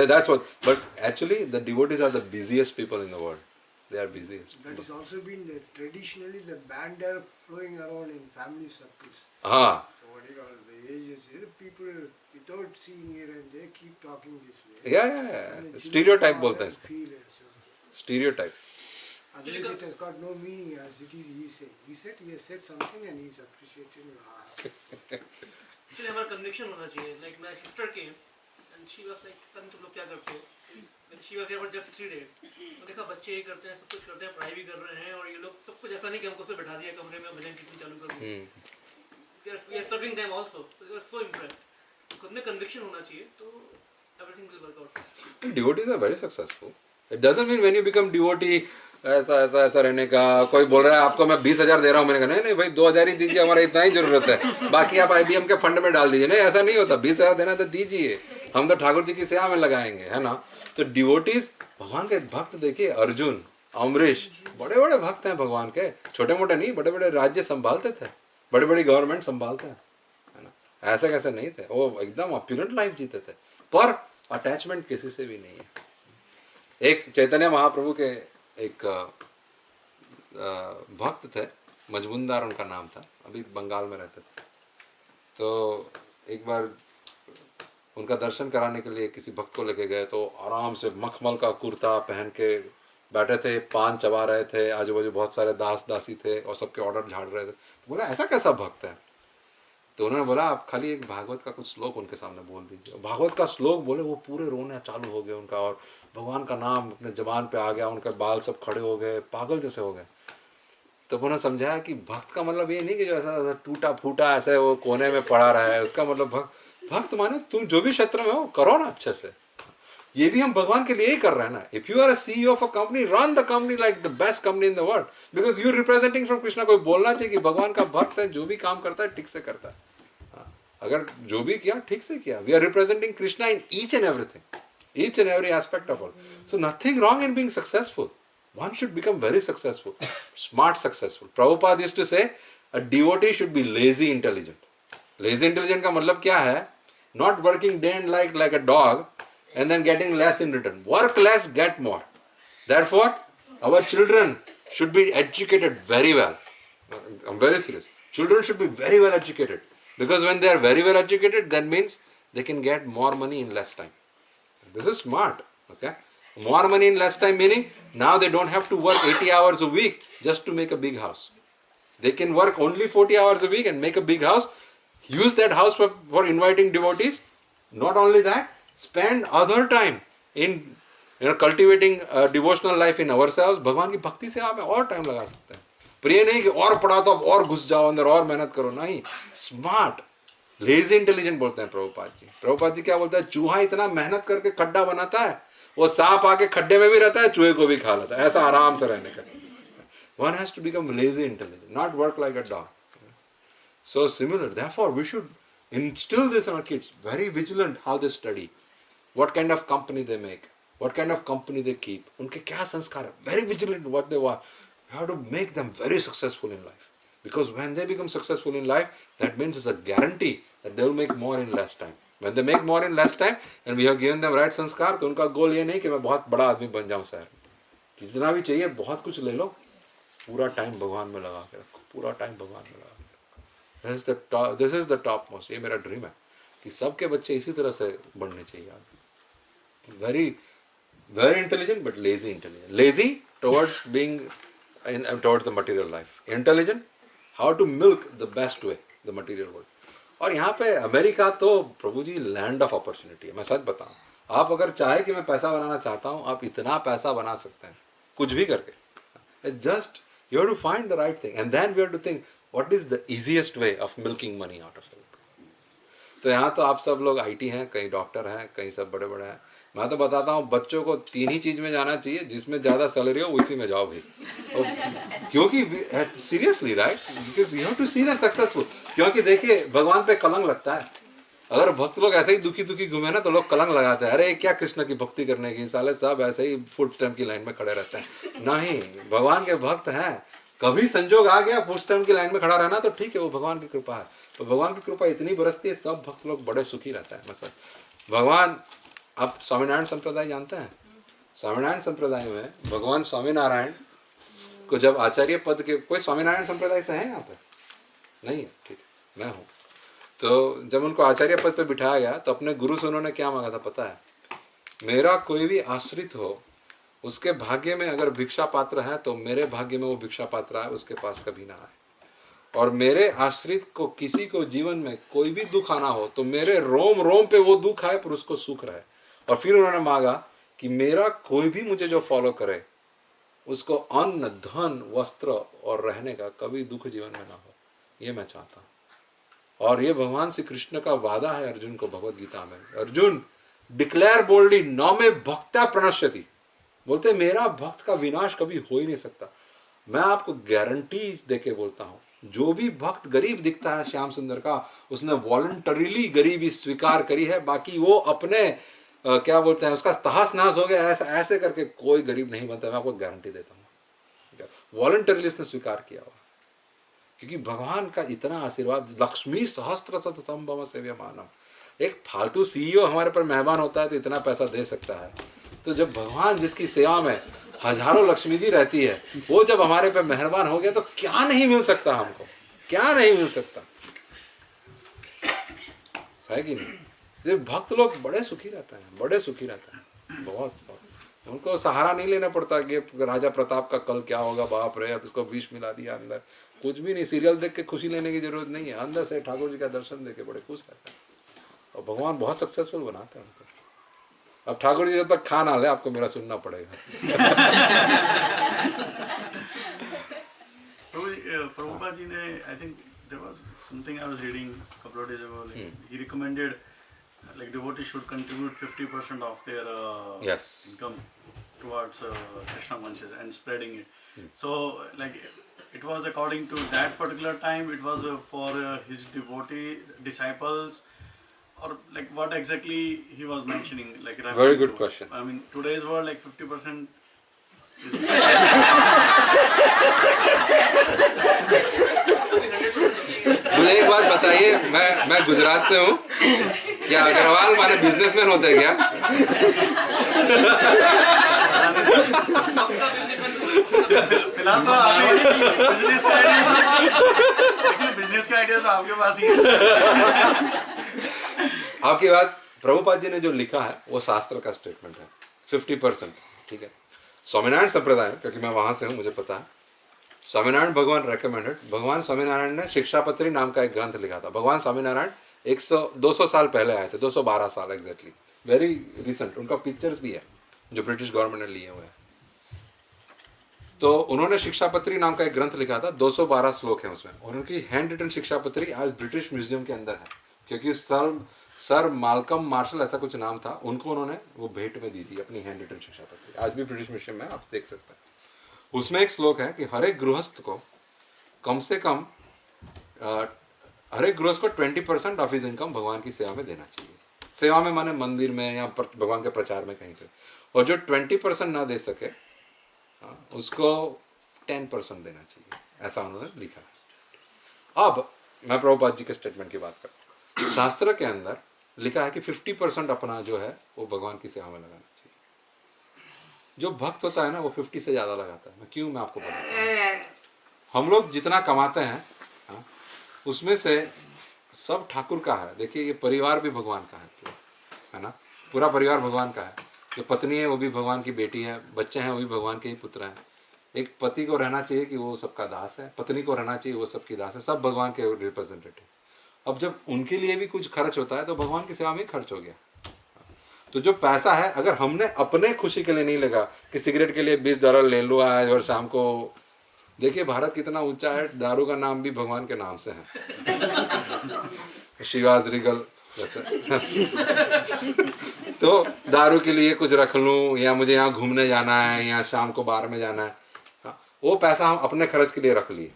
That's what. But actually, the devotees are the busiest people in the world. They are busiest. That has also been the traditionally the band are flowing around in family circles. हाँ, So what do you call the ages? People without seeing here and they keep talking this way. yeah. Stereotype बोलते हैं इसको। Feel it. So Stereotype. otherwise it has got no meaning as it is he said. He has said something and he is appreciating. Actually हमारा conviction होना चाहिए. Like my sister came and she was like, "तन तुम लोग क्या करते हो?" When she was there for just 3 days. तो देखा बच्चे ये करते हैं, सब कुछ करते हैं, पढ़ाई भी कर रहे हैं, और ये लोग सब कुछ ऐसा नहीं कि हमको सिर्फ बैठा दिया कमरे में भजन कीर्तन चालू कर दिया। We are serving them also. So they were so impressed. खुद में conviction होना चाहिए तो everything will work out. Devotees are very successful. It doesn't mean when you become devotee ऐसा रहने का। कोई बोल रहा है आपको मैं 20,000 दे रहा हूँ, मैंने कहा नहीं भाई 2,000 ही दीजिए, हमारा इतना ही जरूरत है, बाकी आप IBM के फंड में डाल दीजिए। नहीं, ऐसा नहीं होता, 20,000 देना तो दीजिए, हम तो ठाकुर जी की सेवा में लगाएंगे, है ना। तो डिवोटीज भगवान के भक्त देखिए, अर्जुन, अमरीश, बड़े बड़े भक्त हैं भगवान के, छोटे मोटे नहीं, बड़े बड़े राज्य संभालते थे, बड़ी बड़ी गवर्नमेंट संभालते हैं, है ना। ऐसे कैसे नहीं थे, वो एकदम अपीरेंट लाइफ जीते थे, पर अटैचमेंट किसी से भी नहीं है। एक चैतन्य महाप्रभु के एक भक्त थे, मजमुंदार उनका नाम था, अभी बंगाल में रहते थे। तो एक बार उनका दर्शन कराने के लिए किसी भक्त को लेके गए, तो आराम से मखमल का कुर्ता पहन के बैठे थे, पान चबा रहे थे, आजू बाजू बहुत सारे दास दासी थे और सबके ऑर्डर झाड़ रहे थे। तो बोला ऐसा कैसा भक्त है? तो उन्होंने बोला आप खाली एक भागवत का कुछ श्लोक उनके सामने बोल दीजिए। भागवत का श्लोक बोले, वो पूरे रोने चालू हो गए उनका, और भगवान का नाम अपने जबान पे आ गया, उनके बाल सब खड़े हो गए, पागल जैसे हो गए। तो उन्होंने समझाया कि भक्त का मतलब ये नहीं कि जो ऐसा टूटा फूटा ऐसे वो कोने में पड़ा रहा है, उसका मतलब भक्त माने तुम जो भी क्षेत्र में हो करो ना अच्छे से। ये भी हम भगवान के लिए ही कर रहे हैं ना। If you are a CEO of a company, run the company like the best company in the world, because you representing from Krishna. कोई बोलना चाहिए कि भगवान का भक्त है, जो भी काम करता है ठीक से करता है। अगर जो भी किया ठीक से किया, we are representing Krishna in each and everything, each and every aspect of all. So nothing wrong in being successful, one should become very successful, smart successful. Prabhupada used to say a devotee should be lazy intelligent. Lazy intelligent का मतलब क्या है? Not working day and night like a dog and then getting less in return. Work less, get more. Therefore, our children should be educated very well. I'm very serious. Children should be very well educated, because when they are very well educated, that means they can get more money in less time. This is smart, okay? More money in less time meaning now they don't have to work 80 hours a week just to make a big house. They can work only 40 hours a week and make a big house. Use that house for inviting devotees. Not only that, spend other time in cultivating a devotional life in ourselves. भगवान की भक्ति से आप और टाइम लगा सकते हैं। पर ये नहीं कि और पढ़ा तो अब और घुस जाओ अंदर और मेहनत करो, नहीं। स्मार्ट, लेजी इंटेलिजेंट बोलते हैं प्रभुपाद जी। प्रभुपाद जी क्या बोलते हैं? चूहा इतना मेहनत करके खड्डा बनाता है, वो सांप आके खड्डे में भी रहता है, चूहे को भी खा लेता है, ऐसा आराम से रहने का। One has to become lazy intelligent, not work like a dog. So similar, therefore we should instill this in our kids, very vigilant how they study, what kind of company they make, what kind of company they keep, उनके क्या संस्कार है, very vigilant what they want. You have to make them very successful in life, because when they become successful in life, that means it's a guarantee that they will make more in less time. When they make more in less time and we have given them right संस्कार, तो उनका गोल ये नहीं कि मैं बहुत बड़ा आदमी बन जाऊं शहर, कितना भी चाहिए बहुत कुछ ले लो, पूरा टाइम भगवान में लगा के रखो, पूरा टाइम भगवान में लगा के रखो। This is the top most, ये मेरा ड्रीम है कि सबके बच्चे इसी तरह से बनने चाहिए। Very very intelligent but lazy intelligent, lazy towards being towards the material life, intelligent how to milk the best way the material world. और यहाँ पे अमेरिका तो Prabhu ji land of opportunity है। मैं सच बताऊँ, आप अगर चाहे कि मैं पैसा बनाना चाहता हूँ, आप इतना पैसा बना सकते हैं कुछ भी करके। Just you have to find the right thing and then we have to think what is the easiest way of milking money out of it. तो यहाँ तो आप सब लोग आईटी हैं, कई डॉक्टर हैं, कई सब बड़े बड़े हैं। मैं तो बताता हूँ बच्चों को 3 ही चीज़ में जाना चाहिए, जिसमें ज़्यादा सैलरी हो उसी में जाओ भाई, क्योंकि seriously right, because you have to see them successful. क्योंकि देखिए भगवान पे कलंक लगता है, अगर भक्त लोग ऐसे ही दुखी दुखी घूमे ना तो लोग कलंक लगाते हैं, अरे क्या कृष्ण की भक्ति करने की, साले सब ऐसे ही फुट स्टैम्प की लाइन में खड़े रहते हैं। नहीं, भगवान के भक्त हैं, कभी संजोग आ गया फुट स्टैम्प की लाइन में खड़ा रहना तो ठीक है, वो भगवान की कृपा है। तो भगवान की कृपा इतनी बरसती है, सब भक्त लोग बड़े सुखी रहते हैं। मतलब भगवान, आप स्वामीनारायण संप्रदाय जानते हैं? स्वामीनारायण संप्रदाय में भगवान स्वामीनारायण को जब आचार्य पद के, कोई स्वामीनारायण संप्रदाय से है यहाँ पे? नहीं है, ठीक है, मैं हूँ। तो जब उनको आचार्य पद पे बिठाया गया तो अपने गुरु से उन्होंने क्या मांगा था पता है? मेरा कोई भी आश्रित हो, उसके भाग्य में अगर भिक्षा पात्र है तो मेरे भाग्य में वो भिक्षा पात्र आए, उसके पास कभी ना आए। और मेरे आश्रित को, किसी को जीवन में कोई भी दुख आना हो तो मेरे रोम रोम पे वो दुख आए पर उसको सुख रहे। और फिर उन्होंने मांगा कि मेरा कोई भी मुझे जो फॉलो करे उसको अन्न, धन, वस्त्र और रहने का कभी दुख जीवन में ना हो, ये मैं चाहता हूँ। और ये भगवान श्री कृष्ण का वादा है अर्जुन को भगवद गीता में। अर्जुन डिक्लेयर बोल्डली न मे भक्ता प्रणश्यति, बोलते मेरा भक्त का विनाश कभी हो ही नहीं सकता। मैं आपको गारंटी देके बोलता हूँ, जो भी भक्त गरीब दिखता है श्याम सुंदर का, उसने वॉलंटरीली गरीबी स्वीकार करी है, बाकी वो अपने क्या बोलते हैं उसका तहस नहस हो गया, ऐसा ऐसे करके कोई गरीब नहीं बनता, मैं आपको गारंटी देता हूँ। वॉलंटरली उसने स्वीकार किया हुआ, क्योंकि भगवान का इतना आशीर्वाद, लक्ष्मी सहस्त्र शत संभव सेव्य मानव। एक फालतू सीईओ हमारे पर मेहमान होता है तो इतना पैसा दे सकता है, तो जब भगवान जिसकी सेवा में हजारों लक्ष्मी जी रहती है, वो जब हमारे पे मेहरबान हो गया तो क्या नहीं मिल सकता हमको, क्या नहीं मिल सकता, है कि नहीं। ये भक्त लोग बड़े सुखी रहते हैं, बड़े सुखी रहते हैं, बहुत बहुत। उनको सहारा नहीं लेना पड़ता कि राजा प्रताप का कल क्या होगा, बाप रे अब इसको विष मिला दिया अंदर, कुछ भी नहीं। सीरियल देख के खुशी लेने की जरूरत नहीं है, अंदर से ठाकुर जी का दर्शन देके बड़े खुश रहते हैं, और भगवान बहुत सक्सेसफुल बनाते हैं उनको। अब ठाकुर जी जब तक खा ना ले आपको मेरा सुनना पड़ेगा। Prabhupada ji ne, I think there was something I was reading a couple of days ago. Like, he recommended like devotees should contribute 50% of their Yes. income towards Krishna consciousness and spreading it. So like it was according to that particular time. It was for his devotee disciples, or like what exactly he was mentioning. Like Very good question. I mean today's world like 50%. मुझे एक बात बताइए, मैं गुजरात से हूँ, क्या अग्रवाल माने बिजनेसमैन होते हैं क्या? फिलहाल तो अभी बिजनेस का आइडिया तो आपके पास ही है। आपकी बात, प्रभुपाद जी ने जो लिखा है वो शास्त्र का स्टेटमेंट है, 50%, ठीक है। स्वामीनारायण संप्रदाय, क्योंकि मैं वहां से हूँ मुझे पता है, स्वामीनारायण भगवान रेकमेंडेड, भगवान स्वामीनारायण ने शिक्षापत्री नाम का एक ग्रंथ लिखा था। भगवान स्वामीनारायण 200 साल पहले आए थे, 212 साल एग्जैक्टली, वेरी रिसेंट। उनका पिक्चर्स भी है जो ब्रिटिश गवर्नमेंट ने लिए हुए हैं। तो उन्होंने शिक्षापत्री नाम का एक ग्रंथ लिखा था, 212 श्लोक है उसमें, और उनकी हैंड रिटन शिक्षापत्री आज ब्रिटिश म्यूजियम के अंदर है, क्योंकि सर मालकम मार्शल ऐसा कुछ नाम था, उनको उन्होंने वो भेंट में दी थी अपनी हैंड रिटन शिक्षापत्री, आज भी ब्रिटिश म्यूजियम में आप देख सकते हैं। उसमें एक श्लोक है कि हर एक गृहस्थ को कम से कम हर एक गृहस्थ को 20% ऑफ हिज इनकम भगवान की सेवा में देना चाहिए। सेवा में माने मंदिर में या भगवान के प्रचार में कहीं पे, और जो 20% ना दे सके उसको 10% देना चाहिए, ऐसा उन्होंने लिखा है। अब मैं प्रभुपाद जी के स्टेटमेंट की बात करता हूँ। शास्त्र के अंदर लिखा है कि 50% अपना जो है वो भगवान की सेवा में लगाना चाहिए। जो भक्त होता है ना वो 50 से ज़्यादा लगाता है। मैं आपको बताता हूँ, हम लोग जितना कमाते हैं उसमें से सब ठाकुर का है। देखिए ये परिवार भी भगवान का है ना, पूरा परिवार भगवान का है। जो पत्नी है वो भी भगवान की बेटी है, बच्चे हैं वो भी भगवान के ही पुत्र हैं। एक पति को रहना चाहिए कि वो सबका दास है, पत्नी को रहना चाहिए वो सबकी दास है, सब भगवान के रिप्रेजेंटेटिव। अब जब उनके लिए भी कुछ खर्च होता है तो भगवान की सेवा में ही खर्च हो गया। तो जो पैसा है अगर हमने अपने खुशी के लिए नहीं लगा कि सिगरेट के लिए $20 ले लो आज और शाम को, देखिए भारत कितना ऊंचा है, दारू का नाम भी भगवान के नाम से है, शिवाज रिगल जैसे। तो दारू के लिए कुछ रख लूं, या मुझे यहाँ घूमने जाना है या शाम को बार में जाना है, वो पैसा हम अपने खर्च के लिए रख लिए।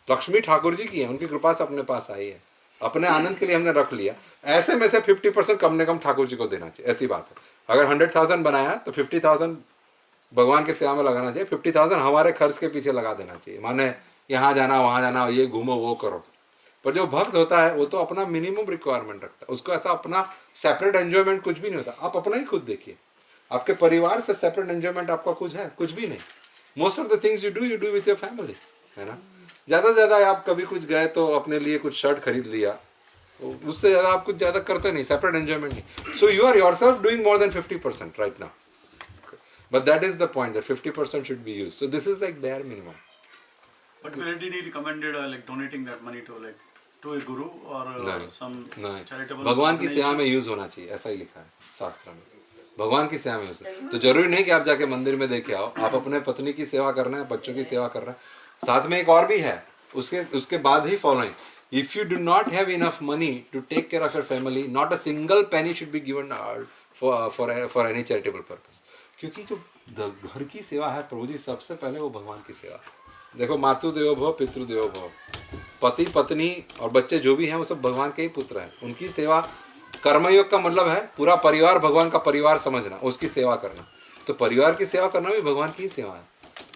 लक्ष्मी ठाकुर जी की है, उनकी कृपा से अपने पास आई है, अपने आनंद के लिए हमने रख लिया। ऐसे में से 50% कम से कम ठाकुर जी को देना चाहिए, ऐसी बात है। अगर 100,000 बनाया तो 50,000 भगवान की सेवा में लगाना चाहिए, 50,000 हमारे खर्च के पीछे लगा देना चाहिए, माने यहाँ जाना वहाँ जाना, ये घूमो वो करो। पर जो भक्त होता है वो तो अपना मिनिमम रिक्वायरमेंट रखता है, उसको ऐसा अपना सेपरेट एंजॉयमेंट कुछ भी नहीं होता। आप अपना ही खुद देखिए, आपके परिवार से सेपरेट एंजॉयमेंट आपका कुछ है? कुछ भी नहीं। Most of the things you do with your family, है ना। ज़्यादा से ज़्यादा आप कभी कुछ गए तो अपने लिए कुछ शर्ट खरीद लिया, उससे ज़्यादा आप कुछ ज़्यादा करते नहीं, सेपरेट एंजॉयमेंट नहीं। So you are yourself doing more than 50% right now, but that is the point, that 50% should be used. So this is like bare minimum. But where did he recommended like donating that money to a guru or some charitable? भगवान की सेवा में यूज होना चाहिए, ऐसा ही लिखा है शास्त्र में। भगवान की सेवा में यूज, तो जरूरी नहीं कि आप जाके मंदिर में देखे आओ, आप अपने पत्नी की सेवा कर रहे हैं, बच्चों की सेवा कर रहे हैं। साथ में एक और भी है, उसके बाद ही following, if you do not have enough money to take care of your family, not a single penny should be given for any charitable purpose. क्योंकि जो घर की सेवा है प्रभु जी, सबसे पहले वो भगवान की सेवा। देखो, मातु देवो भव, पितृ देवो भव, पति पत्नी और बच्चे जो भी हैं वो सब भगवान के ही पुत्र हैं। उनकी सेवा कर्मयोग का मतलब है पूरा परिवार भगवान का परिवार समझना, उसकी सेवा करना। तो परिवार की सेवा करना भी भगवान की ही सेवा है।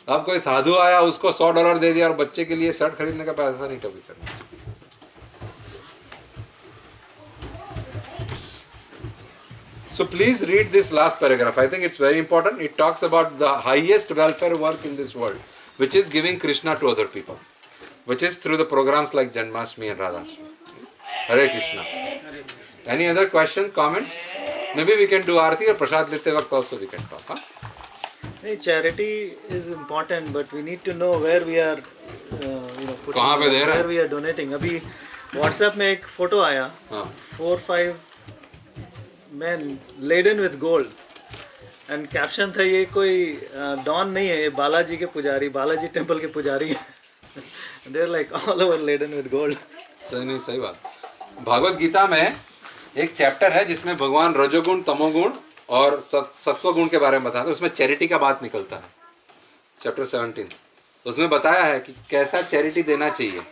अब कोई साधु आया उसको $100 दे दिया और बच्चे के लिए शर्ट खरीदने का पैसा नहीं कभी करना। So please read this last paragraph. I think it's very important. It talks about the highest welfare work in this world, which is giving Krishna to other people, which is through the programs like Janmashtami and Radhashtami. Hare Krishna. Any other question, comments? Maybe we can do Aarti or Prasad lete waqt also we can talk. Huh? नहीं, charity is important, but we need to know where we are, putting, कहाँ पे दे रहे हैं? where we are donating. अभी WhatsApp में एक फोटो आया, हाँ। 4-5 men laden with gold, and caption था ये कोई डॉन नहीं है, ये बालाजी के पुजारी, बालाजी टेम्पल के पुजारी हैं। They're like all over laden with gold. सही नहीं, सही बात। भागवत गीता में एक चैप्टर है जिसमें भगवान रजोगुण, तमोगुण और सत्वगुण के बारे में बताते हैं। उसमें चैरिटी का बात निकलता है, चैप्टर 17। उसमें बताया है कि कैसा चैरिटी देना चाहिए।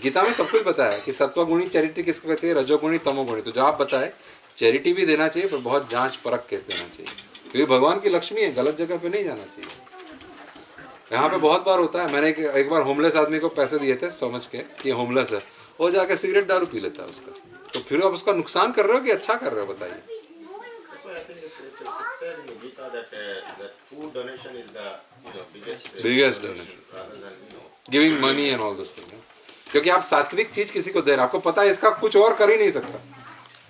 गीता में सब कुछ बताया है कि सत्वगुणी चैरिटी किसको कहते हैं, रजोगुणी, तमोगुणी। तो जो आप बताए चैरिटी भी देना चाहिए, पर बहुत जांच परख के देना चाहिए, क्योंकि भगवान की लक्ष्मी है, गलत जगह पे नहीं जाना चाहिए। यहाँ पे बहुत बार होता है। मैंने एक बार होमलेस आदमी को पैसे दिए थे समझ के कि होमलेस है, वो जाकर सिगरेट दारू पी लेता है उसका। तो फिर आप उसका नुकसान कर रहे हो कि अच्छा कर रहे हो, बताइए। Biggest donation, giving money and all those things, क्योंकि आप सात्विक चीज किसी को दे रहे हैं, आपको पता है इसका कुछ और कर ही नहीं सकता।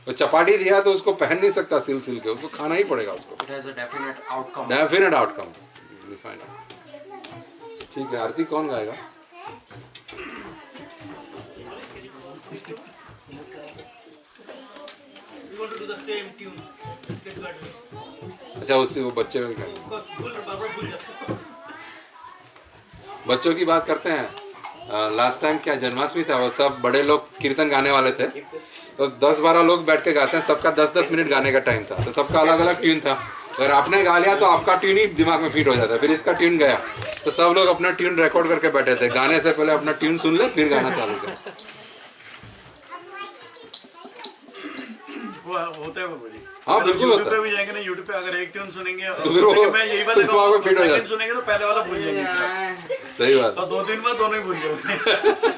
तो चपाटी दिया तो उसको पहन नहीं सकता सिल सिल के, उसको खाना ही पड़ेगा उसको। It has a definite outcome. Definite outcome. ठीक है, आरती कौन गाएगा? We want to do the same tune. Get that. अच्छा, उससे वो बच्चे में गाएंगे। भूल जाते हैं। बच्चों की बात करते हैं। लास्ट टाइम क्या जन्माष्टमी था, वो सब बड़े लोग कीर्तन गाने वाले थे, तो 10-12 लोग बैठ के गाते हैं, सबका 10-10 मिनट गाने का टाइम था, तो सबका अलग अलग ट्यून था। अगर आपने गा लिया तो आपका ट्यून ही दिमाग में फिट हो जाता है। फिर इसका ट्यून गया तो सब लोग अपना ट्यून रिकॉर्ड करके बैठे थे, गाने से पहले अपना ट्यून सुन ले फिर गाना चालू कर। वो होता है बाबू जी। हाँ, बिल्कुल होता है। यूट्यूब पे भी जाएंगे ना, यूट्यूब पे अगर एक ट्यून सुनेंगे तो फिर वो मैं यही बात दिमाग में फिट हो जाता है। सुनेंगे तो पहले वाला भूल जाएंगे, सही बात। और 2 दिन बाद दोनों ही भूल जाओगे।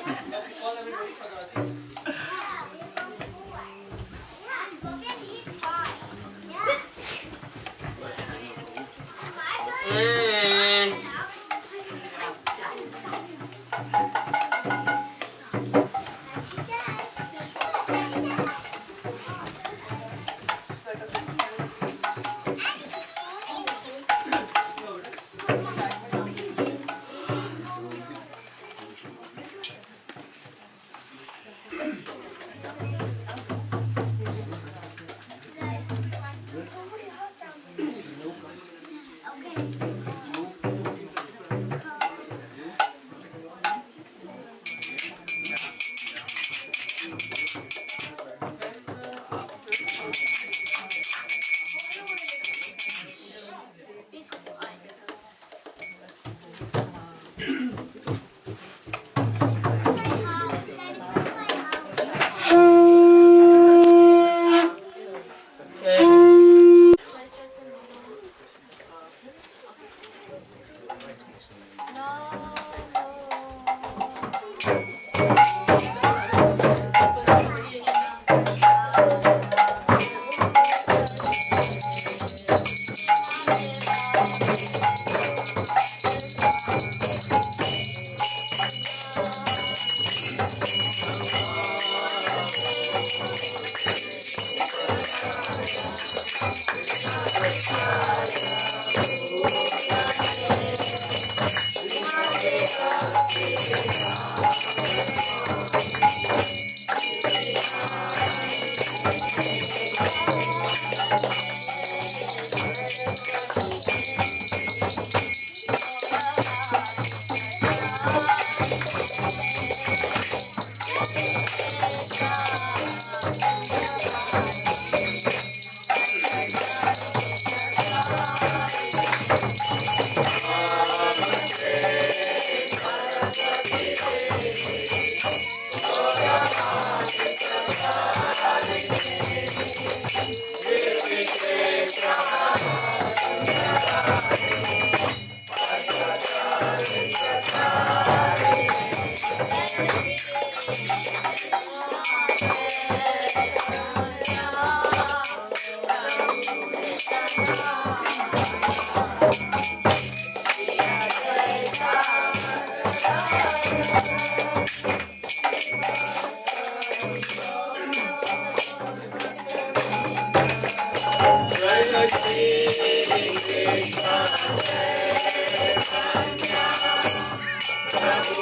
Hare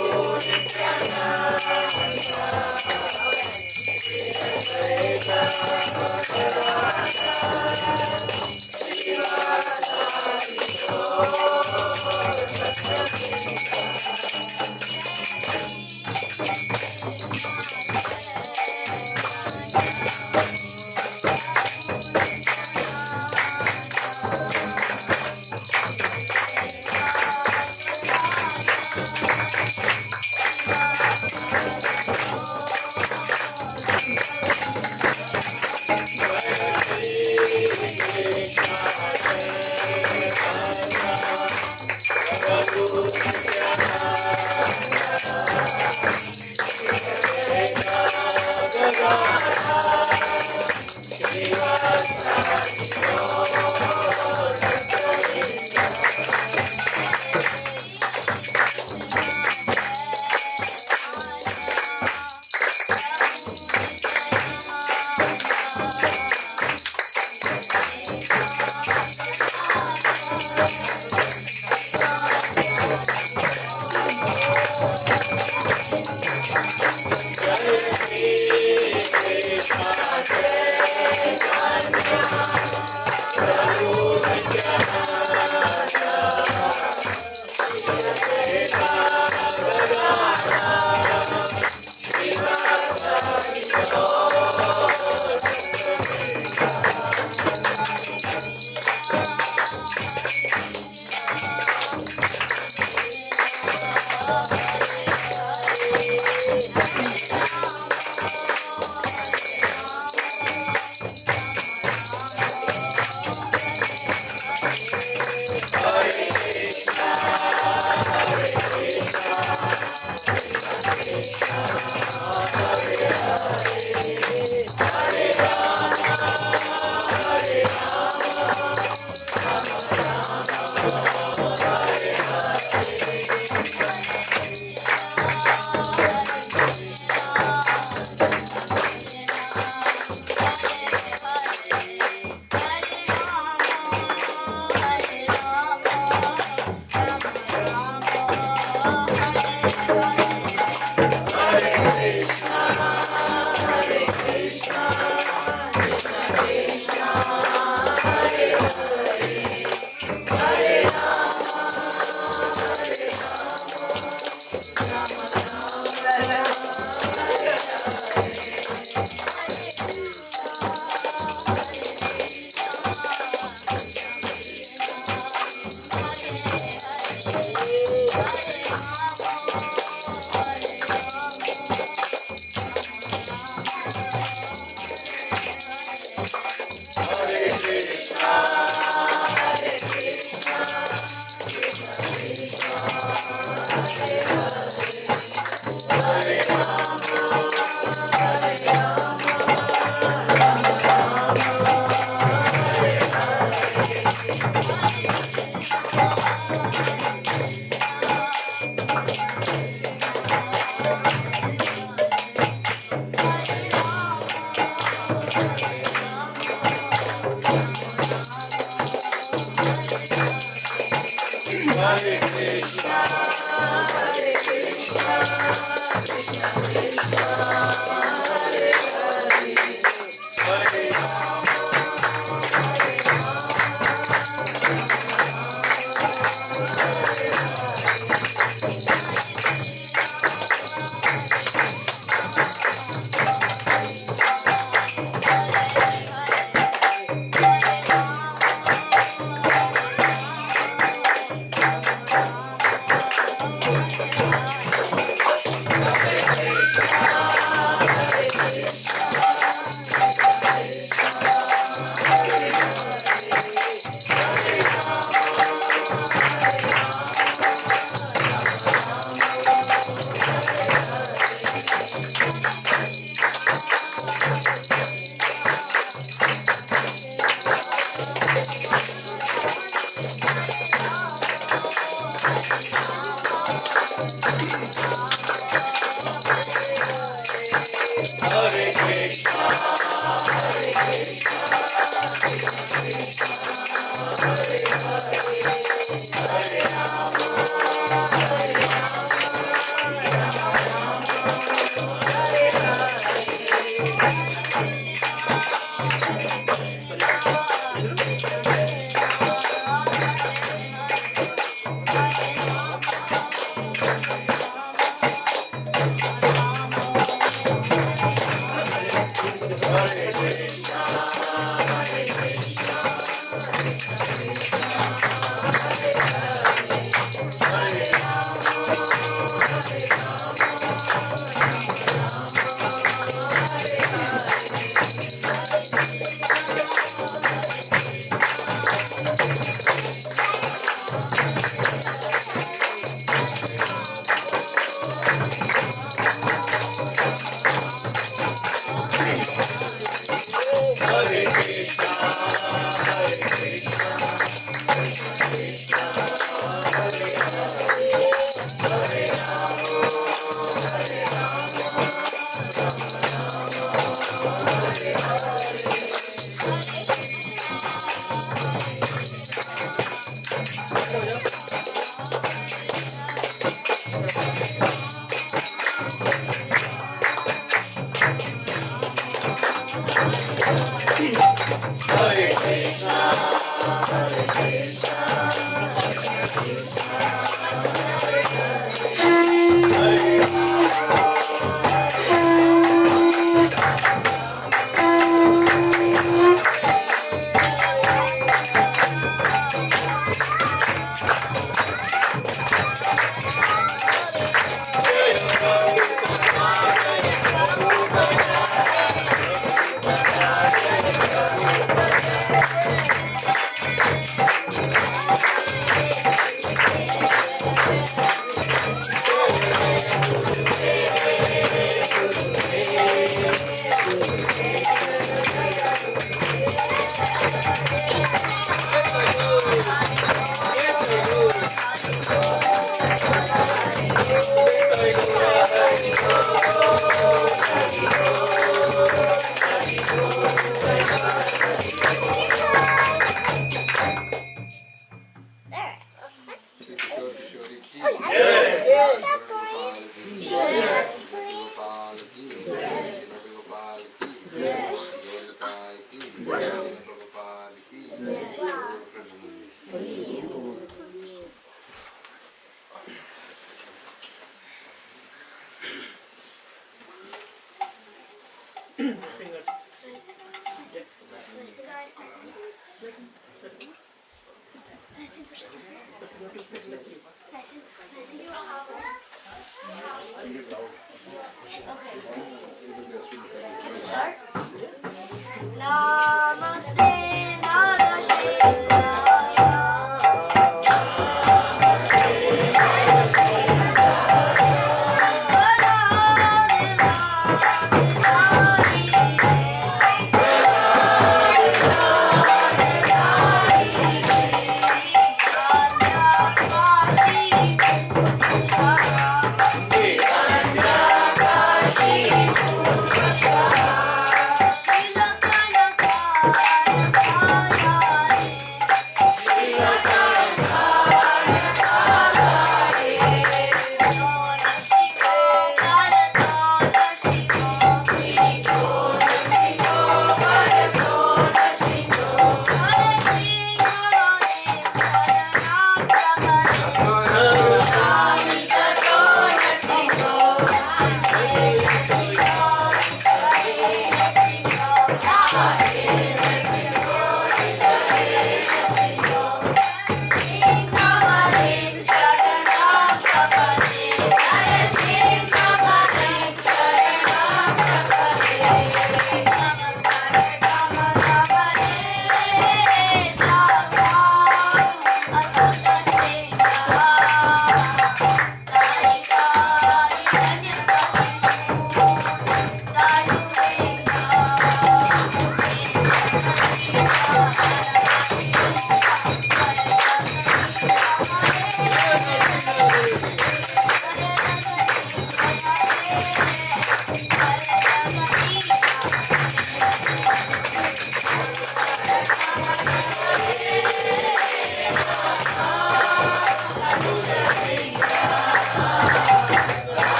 Namaste Narasimha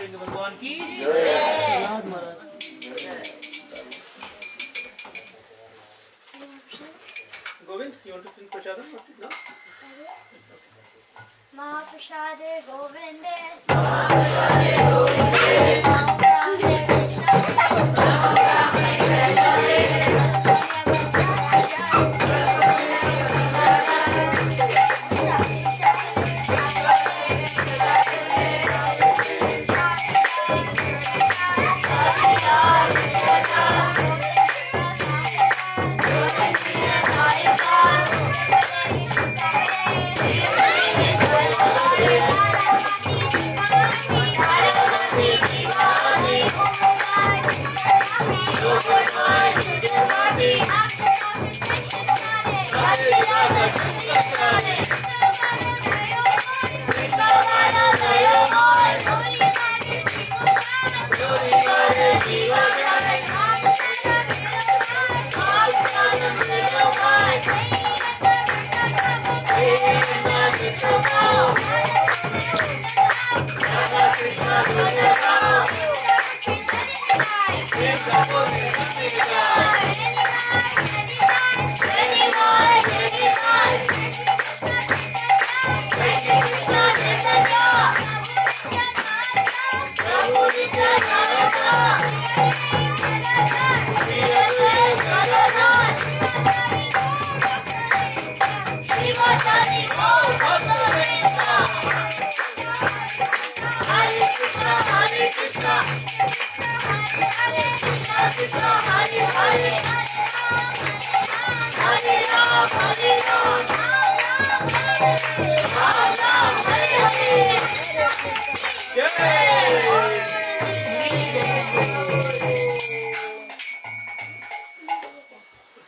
सिंह भगवान की प्रहलाद महाराज Govind, you want to sing Prashadam? No? महाप्रसादे गोविंदे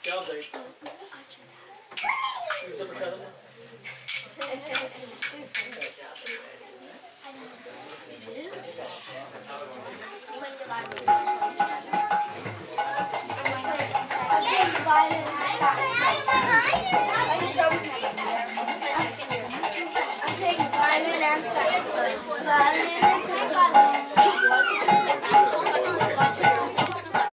क्या भाई प्रसादम violin and saxophone.